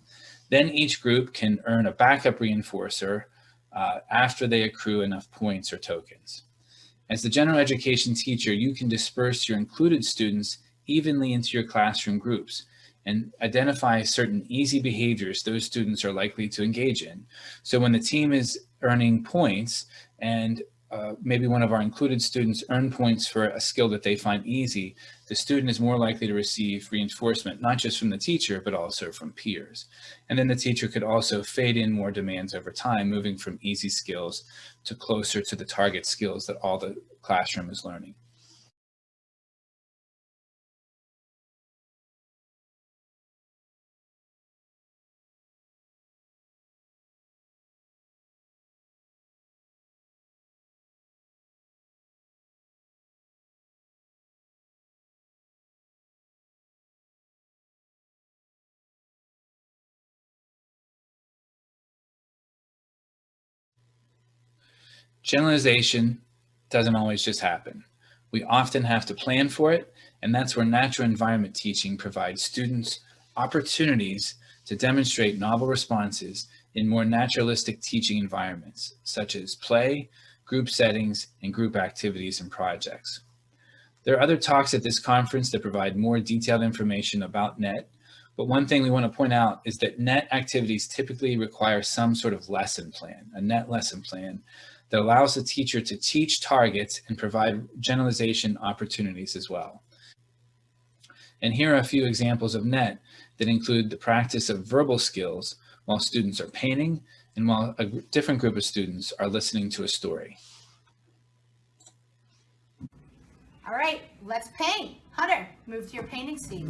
Speaker 3: Then each group can earn a backup reinforcer after they accrue enough points or tokens. As the general education teacher, you can disperse your included students evenly into your classroom groups and identify certain easy behaviors those students are likely to engage in. So when the team is earning points and maybe one of our included students earn points for a skill that they find easy, the student is more likely to receive reinforcement, not just from the teacher, but also from peers. And then the teacher could also fade in more demands over time, moving from easy skills to closer to the target skills that all the classroom is learning. Generalization doesn't always just happen. We often have to plan for it, and that's where natural environment teaching provides students opportunities to demonstrate novel responses in more naturalistic teaching environments, such as play, group settings, and group activities and projects. There are other talks at this conference that provide more detailed information about NET, but one thing we want to point out is that NET activities typically require some sort of lesson plan, a NET lesson plan, that allows the teacher to teach targets and provide generalization opportunities as well. And here are a few examples of NET that include the practice of verbal skills while students are painting and while a different group of students are listening to a story.
Speaker 15: All right, let's paint. Hunter, move to your painting seat.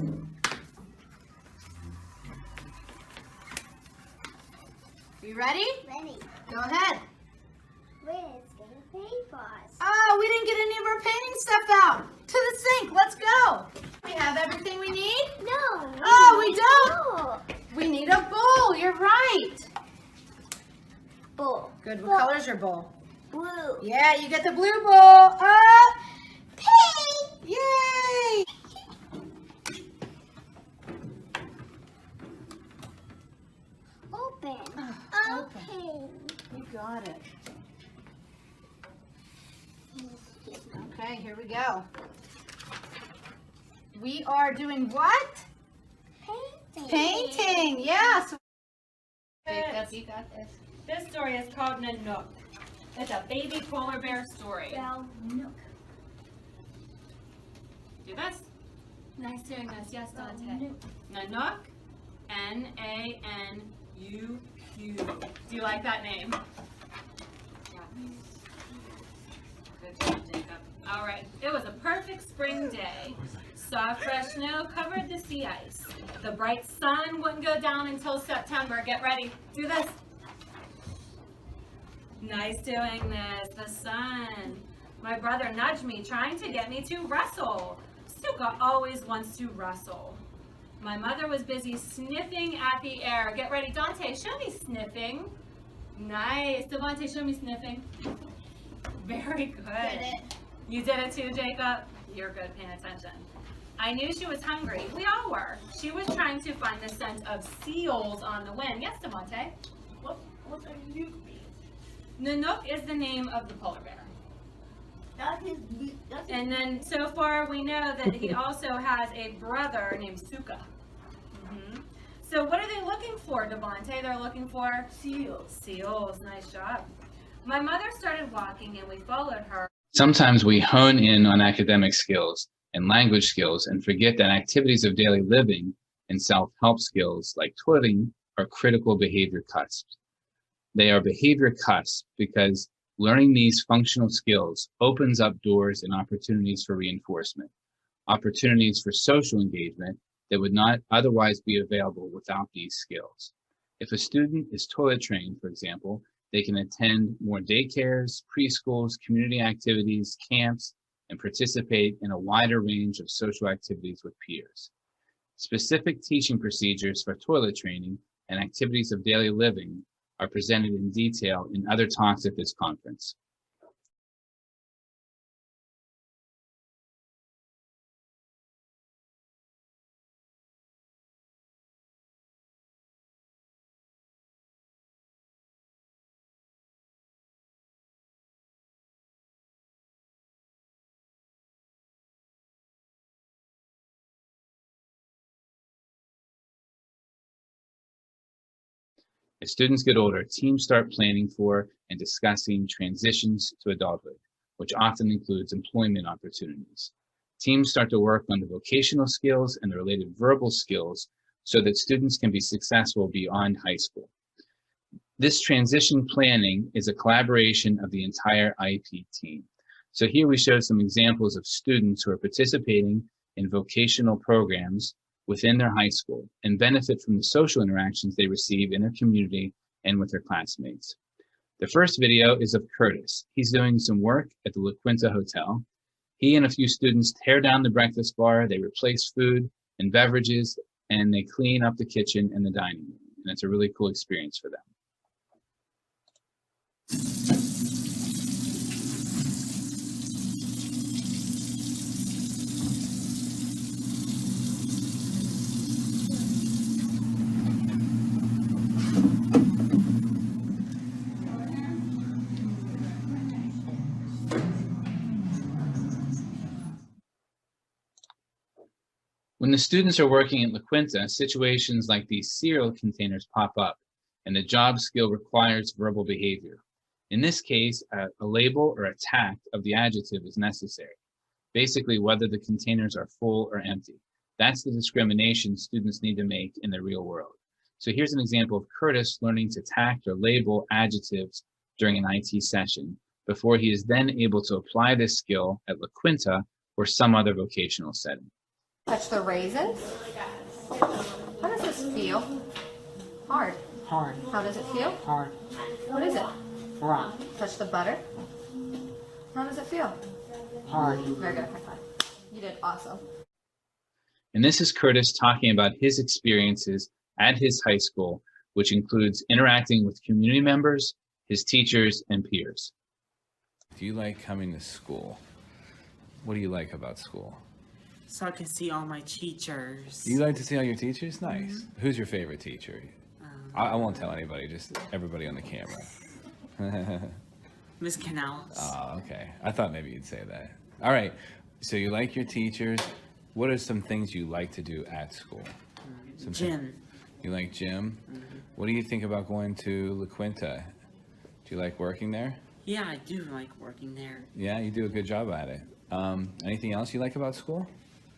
Speaker 15: You ready?
Speaker 9: Ready.
Speaker 15: Go ahead.
Speaker 9: Where's getting paint boss?
Speaker 15: Oh, we didn't get any of our painting stuff out. To the sink, let's go. We have everything we need?
Speaker 9: No.
Speaker 15: We don't. We need a bowl, you're right.
Speaker 9: Bowl.
Speaker 15: Good, what color's your bowl?
Speaker 9: Blue.
Speaker 15: Yeah, you get the blue bowl.
Speaker 9: Pink.
Speaker 15: Yay.
Speaker 9: Open. Open.
Speaker 15: You got it. Okay, here we go. We are doing what?
Speaker 9: Painting.
Speaker 15: Painting, yes.
Speaker 10: Jacob, you got this. This story is called Nanook. It's a baby polar bear story.
Speaker 2: Nook.
Speaker 10: Do this.
Speaker 2: Nice doing this. Yes, Dante.
Speaker 10: Nanook. N-A-N-U-Q. Do you like that name? Yeah. Good job, Jacob. All right. It was a perfect spring day. Soft, fresh snow covered the sea ice. The bright sun wouldn't go down until September. Get ready. Do this. Nice doing this. The sun. My brother nudged me, trying to get me to wrestle. Suka always wants to wrestle. My mother was busy sniffing at the air. Get ready, Dante, show me sniffing. Nice. Devontae, show me sniffing. Very good.
Speaker 15: Did it.
Speaker 10: You did it too, Jacob? You're good, paying attention. I knew she was hungry. We all were. She was trying to find the scent of seals on the wind. Yes, Devontae? What does Nanook mean? Nanook is the name of the polar bear.
Speaker 9: That's
Speaker 4: And then so far we know that he also has a brother named Suka. So what are they looking for, Devontae? They're looking for seals. Seals, nice job. My mother started walking and we followed her.
Speaker 3: Sometimes we hone in on academic skills and language skills and forget that activities of daily living and self-help skills like toileting are critical behavior cusps. They are behavior cusps because learning these functional skills opens up doors and opportunities for reinforcement, opportunities for social engagement that would not otherwise be available without these skills. If a student is toilet trained, for example, they can attend more daycares, preschools, community activities, camps, and participate in a wider range of social activities with peers. Specific teaching procedures for toilet training and activities of daily living are presented in detail in other talks at this conference. As students get older, teams start planning for and discussing transitions to adulthood, which often includes employment opportunities. Teams start to work on the vocational skills and the related verbal skills so that students can be successful beyond high school. This transition planning is a collaboration of the entire IEP team. So here we show some examples of students who are participating in vocational programs within their high school and benefit from the social interactions they receive in their community and with their classmates. The first video is of Curtis. He's doing some work at the La Quinta Hotel. He and a few students tear down the breakfast bar, they replace food and beverages, and they clean up the kitchen and the dining room. And it's a really cool experience for them. When the students are working at La Quinta, situations like these cereal containers pop up, and the job skill requires verbal behavior. In this case, a label or a tact of the adjective is necessary, basically whether the containers are full or empty. That's the discrimination students need to make in the real world. So here's an example of Curtis learning to tact or label adjectives during an IT session before he is then able to apply this skill at La Quinta or some other vocational setting.
Speaker 15: Touch the raisins. How does this feel? Hard.
Speaker 18: Hard.
Speaker 15: How does it feel?
Speaker 18: Hard.
Speaker 15: What is it?
Speaker 18: Raw.
Speaker 15: Touch the butter. How does it feel?
Speaker 18: Hard.
Speaker 15: Very good. High five. You did awesome.
Speaker 3: And this is Curtis talking about his experiences at his high school, which includes interacting with community members, his teachers, and peers.
Speaker 16: Do you like coming to school? What do you like about school?
Speaker 18: So I can see all my teachers.
Speaker 16: You like to see all your teachers? Nice. Who's your favorite teacher? I won't tell anybody, just everybody on the camera.
Speaker 18: Miss Canals.
Speaker 16: Oh, okay. I thought maybe you'd say that. All right. So you like your teachers. What are some things you like to do at school?
Speaker 18: Gym.
Speaker 16: You like gym? What do you think about going to La Quinta? Do you like working there?
Speaker 18: Yeah, I do like working there.
Speaker 16: Yeah, you do a good job at it. Anything else you like about school?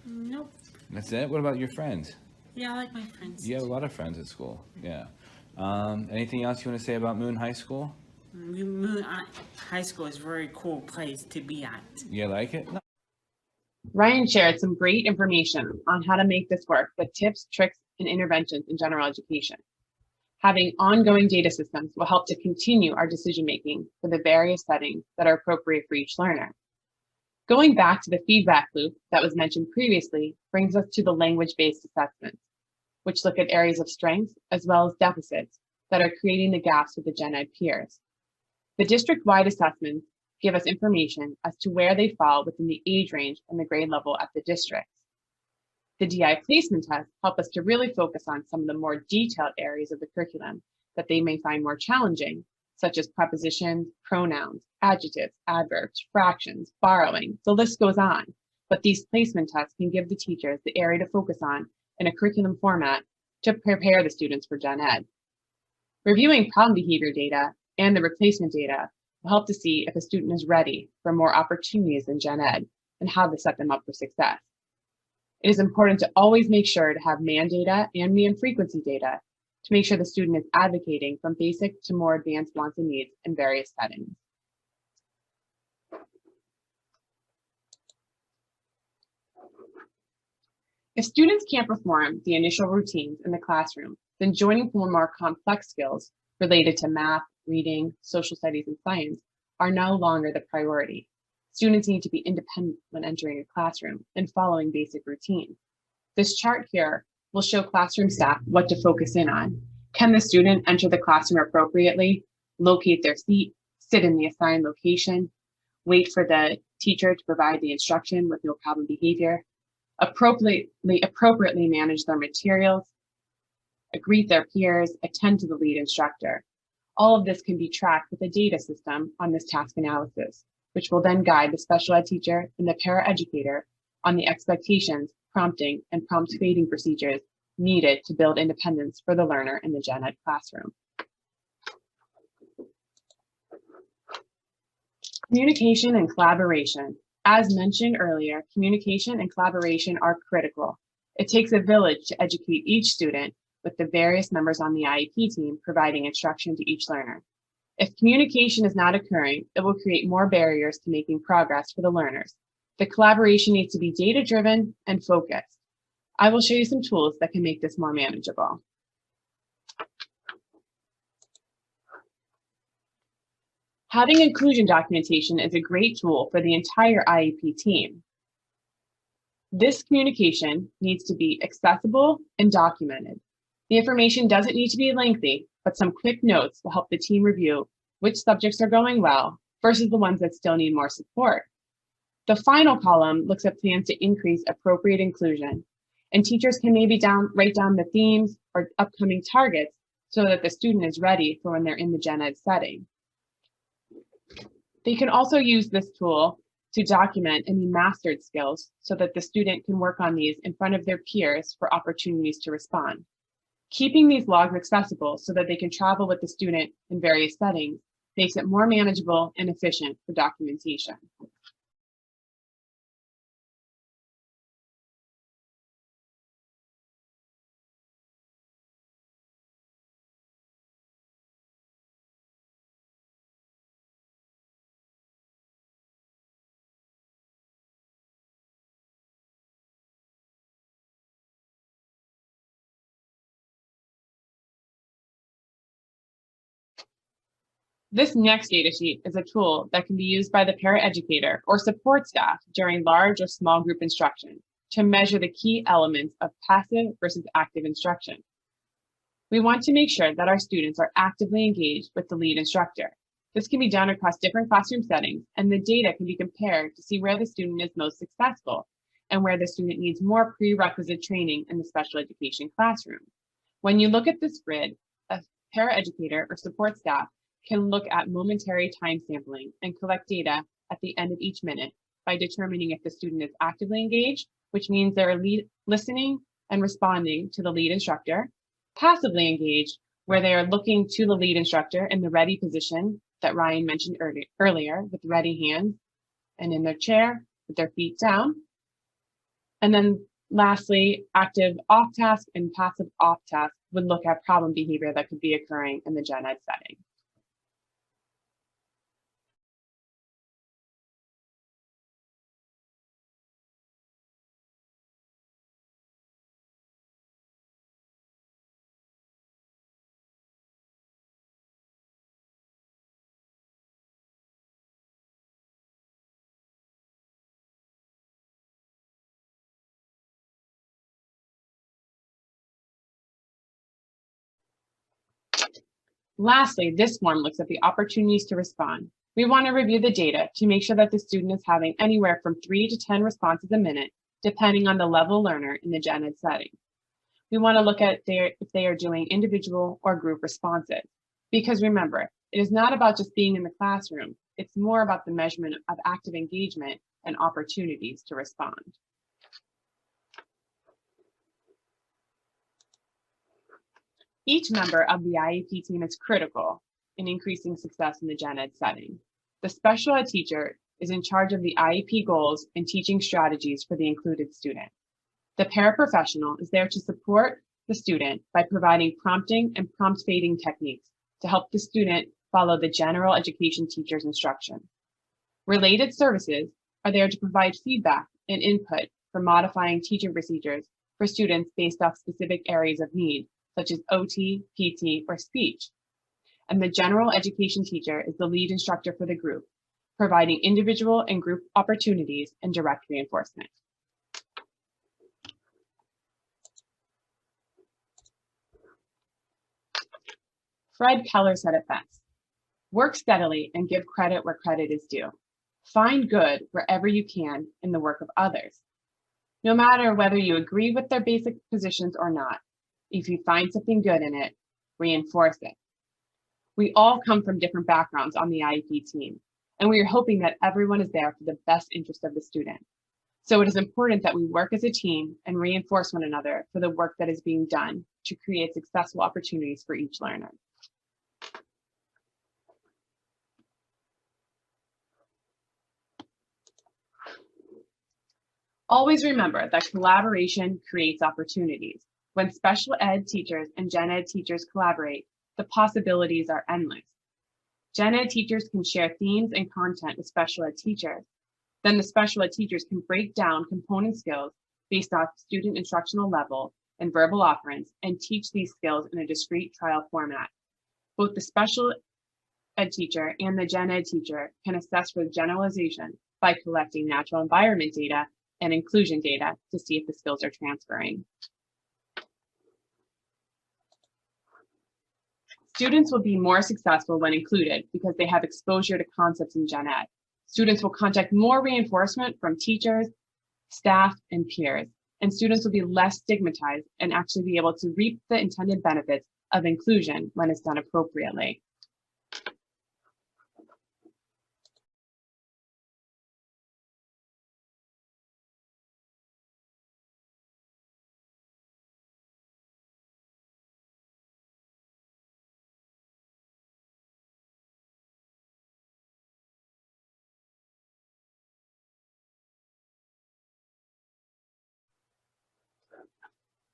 Speaker 18: Nope.
Speaker 16: That's it? What about your friends?
Speaker 18: Yeah, I like my friends.
Speaker 16: You have a lot of friends at school. Yeah. Anything else you want to say about Moon High School?
Speaker 18: Moon High School is a very cool place to be at.
Speaker 16: You like it? No.
Speaker 1: Ryan shared some great information on how to make this work with tips, tricks, and interventions in general education. Having ongoing data systems will help to continue our decision-making for the various settings that are appropriate for each learner. Going back to the feedback loop that was mentioned previously brings us to the language-based assessments, which look at areas of strengths as well as deficits that are creating the gaps with the gen ed peers. The district-wide assessments give us information as to where they fall within the age range and the grade level at the districts. The DI placement tests help us to really focus on some of the more detailed areas of the curriculum that they may find more challenging, such as prepositions, pronouns, adjectives, adverbs, fractions, borrowing. The list goes on, but these placement tests can give the teachers the area to focus on in a curriculum format to prepare the students for Gen Ed. Reviewing problem behavior data and the replacement data will help to see if a student is ready for more opportunities in Gen Ed and how to set them up for success. It is important to always make sure to have man data and mean frequency data to make sure the student is advocating from basic to more advanced wants and needs in various settings. If students can't perform the initial routines in the classroom, then joining for more complex skills related to math, reading, social studies, and science are no longer the priority. Students need to be independent when entering a classroom and following basic routines. This chart here will show classroom staff what to focus in on. Can the student enter the classroom appropriately, locate their seat, sit in the assigned location, wait for the teacher to provide the instruction with no problem behavior, appropriately manage their materials, greet their peers, attend to the lead instructor. All of this can be tracked with a data system on this task analysis, which will then guide the special ed teacher and the paraeducator on the expectations, prompting, and prompt fading procedures needed to build independence for the learner in the Gen Ed classroom. Communication and collaboration. As mentioned earlier, communication and collaboration are critical. It takes a village to educate each student, with the various members on the IEP team providing instruction to each learner. If communication is not occurring, it will create more barriers to making progress for the learners. The collaboration needs to be data-driven and focused. I will show you some tools that can make this more manageable. Having inclusion documentation is a great tool for the entire IEP team. This communication needs to be accessible and documented. The information doesn't need to be lengthy, but some quick notes will help the team review which subjects are going well versus the ones that still need more support. The final column looks at plans to increase appropriate inclusion, and teachers can maybe write down the themes or upcoming targets so that the student is ready for when they're in the Gen Ed setting. They can also use this tool to document any mastered skills so that the student can work on these in front of their peers for opportunities to respond. Keeping these logs accessible so that they can travel with the student in various settings makes it more manageable and efficient for documentation. This next data sheet is a tool that can be used by the paraeducator or support staff during large or small group instruction to measure the key elements of passive versus active instruction. We want to make sure that our students are actively engaged with the lead instructor. This can be done across different classroom settings, and the data can be compared to see where the student is most successful and where the student needs more prerequisite training in the special education classroom. When you look at this grid, a paraeducator or support staff can look at momentary time sampling and collect data at the end of each minute by determining if the student is actively engaged, which means they're listening and responding to the lead instructor, passively engaged, where they are looking to the lead instructor in the ready position that Ryan mentioned earlier with ready hands and in their chair with their feet down. And then lastly, active off task and passive off task would look at problem behavior that could be occurring in the Gen Ed setting. Lastly, this form looks at the opportunities to respond. We want to review the data to make sure that the student is having anywhere from 3 to 10 responses a minute, depending on the level learner in the Gen Ed setting. We want to look at if they are doing individual or group responses. Because remember, It is not about just being in the classroom. It's more about the measurement of active engagement and opportunities to respond. Each member of the IEP team is critical in increasing success in the gen ed setting. The special ed teacher is in charge of the IEP goals and teaching strategies for the included student. The paraprofessional is there to support the student by providing prompting and prompt fading techniques to help the student follow the general education teacher's instruction. Related services are there to provide feedback and input for modifying teaching procedures for students based off specific areas of need, such as OT, PT, or speech. And the general education teacher is the lead instructor for the group, providing individual and group opportunities and direct reinforcement. Fred Keller said it best: work steadily and give credit where credit is due. Find good wherever you can in the work of others. No matter whether you agree with their basic positions or not, if you find something good in it, reinforce it. We all come from different backgrounds on the IEP team, and we are hoping that everyone is there for the best interest of the student. So it is important that we work as a team and reinforce one another for the work that is being done to create successful opportunities for each learner. Always remember that collaboration creates opportunities. When special ed teachers and gen ed teachers collaborate, the possibilities are endless. Gen ed teachers can share themes and content with special ed teachers. Then the special ed teachers can break down component skills based off student instructional level and verbal operants and teach these skills in a discrete trial format. Both the special ed teacher and the gen ed teacher can assess for generalization by collecting natural environment data and inclusion data to see if the skills are transferring. Students will be more successful when included because they have exposure to concepts in gen ed. Students will contact more reinforcement from teachers, staff, and peers, and students will be less stigmatized and actually be able to reap the intended benefits of inclusion when it's done appropriately.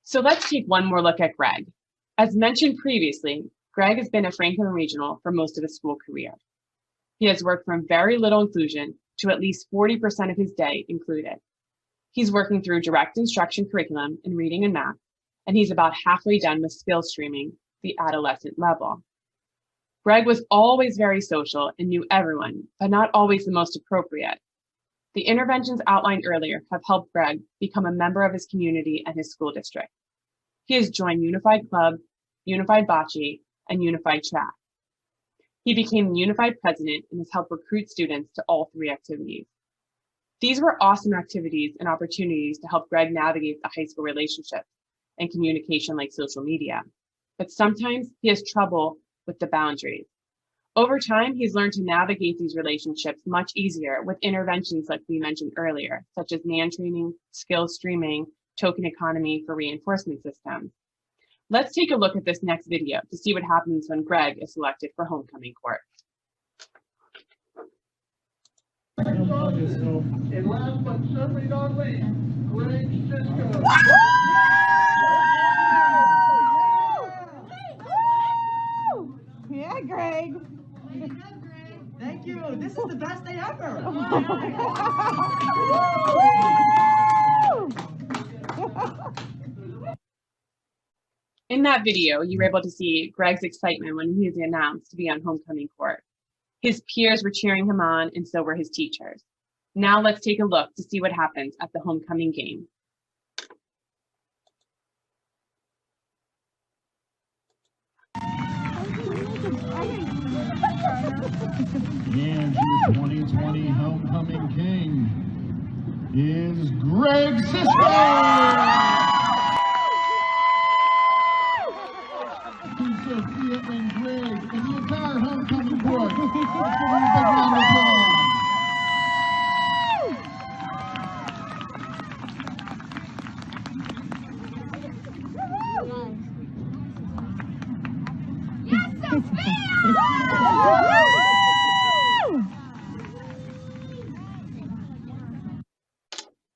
Speaker 1: So let's take one more look at Greg. As mentioned previously, Greg has been at Franklin Regional for most of his school career. He has worked from very little inclusion to at least 40% of his day included. He's working through direct instruction curriculum in reading and math, and he's about halfway done with skill streaming, the adolescent level. Greg was always very social and knew everyone, but not always the most appropriate. The interventions outlined earlier have helped Greg become a member of his community and his school district. He has joined Unified Club, Unified Bocce, and Unified Track. He became the Unified President and has helped recruit students to all 3 activities. These were awesome activities and opportunities to help Greg navigate the high school relationships and communication like social media. But sometimes he has trouble with the boundaries. Over time, he's learned to navigate these relationships much easier with interventions like we mentioned earlier, such as NAN training, skill streaming, token economy for reinforcement systems. Let's take a look at this next video to see what happens when Greg is selected for homecoming court.
Speaker 12: And last but certainly not least, Greg Cisco.
Speaker 5: Yeah, Greg.
Speaker 18: Thank you. This is the best day ever.
Speaker 1: In that video, you were able to see Greg's excitement when he was announced to be on homecoming court. His peers were cheering him on, and so were his teachers. Now let's take a look to see what happens at the homecoming game.
Speaker 7: And your 2020 homecoming king is Greg Cisco! To Sophia and Greg and the entire homecoming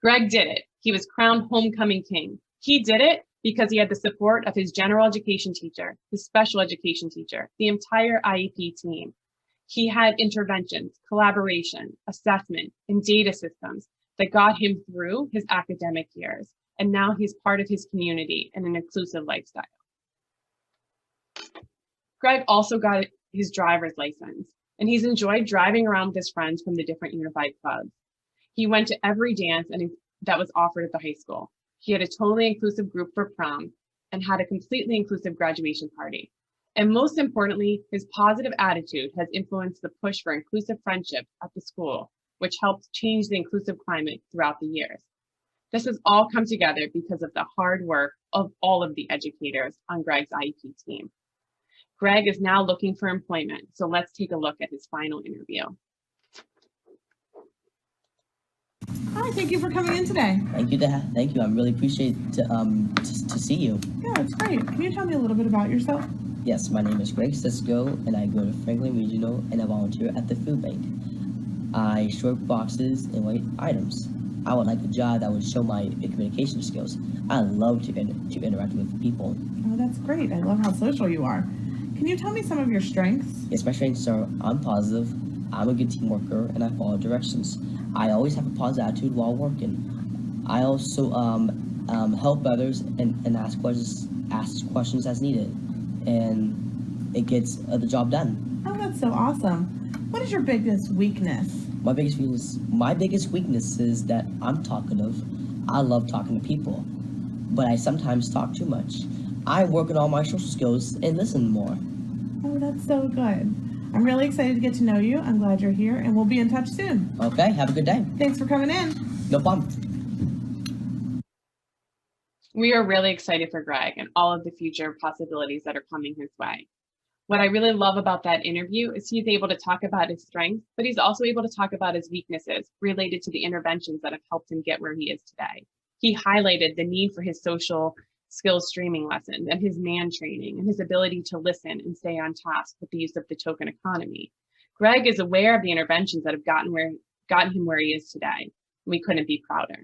Speaker 1: Greg did it. He was crowned homecoming king. He did it because he had the support of his general education teacher, his special education teacher, the entire IEP team. He had interventions, collaboration, assessment, and data systems that got him through his academic years. And now he's part of his community and an inclusive lifestyle. Greg also got his driver's license, and he's enjoyed driving around with his friends from the different unified clubs. He went to every dance that was offered at the high school. He had a totally inclusive group for prom and had a completely inclusive graduation party. And most importantly, his positive attitude has influenced the push for inclusive friendship at the school, which helped change the inclusive climate throughout the years. This has all come together because of the hard work of all of the educators on Greg's IEP team. Greg is now looking for employment, so let's take a look at his final interview.
Speaker 13: Hi, thank you for coming in today.
Speaker 20: Thank you, Dad. Thank you. I'm really appreciate to see you.
Speaker 13: Yeah, it's great. Can you tell me a little bit about yourself?
Speaker 20: Yes, my name is Greg Cisco, and I go to Franklin Regional, and I volunteer at the food bank. I sort boxes and weigh items. I would like a job that would show my communication skills. I love to interact with people.
Speaker 13: Oh, that's great. I love how social you are. Can you tell me some of your strengths?
Speaker 20: Yes, my strengths are I'm positive, I'm a good team worker, and I follow directions. I always have a positive attitude while working. I also help others and ask questions as needed, and it gets the job done.
Speaker 13: Oh, that's so awesome. What is your biggest weakness?
Speaker 20: My biggest weakness is that I'm talkative. I love talking to people, but I sometimes talk too much. I work on all my social skills and listen more.
Speaker 13: Oh, that's so good. I'm really excited to get to know you. I'm glad you're here, and we'll be in touch soon.
Speaker 20: Okay, have a good day.
Speaker 13: Thanks for coming in.
Speaker 20: No problem.
Speaker 1: We are really excited for Greg and all of the future possibilities that are coming his way. What I really love about that interview is he's able to talk about his strengths, but he's also able to talk about his weaknesses related to the interventions that have helped him get where he is today. He highlighted the need for his social skills streaming lessons and his man training and his ability to listen and stay on task with the use of the token economy. Greg is aware of the interventions that have gotten him where he is today. We couldn't be prouder.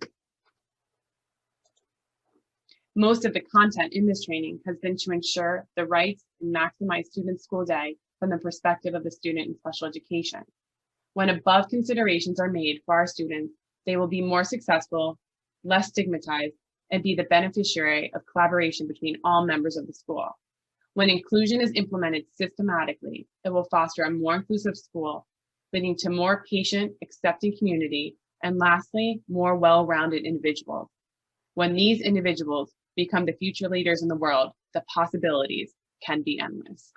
Speaker 1: Most of the content in this training has been to ensure the rights and maximize students' school day from the perspective of the student in special education. When above considerations are made for our students, they will be more successful, less stigmatized, and be the beneficiary of collaboration between all members of the school. When inclusion is implemented systematically, it will foster a more inclusive school, leading to more patient, accepting community, and lastly, more well-rounded individuals. When these individuals become the future leaders in the world, the possibilities can be endless.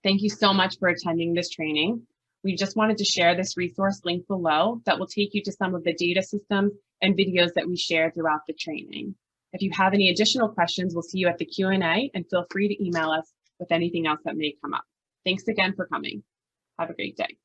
Speaker 1: Thank you so much for attending this training. We just wanted to share this resource link below that will take you to some of the data systems and videos that we shared throughout the training. If you have any additional questions, we'll see you at the Q&A, and feel free to email us with anything else that may come up. Thanks again for coming. Have a great day.